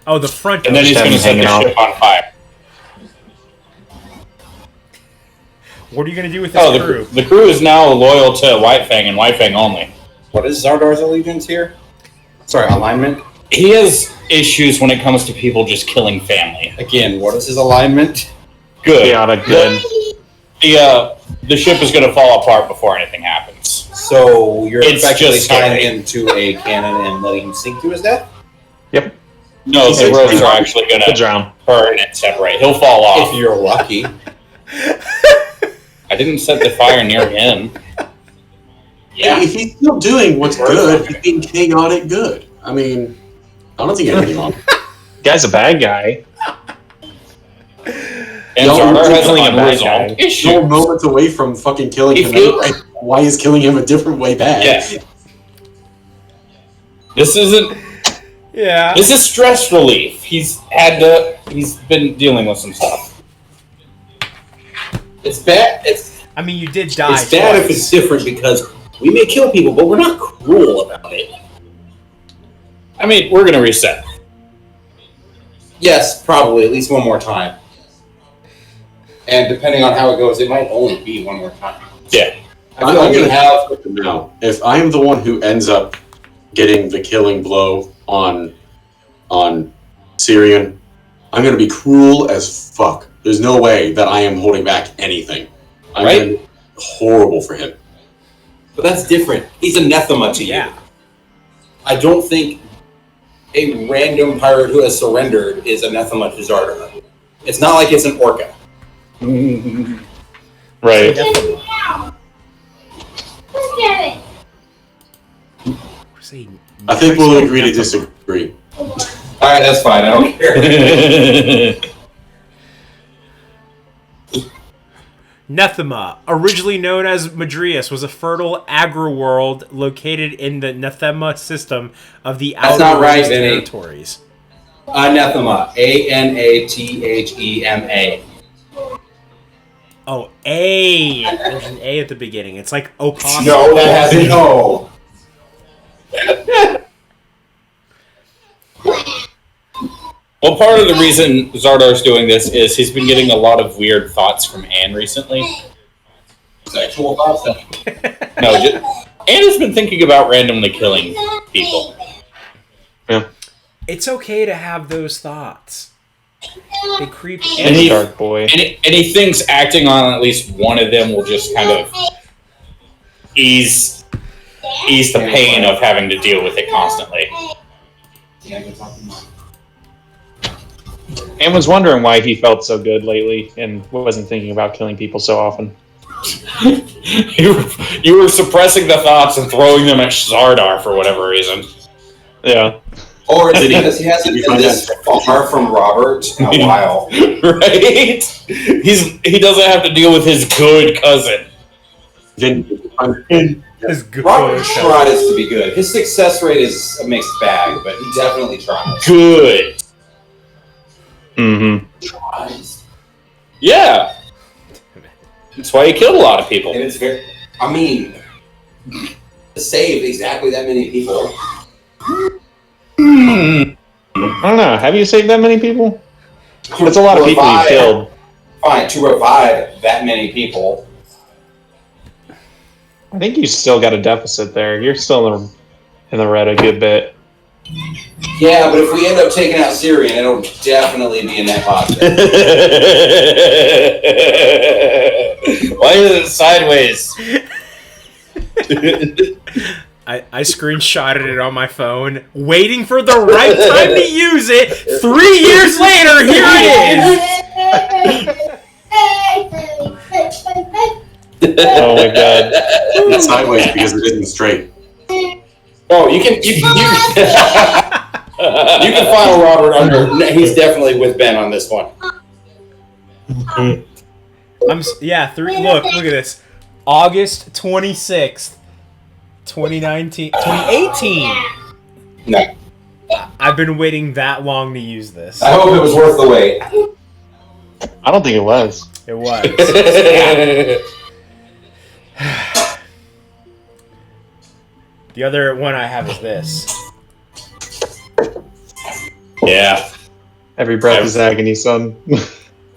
Oh, the front. And then he's going to set the ship on fire. What are you going to do with this crew? The crew is now loyal to White Fang and White Fang only. What is Zardar's allegiance here? Sorry, alignment? He has issues when it comes to people just killing family. Again, what is his alignment? Good. Chaotic good. The ship is going to fall apart before anything happens. So you're It's effectively just tying scary. him to a cannon and letting him sink to his death? Yep. No, the ropes are actually going To to drown. burn and separate. He'll fall off. If you're lucky. I didn't set the fire near him. Hey, if he's still doing what's good, he's being chaotic good. I mean, I don't think anything wrong. Guy's a bad guy. And Y'all Xardaar really has killing a bad unresolved guy. issues. No moments away from fucking killing him. Anyway. Why is killing him a different way bad? Yeah. This isn't. Yeah. This is stress relief. He's been dealing with some stuff. It's bad. I mean, you did die. It's bad if twice. it's different because we may kill people, but we're not cruel about it. I mean, we're gonna reset. Yes, probably at least one more time. And depending on how it goes, it might only be one more time. Yeah. I feel like we have. Now, if I am the one who ends up getting the killing blow on Syrian, I'm going to be cruel as fuck. There's no way that I am holding back anything. I'm Right? gonna be horrible for him. But that's different. He's anathema to you. Yeah. I don't think a random pirate who has surrendered is anathema to Xardaar. It's not like it's an orca. Right. I think we'll agree to disagree. Alright, that's fine. I don't care. Nethema, originally known as Madrius, was a fertile agri-world located in the Nethema system of the That's Outer not right, Rim's Vinny. territories. Anathema. Anathema. Oh, A. There's an A at the beginning. It's like opossum. No, that has an O. Well, part of the reason Xardar's doing this is he's been getting a lot of weird thoughts from Anne recently. Sexual thoughts. No, Anne has been thinking about randomly killing people. Yeah. It's okay to have those thoughts. They creep in. And he, Dark boy. and he thinks acting on at least one of them will just kind of ease the pain of having to deal with it constantly. And was wondering why he felt so good lately and wasn't thinking about killing people so often. You were suppressing the thoughts and throwing them at Xardaar for whatever reason. Yeah. Or is it because he hasn't been this far from Robert in a while? Right? He doesn't have to deal with his good cousin. His good Robert tries to be good. His success rate is a mixed bag, but he definitely tries. Good. Mm-hmm. Tries. Yeah. That's why he killed a lot of people. And it's very, I mean, to save exactly that many people. I don't know. Have you saved that many people? That's a lot of people you killed. Fine, to revive that many people. I think you still got a deficit there. You're still in the red a good bit. Yeah, but if we end up taking out Syrian, it'll definitely be a net positive. Why is it sideways? I screenshotted it on my phone, waiting for the right time to use it. 3 years later, here it is. Oh my god. It's sideways because it isn't straight. Oh, you can follow Robert under. He's definitely with Ben on this one. Look at this. August 26th, 2018. No. I've been waiting that long to use this. I hope it was worth the wait. I don't think it was. It was. The other one I have is this. Yeah. Every breath is agony, son.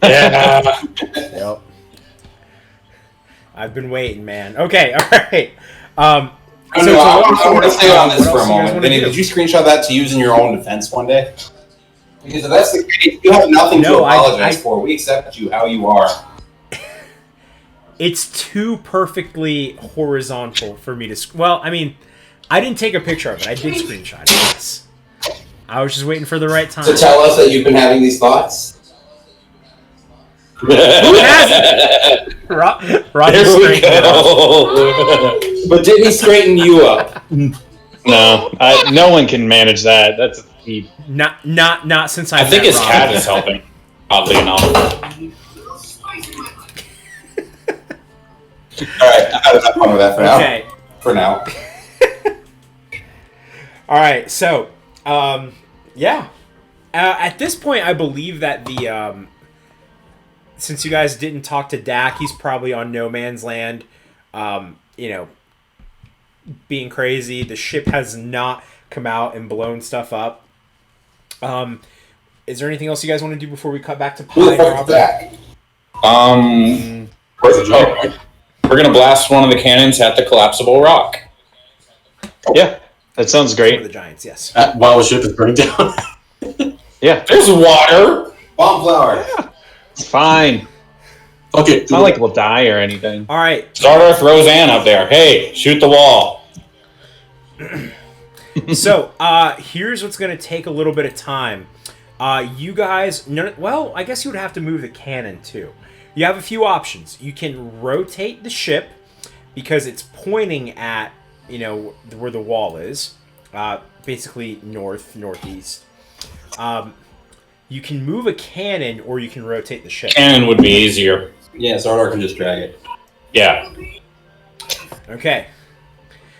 Yeah. Yep. I've been waiting, man. Okay, alright. I want to stay on this for a moment. Vinny, Did you screenshot that to use in your own defense one day? Because if that's the case, you have nothing to apologize for. We accept you how you are. It's too perfectly horizontal for me to... Well, I mean, I didn't take a picture of it. I did screenshot it. Yes. I was just waiting for the right time. To tell us that you've been having these thoughts? Who hasn't? Robbie straightened it up. But did he straighten you up? No, no one can manage that. That's deep. Not since I think his cat is helping. Oddly enough. All right, I had enough fun with that for now. Okay. For now. All right, so yeah. At this point, I believe that the since you guys didn't talk to Dak, he's probably on no man's land. Being crazy. The ship has not come out and blown stuff up. Is there anything else you guys want to do before we cut back to Who the Pie? fuck is Dak? We're gonna blast one of the cannons at the collapsible rock. Yeah, that sounds For great. the Giants, yes. While the ship is burning down. Yeah, There's water. Bomb flower. it's fine. Okay. It's not like we'll die or anything. All right. Xardaar throws Ann up there. Hey, shoot the wall. So, here's what's going to take a little bit of time. You guys... Well, I guess you would have to move the cannon, too. You have a few options. You can rotate the ship, because it's pointing at, where the wall is. Basically, northeast. You can move a cannon, or you can rotate the ship. Cannon would be easier. Yeah, Xardaar can just drag it. Yeah. Okay.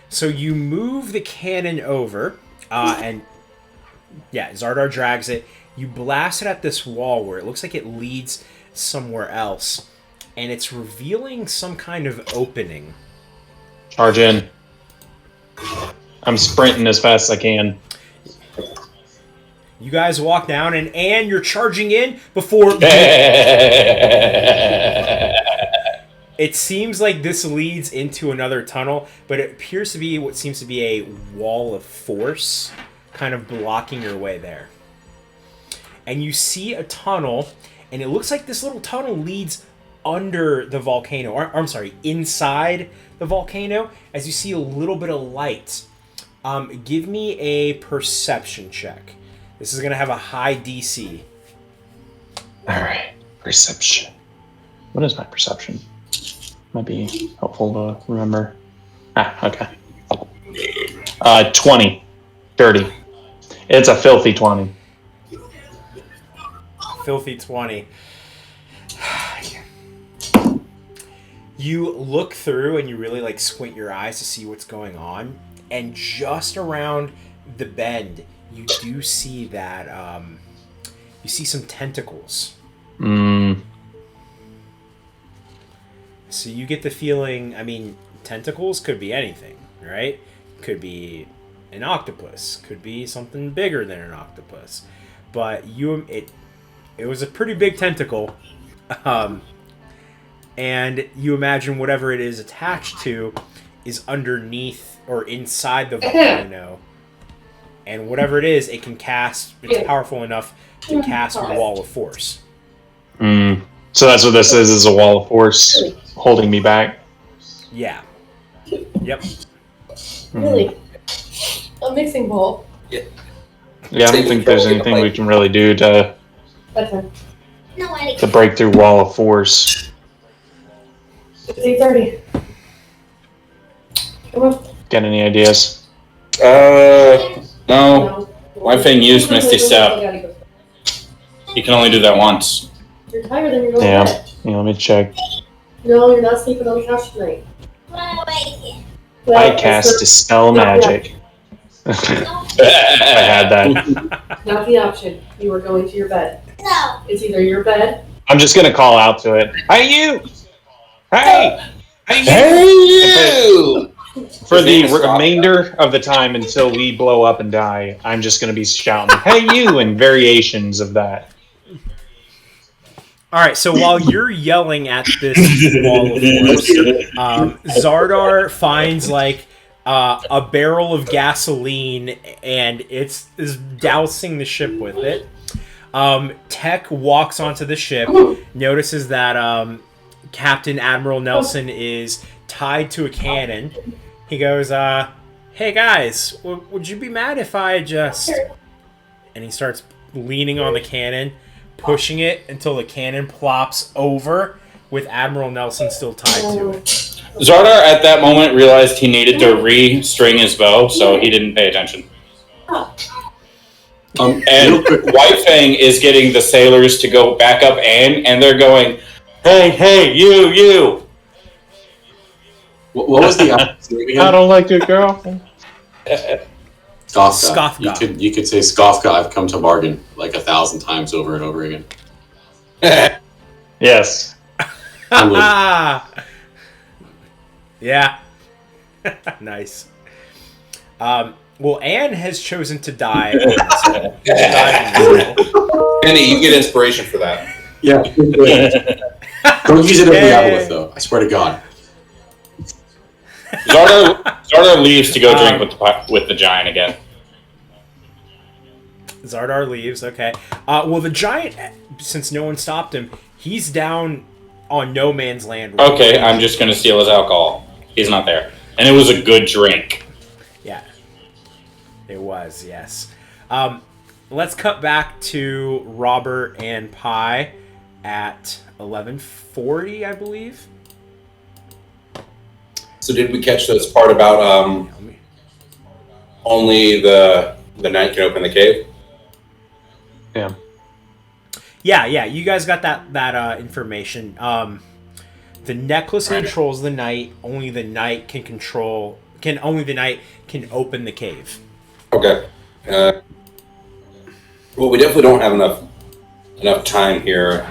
So you move the cannon over, and Xardaar drags it. You blast it at this wall where it looks like it leads somewhere else, and it's revealing some kind of opening. Charge in. I'm sprinting as fast as I can. You guys walk down, and you're charging in before... It seems like this leads into another tunnel, but it appears to be what seems to be a wall of force kind of blocking your way there. And you see a tunnel, and it looks like this little tunnel leads under the volcano, or I'm sorry, inside the volcano, as you see a little bit of light. Give me a perception check. This is going to have a high DC. All right, perception. What is my perception? Might be helpful to remember. Okay. 20. Dirty. It's a filthy 20. Filthy 20. You look through and you really like squint your eyes to see what's going on, and just around the bend you do see that you see some tentacles. So you get the feeling, I mean, tentacles could be anything, right? Could be an octopus, could be something bigger than an octopus, but it was a pretty big tentacle. And you imagine whatever it is attached to is underneath or inside the volcano. And whatever it is, it can cast, it's powerful enough to cast a wall of force. So that's what this is a wall of force holding me back? Yeah. Yep. Really? A mixing bowl. Yeah, I don't think there's anything we can really do to break through wall of force. It's 8:30. Come on. Got any ideas? No. My thing used Misty Step. You can only do that once. You're tired and you're going Yeah. to bed. Yeah, let me check. No, you're not sleeping on the couch tonight. I cast Dispel Magic. I had that. Not the option. You were going to your bed. No. It's either your bed. I'm just gonna call out to it. Hey you! Hey! Hey you! For the remainder of the time until we blow up and die, I'm just gonna be shouting, "Hey you!" and variations of that. All right, so while you're yelling at this wall of force, Xardaar finds like a barrel of gasoline and is dousing the ship with it. Tech walks onto the ship, notices that Captain Admiral Nelson is tied to a cannon. He goes, "Hey guys, would you be mad if I just..." And he starts leaning on the cannon, pushing it until the cannon plops over with Admiral Nelson still tied to it. Xardaar at that moment realized he needed to re-string his bow, so he didn't pay attention. And White Fang is getting the sailors to go back up and they're going, hey, you! What was the name again? I don't like it, girl. Skofka. You could say Skofka. I've come to bargain like 1,000 times over and over again. Yes. Yeah. Nice. Well, Anne has chosen to die. Vinny, you get inspiration for that. Yeah. Don't use it in the Aboleth, though. I swear to God. Xardaar leaves to go drink with the giant again. Xardaar leaves, okay. Well, the giant, since no one stopped him, he's down on no man's land. Okay, I'm just going to steal his alcohol. He's not there. And it was a good drink. Yeah. It was, yes. Let's cut back to Robert and Pi at 11:40, I believe. So did we catch this part about only the knight can open the cave? Yeah. Yeah. You guys got that information. The necklace controls the knight. Only the knight can open the cave. Okay. Well, we definitely don't have enough time here,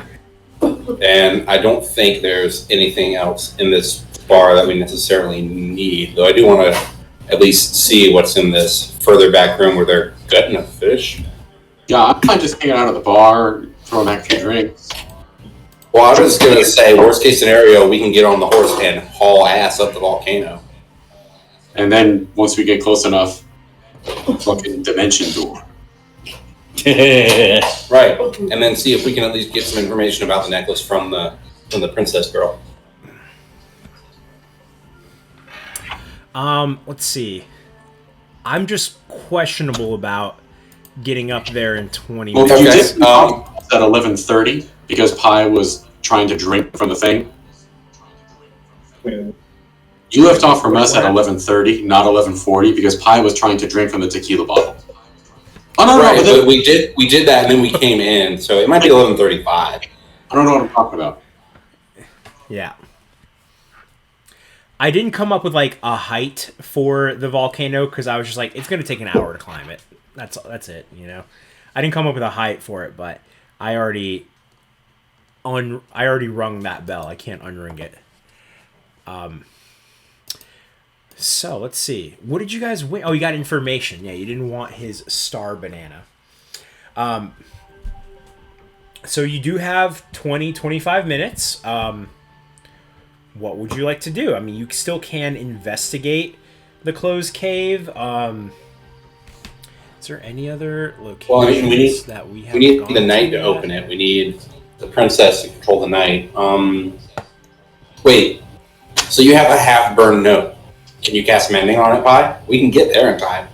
and I don't think there's anything else in this bar that we necessarily need. Though I do want to at least see what's in this further back room where they're gutting a fish. Yeah, I'm fine just hanging out at the bar, throwing back a few drinks. Well, I was going to say, worst case scenario, we can get on the horse and haul ass up the volcano. And then once we get close enough, fucking dimension door. Right, and then see if we can at least get some information about the necklace from the princess girl. Let's see. I'm just questionable about getting up there in 20 Well, minutes. you did at 11:30 because Pi was trying to drink from the thing. You left off from us at 11:30, not 11:40, because Pi was trying to drink from the tequila bottle. Oh no, Right, no, but we did that, and then we came in, so it might be 11:35. I don't know what I'm talking about. Yeah. I didn't come up with like a height for the volcano because I was just like, it's gonna take an hour to climb it. That's it, you know. I didn't come up with a height for it, but I already rung that bell. I can't unring it. So let's see. What did you guys win? Oh, you got information. Yeah, you didn't want his star banana. So you do have 20-25 minutes. What would you like to do? I mean, you still can investigate the closed cave. Is there any other locations Well, I mean, that we have? We need the knight to open it. We need the princess to control the knight. Wait. So you have a half-burned note. Can you cast mending on it, Pi? We can get there in time.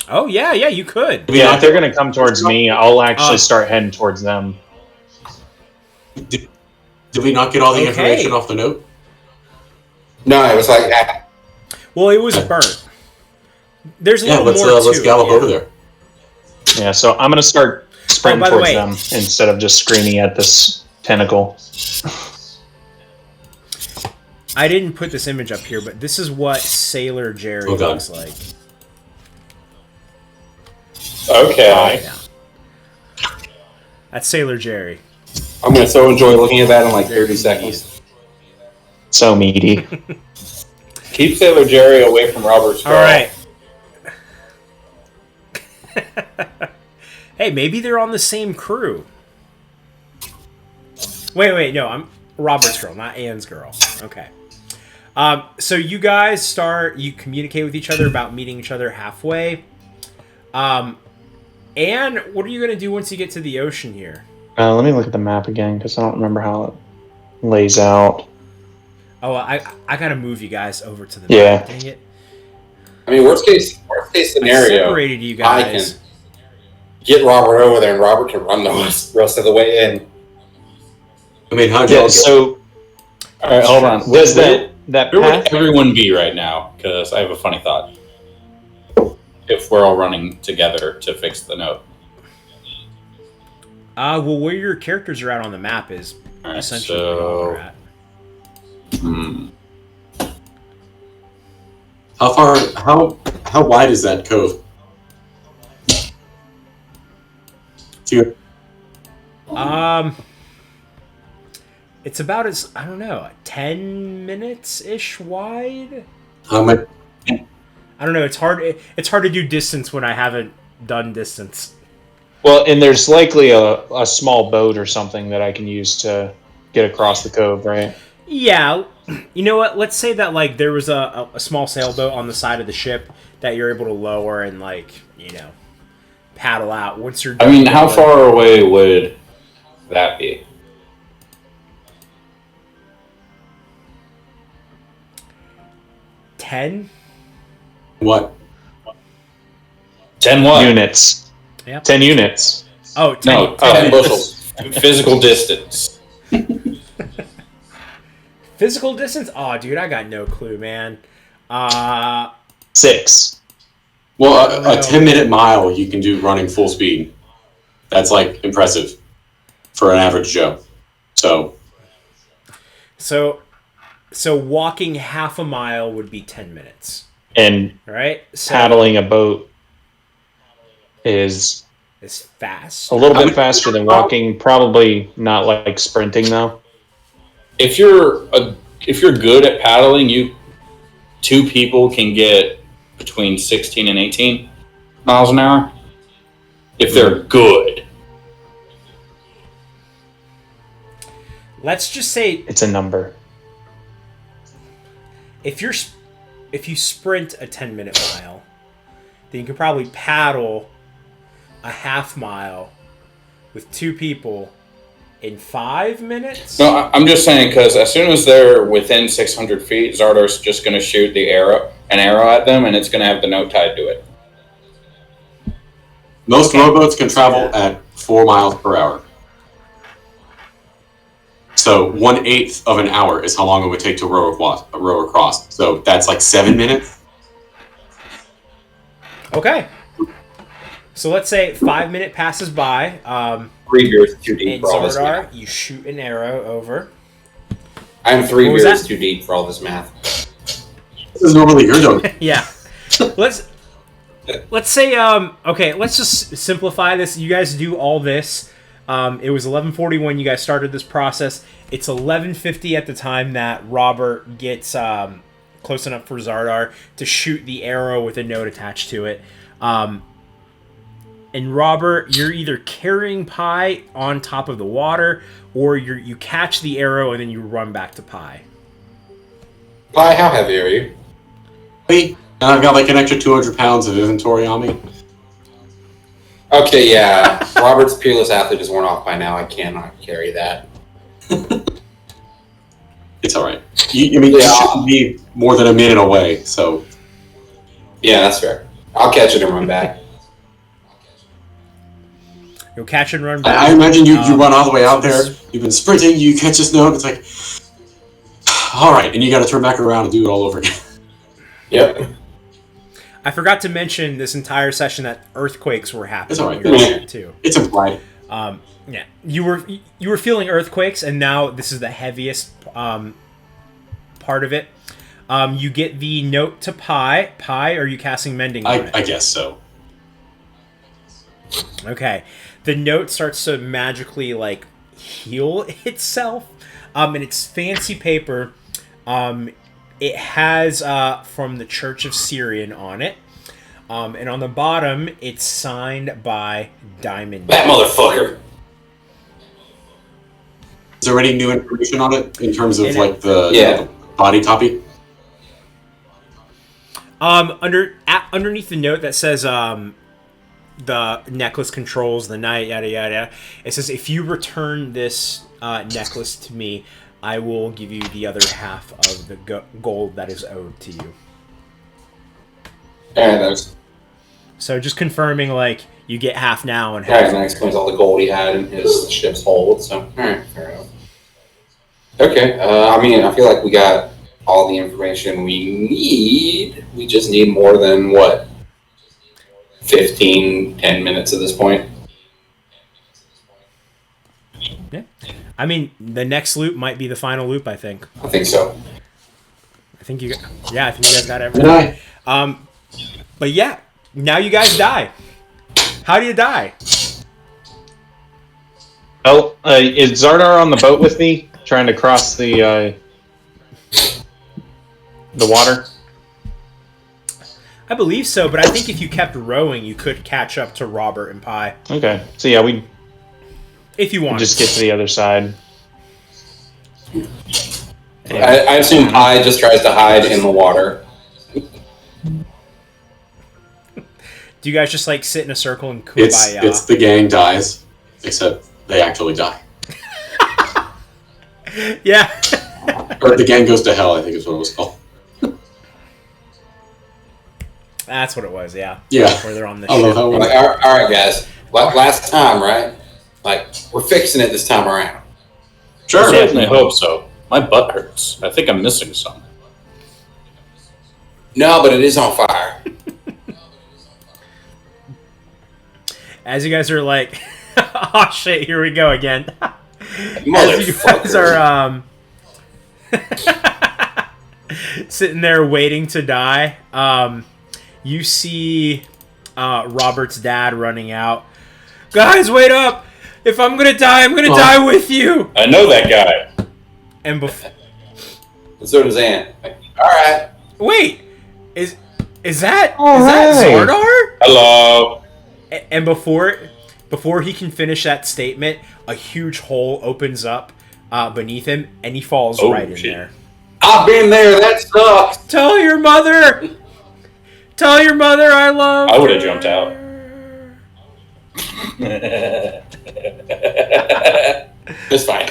Oh, yeah, you could. Yeah, if they're going to come towards me, I'll actually start heading towards them. Did we not get all the information off the note? No, it was like... Well, it was burnt. There's a little more to let's gallop over there. Yeah, so I'm going to start sprinting by the towards way- them instead of just screaming at this tentacle. I didn't put this image up here, but this is what Sailor Jerry looks like. Okay. Yeah. That's Sailor Jerry. I'm going to so enjoy looking at that in like 30 seconds. So meaty. Keep Sailor Jerry away from Robert's All right. Hey, maybe they're on the same crew. Wait, no, I'm Robert's girl, not Anne's girl. Okay. So you guys you communicate with each other about meeting each other halfway. Anne, what are you going to do once you get to the ocean here? Let me look at the map again because I don't remember how it lays out. Oh, I got to move you guys over to the Yeah. map. Dang it. I mean, worst case I scenario, separated you I guys. can get Robert over there, and Robert can run the rest of the way in. I mean, how'd Yeah, y'all so All right, hold on. does that Where path? would everyone be right now? Because I have a funny thought. If we're all running together to fix the note. Well, where your characters are at on the map is All right, essentially where y'all are at. how wide is that cove? It's about as, I don't know, 10 minutes-ish wide? How much? I don't know, it's hard to do distance when I haven't done distance. Well, and there's likely a small boat or something that I can use to get across the cove, right? Yeah, you know what, let's say that, like, there was a small sailboat on the side of the ship that you're able to lower and, like, you know, paddle out once you're done. I mean, how far away would that be? 10? What? 10 what? Units. Yep. 10 units. Oh, 10, No, 10 bushels. Physical distance. Physical distance? Oh, dude, I got no clue, man. 6. Well, a 10-minute mile you can do running full speed. That's, like, impressive for an average Joe. So walking half a mile would be 10 minutes, And right? So paddling a boat is is fast. a little bit faster than walking. Probably not like sprinting, though. If you're good at paddling, 2 people can get between 16 and 18 miles an hour. If they're good. Let's just say It's a number. if you sprint a 10-minute mile, then you can probably paddle a half mile with 2 people in 5 minutes. No, I'm just saying because as soon as they're within 600 feet, Xardaar's just going to shoot an arrow at them, and it's going to have the note tied to it. Most rowboats can travel at 4 miles per hour. So 1/8 of an hour is how long it would take to row across. So that's like 7 minutes. Okay. So let's say 5 minutes passes by. 3 beers too deep And for all this Xardaar, math. you shoot an arrow over. I'm 3 What was beers that? too deep for all this math. This is normally your domain. Yeah. Let's say okay, let's just simplify this. You guys do all this. It was 11:40 you guys started this process. It's 11:50 at the time that Robert gets close enough for Xardaar to shoot the arrow with a note attached to it. And Robert, you're either carrying Pi on top of the water, or you catch the arrow and then you run back to Pi. Pi, how heavy are you? And I've got like an extra 200 pounds of inventory on me. Okay, yeah. Robert's peerless athlete is worn off by now. I cannot carry that. It's all right. You shouldn't be more than a minute away. So Yeah, that's fair. I'll catch it and run back. You'll catch and run back. I imagine you run all the way out there. You've been sprinting. You catch this note. It's like, all right, and you got to turn back around and do it all over again. Yep. I forgot to mention this entire session that earthquakes were happening. It's all right. Here too. It's implied. Yeah, you were feeling earthquakes, and now this is the heaviest part of it. You get the note to Pi. Pi, are you casting mending on it? I guess so. Okay. The note starts to magically like heal itself. And it's fancy paper. It has from the Church of Syrian on it. And on the bottom, it's signed by Diamond. That motherfucker. Is there any new information on it in terms of like the, Yeah. the body copy? Underneath the note that says the necklace controls the night, yada yada. It says if you return this necklace to me, I will give you the other half of the gold that is owed to you. Alright, that's... So just confirming, like, you get half now and half. Alright, that explains all the gold he had in his ship's hold, so... Alright, fair enough. Okay, I mean, I feel like we got all the information we need. We just need more than, what? 10 minutes at this point? Yeah. I mean, the next loop might be the final loop, I think. I think so. I think you guys got everything. But yeah, now you guys die. How do you die? Oh, is Xardaar on the boat with me, trying to cross the water? I believe so, but I think if you kept rowing, you could catch up to Robert and Pi. Okay, so yeah, we If you want. just get to the other side. I assume Pi just tries to hide in the water. Do you guys just like sit in a circle and It's kumbaya? the gang dies, except they actually die. Yeah. Or the gang goes to hell, I think is what it was called. That's what it was, yeah. Yeah. Where they're on the I love ship. that one. Like, all right, guys. Last time, right? Like, we're fixing it this time around. I certainly hope so. My butt hurts. I think I'm missing something. No, but it is on fire. As you guys are like, oh shit, here we go again. As you guys Motherfucker. are sitting there waiting to die, you see Robert's dad running out. Guys, wait up! If I'm gonna die, I'm gonna die with you! I know that guy. And So does Ann. Like, all right. wait! Is that right. Xardaar? Hello. And before he can finish that statement, a huge hole opens up beneath him, and he falls right in shit. there. I've been there. That sucks. Tell your mother! Tell your mother I love I would have her. jumped out. It's fine.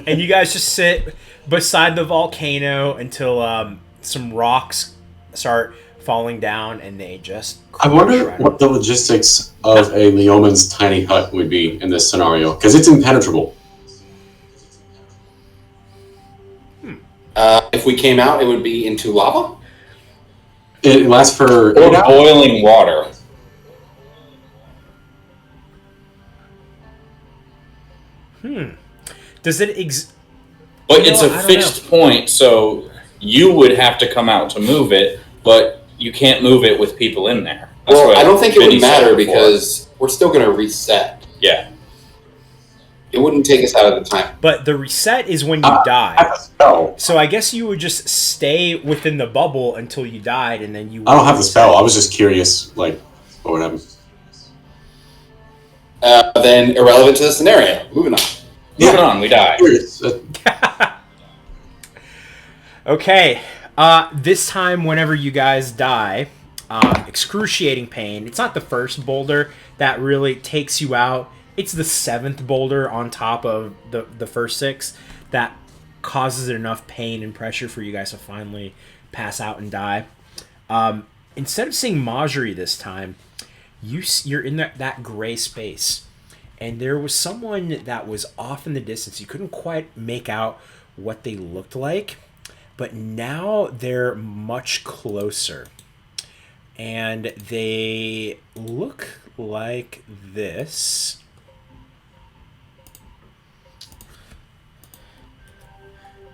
And you guys just sit beside the volcano until some rocks start falling down, and they just I wonder crash. what the logistics of a Leoman's tiny hut would be in this scenario, because it's impenetrable. If we came out, it would be into lava. It lasts for Or boiling water. Does it But You it's know, a I don't fixed point, so you would have to come out to move it, but you can't move it with people in there. That's Well, what I don't think it Vinny would said matter before. because we're still going to reset. Yeah. It wouldn't take us out of the time. But the reset is when you I die. have a spell. So I guess you would just stay within the bubble until you died, and then you. I don't have the spell. I was just curious, like, what would happen? Then irrelevant to the scenario. Moving on. Moving on, we die. Curious. Okay. This time, whenever you guys die, excruciating pain. It's not the first boulder that really takes you out. It's the 7th boulder on top of the first 6 that causes enough pain and pressure for you guys to finally pass out and die. Instead of seeing Marjorie this time, you're in that gray space. And there was someone that was off in the distance. You couldn't quite make out what they looked like. But now they're much closer. And they look like this.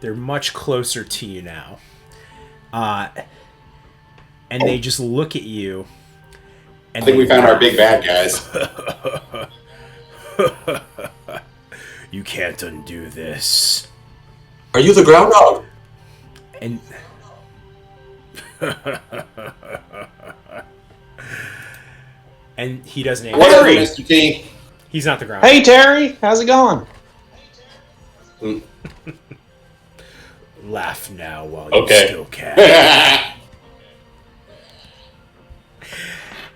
They're much closer to you now. And they just look at you. And I think we found our big bad guys. You can't undo this. Are you the groundhog? And and he doesn't answer. Whatever, Mr. T. He's not the ground. Hey Terry, how's it going? Laugh now while you Okay. still can.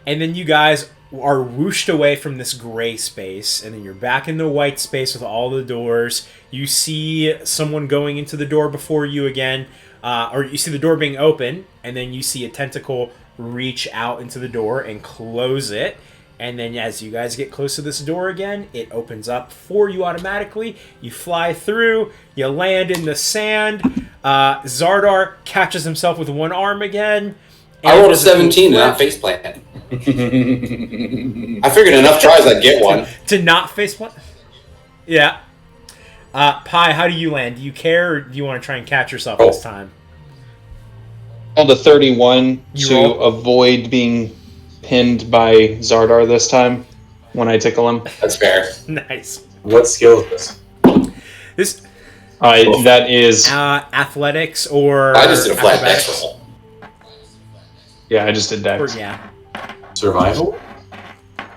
And then you guys are whooshed away from this gray space, and then you're back in the white space with all the doors. You see someone going into the door before you again, or you see the door being open, and then you see a tentacle reach out into the door and close it. And then as you guys get close to this door again, it opens up for you automatically. You fly through, you land in the sand. Xardaar catches himself with one arm again. I rolled a 17 and not faceplant. I figured enough tries I'd get one. To not faceplant? Yeah. Pi, how do you land? Do you care, or do you want to try and catch yourself this time? Rolled a 31 You to roll? avoid being pinned by Xardaar this time when I tickle him. That's fair. Nice. What skill is this? This That is, athletics or I just did a flat acrobatics? dex roll. yeah, I just did Or, Dex. yeah. Survival?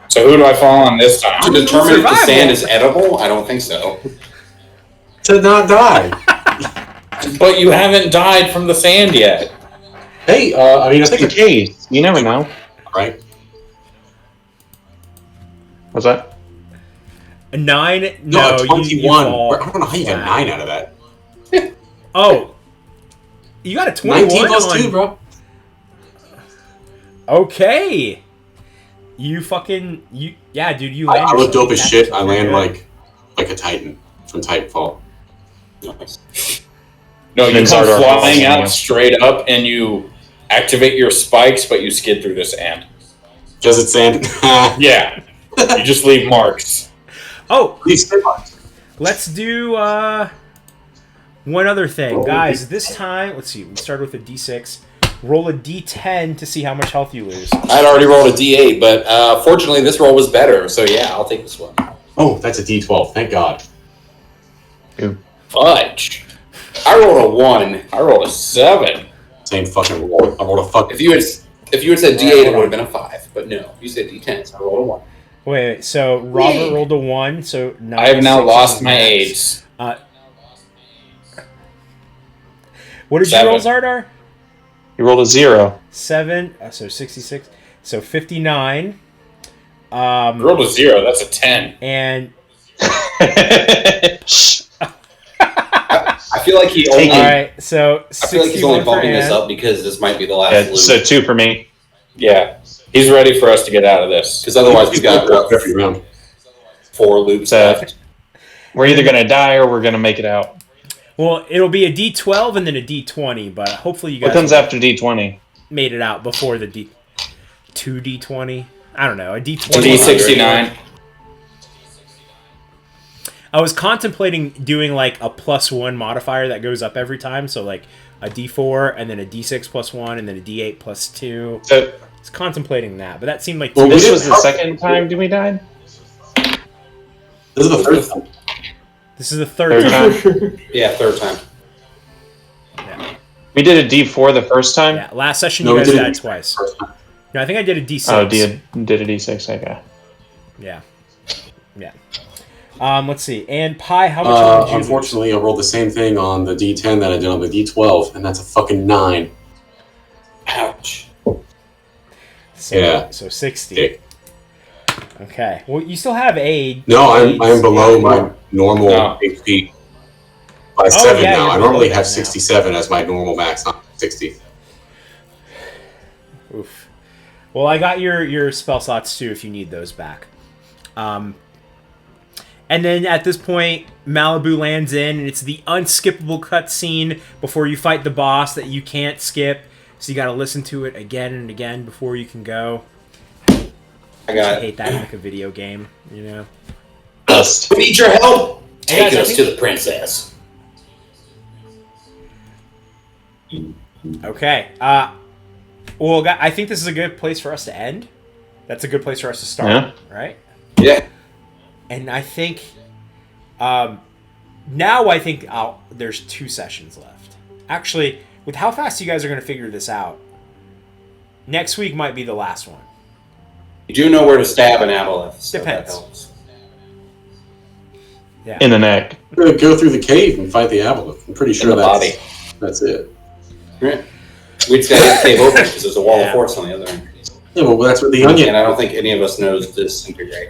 So who do I fall on this time? To determine if the Survival. sand is edible, I don't think so. To not die. But you haven't died from the sand yet. Hey, I mean, I Just in think case. You never know. right? What's that? A 9? No, No, 21. you fall I don't know how you got flat. 9 out of that. Oh. You got a 21 19 plus on... 2, bro. Okay. You fucking... Yeah, dude, you land... I look dope as shit. I Yeah. land like a Titan from Titanfall. Nice. No, And you then come Xardaar flying falls on out you. straight up and you activate your spikes, but you skid through the sand. Does it sand? Yeah. You just leave marks. Oh, Please stay on. let's do one other thing. Roll a Guys, this time... Let's see. We start with a D6. Roll a D10 to see how much health you lose. I'd already rolled a D8, but fortunately this roll was better, so yeah, I'll take this one. Oh, that's a D12. Thank God. Fudge. I rolled a 1. I rolled a 7. Same fucking roll. I rolled a fucking. If you had said D8, it would have been a 5. But no, you said D10, so I rolled a 1. Wait, so Robert rolled a 1, so... I have now 9, 6 lost is my max. AIDS. What did 7. you roll, Xardaar? You rolled a 0. 7, so 66. So 59. I rolled a 0. That's a 10. And... I feel like he only. Alright, so I feel like he's only 61 for bumping this Ann. up because this might be the last Yeah, loop. so 2 for me. Yeah. He's ready for us to get out of this. Because otherwise we've got what, every round. 4 loops So- left. We're either going to die or we're going to make it out. Well, it'll be a D12 and then a D20, but hopefully you guys What comes after D20? made it out before the 2D20. I don't know, a D20. D69. I was contemplating doing like a +1 modifier that goes up every time, so like a D4 and then a D6 +1 and then a D8 +2. So I was contemplating that, but that seemed like Well, this was the second time we died? This is the third time. this is the third time. Yeah, third time. Yeah. We did a D4 the first time? Yeah, last session No, you we guys did died it twice. first time. No, I think I did a D6. Oh, did a D6, okay. Yeah. Yeah. Let's see. And Pi, how much did you lose? Unfortunately, I rolled the same thing on the D10 that I did on the D12, and that's a fucking 9. Ouch. So, Yeah. So 60. Dick. Okay. Well, you still have aid. No, I am AIDS. below my normal No. HP by 7 yeah, now. you're I normally below have that now. 67 as my normal max, not 60. Oof. Well, I got your spell slots too if you need those back. And then at this point, Malibu lands in, and it's the unskippable cutscene before you fight the boss that you can't skip. So you got to listen to it again and again before you can go. I I got. hate that in like a video game, you know. Dust. We need your help. Hey, Take guys, I us think- to the princess. Okay. Well, I think this is a good place for us to end. That's a good place for us to start, Yeah. right? Yeah. And I think, now I think there's 2 sessions left. Actually, with how fast you guys are going to figure this out, next week might be the last one. You do know where to stab an aboleth. So Depends. That helps. Yeah. In the neck. We're going to go through the cave and fight the aboleth. I'm pretty sure the body. that's it. Right. We just got to cave open because there's a wall Yeah. of force on the other end. Yeah, well, that's where the onion. And I don't think any of us knows disintegrate.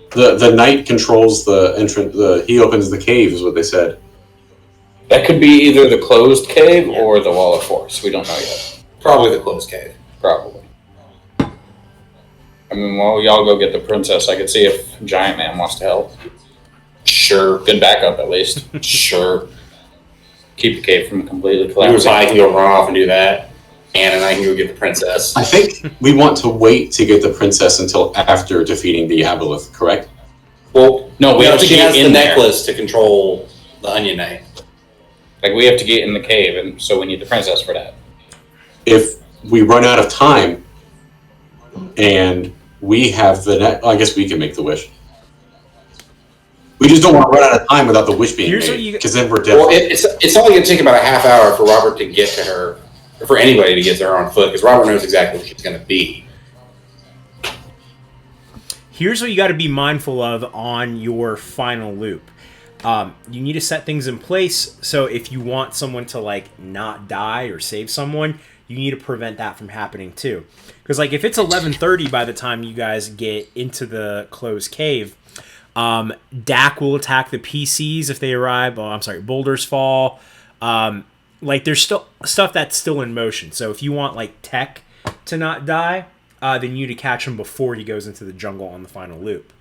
The knight controls the entrance. He opens the cave, is what they said. That could be either the closed cave or the wall of force. We don't know yet. Probably the closed cave. Probably. I mean, while y'all go get the princess, I could see if Giant Man wants to help. Sure. Good backup, at least. Sure. Keep the cave from completely You and I collapsing. can go run off and do that. Anne and I can go get the princess. I think we want to wait to get the princess until after defeating the aboleth, correct? Well, No, we have to she get has the in there. necklace to control the Onion Knight. Like, we have to get in the cave, and so we need the princess for that. If we run out of time and we have the I guess we can make the wish. We just don't want to run out of time without the wish being Here's what made, you- because then we're Well, dead. it's only going to take about a half hour for Robert to get to her, or for anybody to get to her on foot, because Robert knows exactly what she's going to be. Here's what you got to be mindful of on your final loop. You need to set things in place, so if you want someone to like not die or save someone, you need to prevent that from happening too. Because like if it's 11:30 by the time you guys get into the closed cave, Dak will attack the PCs if they arrive. Oh, I'm sorry, boulders fall. Like there's still stuff that's still in motion. So if you want like Tech to not die, then you need to catch him before he goes into the jungle on the final loop.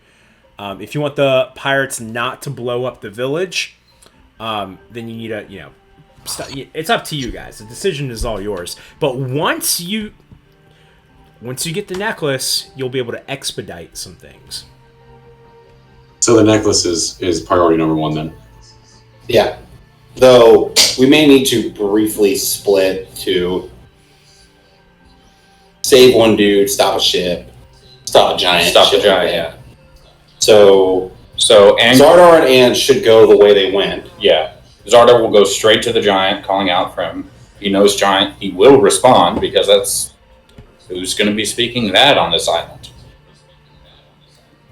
If you want the pirates not to blow up the village, then you need to, it's up to you guys. The decision is all yours. But once you get the necklace, you'll be able to expedite some things. So the necklace is priority number 1 then. Yeah. Though, we may need to briefly split to save one dude, stop a ship, stop a giant. Stop the ship. giant, yeah. So, And Xardaar and Anne should go the way they went. yeah, Xardaar will go straight to the giant, calling out for him. He knows giant. He will respond because that's who's going to be speaking that on this island.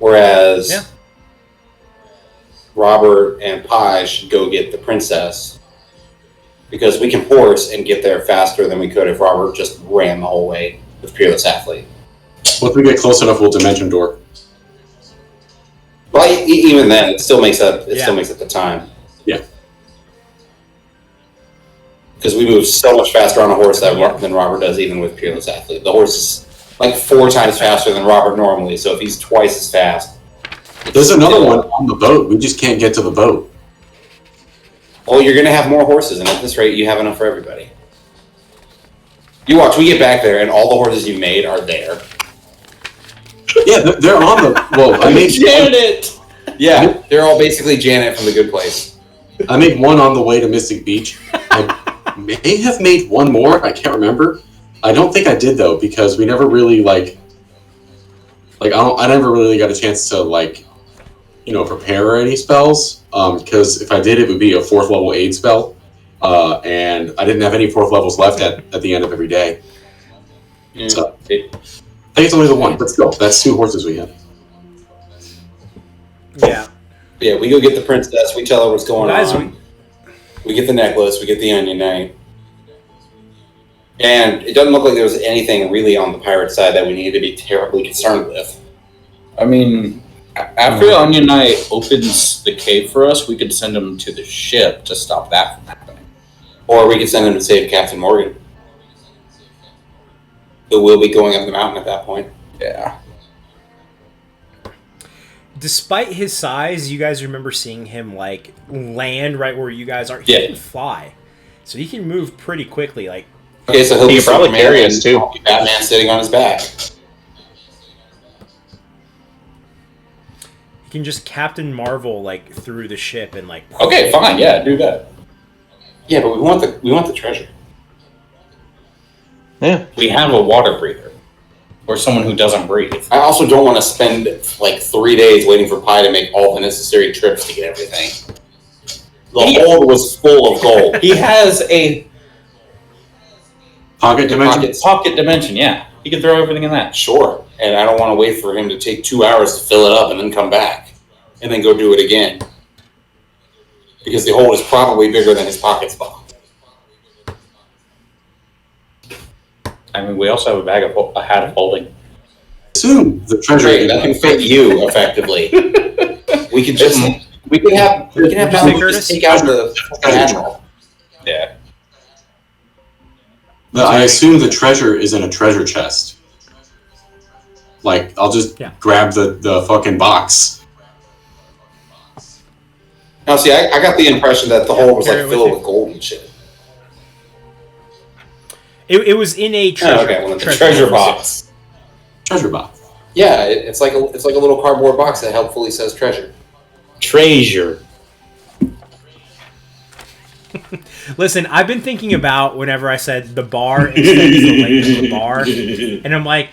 Whereas Yeah. Robert and Pi should go get the princess. Because we can horse and get there faster than we could if Robert just ran the whole way with Peerless Athlete. Once we get close enough, we'll dimension door. Well, even then, it still makes up. It Yeah. still makes up the time. Yeah. Because we move so much faster on a horse than Robert does, even with Peerless Athlete. The horse is like 4 times faster than Robert normally. So if he's twice as fast, There's another one on the boat. We just can't get to the boat. Well, you're gonna have more horses, and at this rate, you have enough for everybody. You watch. We get back there, and all the horses you made are there. Yeah, they're on the. Well, I made Janet. Yeah, they're all basically Janet from The Good Place. I made one on the way to Mystic Beach. I may have made one more. I can't remember. I don't think I did though, because we never really like I never really got a chance to prepare any spells. Because if I did, it would be a 4th level aid spell, and I didn't have any 4th levels left at the end of every day. Yeah. So I think it's only the one, but still, that's 2 horses we have. Yeah. Yeah, we go get the princess. We tell her what's going Guys, on. We get the necklace. We get the onion knight. And it doesn't look like there was anything really on the pirate side that we needed to be terribly concerned with. I mean, after the Onion Knight opens the cave for us, we could send him to the ship to stop that from happening. Or we could send him to save Captain Morgan, who will be going up the mountain at that point. Yeah. Despite his size, you guys remember seeing him land right where you guys are. He can fly, so he can move pretty quickly. Okay, so he'll He be could probably Superman carry and us, too. I'll be Batman sitting on his back. He can just Captain Marvel through the ship and Okay, fine. Yeah, do that. Yeah, but we want the treasure. Yeah. We have a water breather. Or someone who doesn't breathe. I also don't want to spend 3 days waiting for Pi to make all the necessary trips to get everything. The hold was full of gold. He has a Pocket dimension? pocket dimension, yeah. He can throw everything in that. Sure, and I don't want to wait for him to take 2 hours to fill it up and then come back. And then go do it again. Because the hole is probably bigger than his pocket spot. I mean, we also have a hat of holding. Assume the treasure. Great, that can fit you effectively. we can have Donald just take out the admiral. Yeah. No, I assume the treasure is in a treasure chest. I'll just grab the fucking box. Now, see, I got the impression that the hole was filled with gold and shit. It was in a treasure. Oh, okay, well, the treasure box. Treasure box. Yeah, it's like a little cardboard box that helpfully says treasure. Treasure. Listen, I've been thinking about whenever I said the bar extends the length of the bar, and I'm like,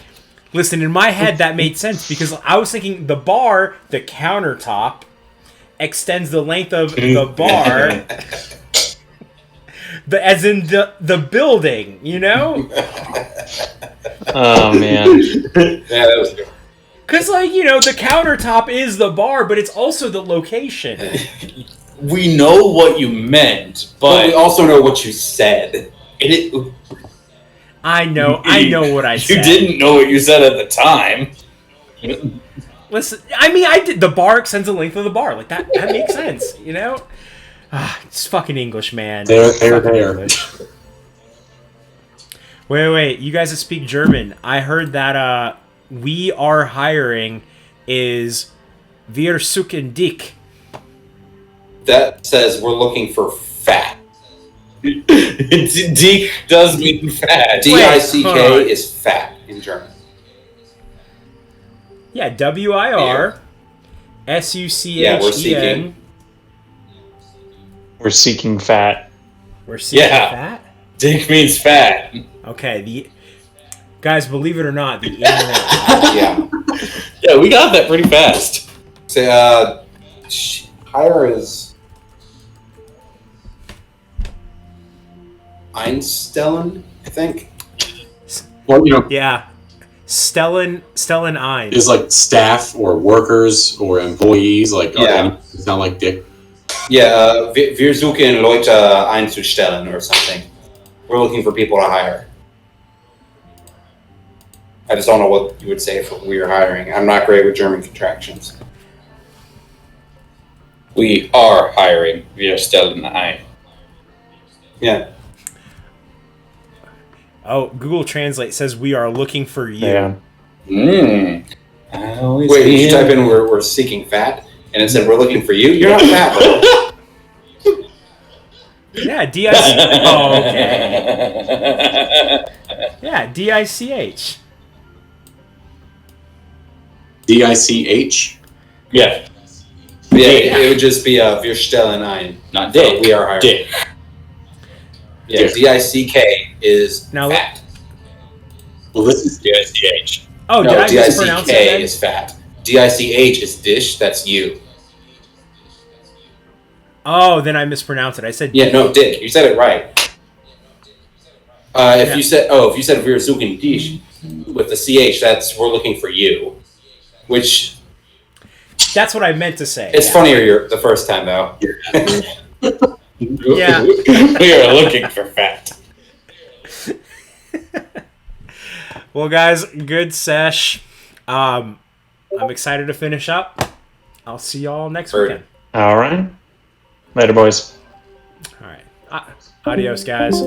listen, in my head that made sense because I was thinking the bar, the countertop, extends the length of the bar, as in the building, you know? Oh man. Yeah, that was good. Because, the countertop is the bar, but it's also the location. We know what you meant, But we also know what you said. I know what I said. You didn't know what you said at the time. Listen, I mean, I did. The bar extends the length of the bar. That makes sense, you know? It's fucking English, man. There. English. Wait. You guys that speak German, I heard that we are hiring is Wir suchen dich. That says we're looking for fat. Dick does mean fat. D-I-C-K is fat in German. Yeah, W-I-R Yeah, we're S-U-C-H-E-N. seeking. We're seeking fat. We're seeking Yeah. fat? Dick means fat. Okay, guys, believe it or not, the internet. Yeah. Yeah, we got that pretty fast. Say, higher is Einstellen, I think. Well, Yeah. Stellan Ein. is staff or workers or employees. Yeah. It's not like dick. Yeah, wir suchen Leute einzustellen or something. We're looking for people to hire. I just don't know what you would say if we were hiring. I'm not great with German contractions. We are hiring. Wir stellen ein. Yeah. Oh, Google Translate says we are looking for you. Yeah. Wait, did you type in we're seeking fat? And it said we're looking for you? You're not fat, bro. Yeah, D-I-C... Oh, okay. Yeah, D-I-C-H. DICH? Yeah, Yeah, it would just be Wir stellen ein. not So dick. we are hiring. Dick. Yeah, Dick. D-I-C-K is Now- fat. Well, this is DICH. Oh, No, did I mispronounce D-I-C-K that? is fat. D-I-C-H is dish, that's you. Oh, then I mispronounced it. I said... Yeah, no, dick, you said it right. If you said Wir suchen dich with the CH, that's we're looking for you. Which, That's what I meant to say. it's funnier the first time, though. Yeah. We are looking for fat. Well, guys, good sesh. I'm excited to finish up. I'll see y'all next Heard. weekend. All right. Later, boys. All right. Adios, guys.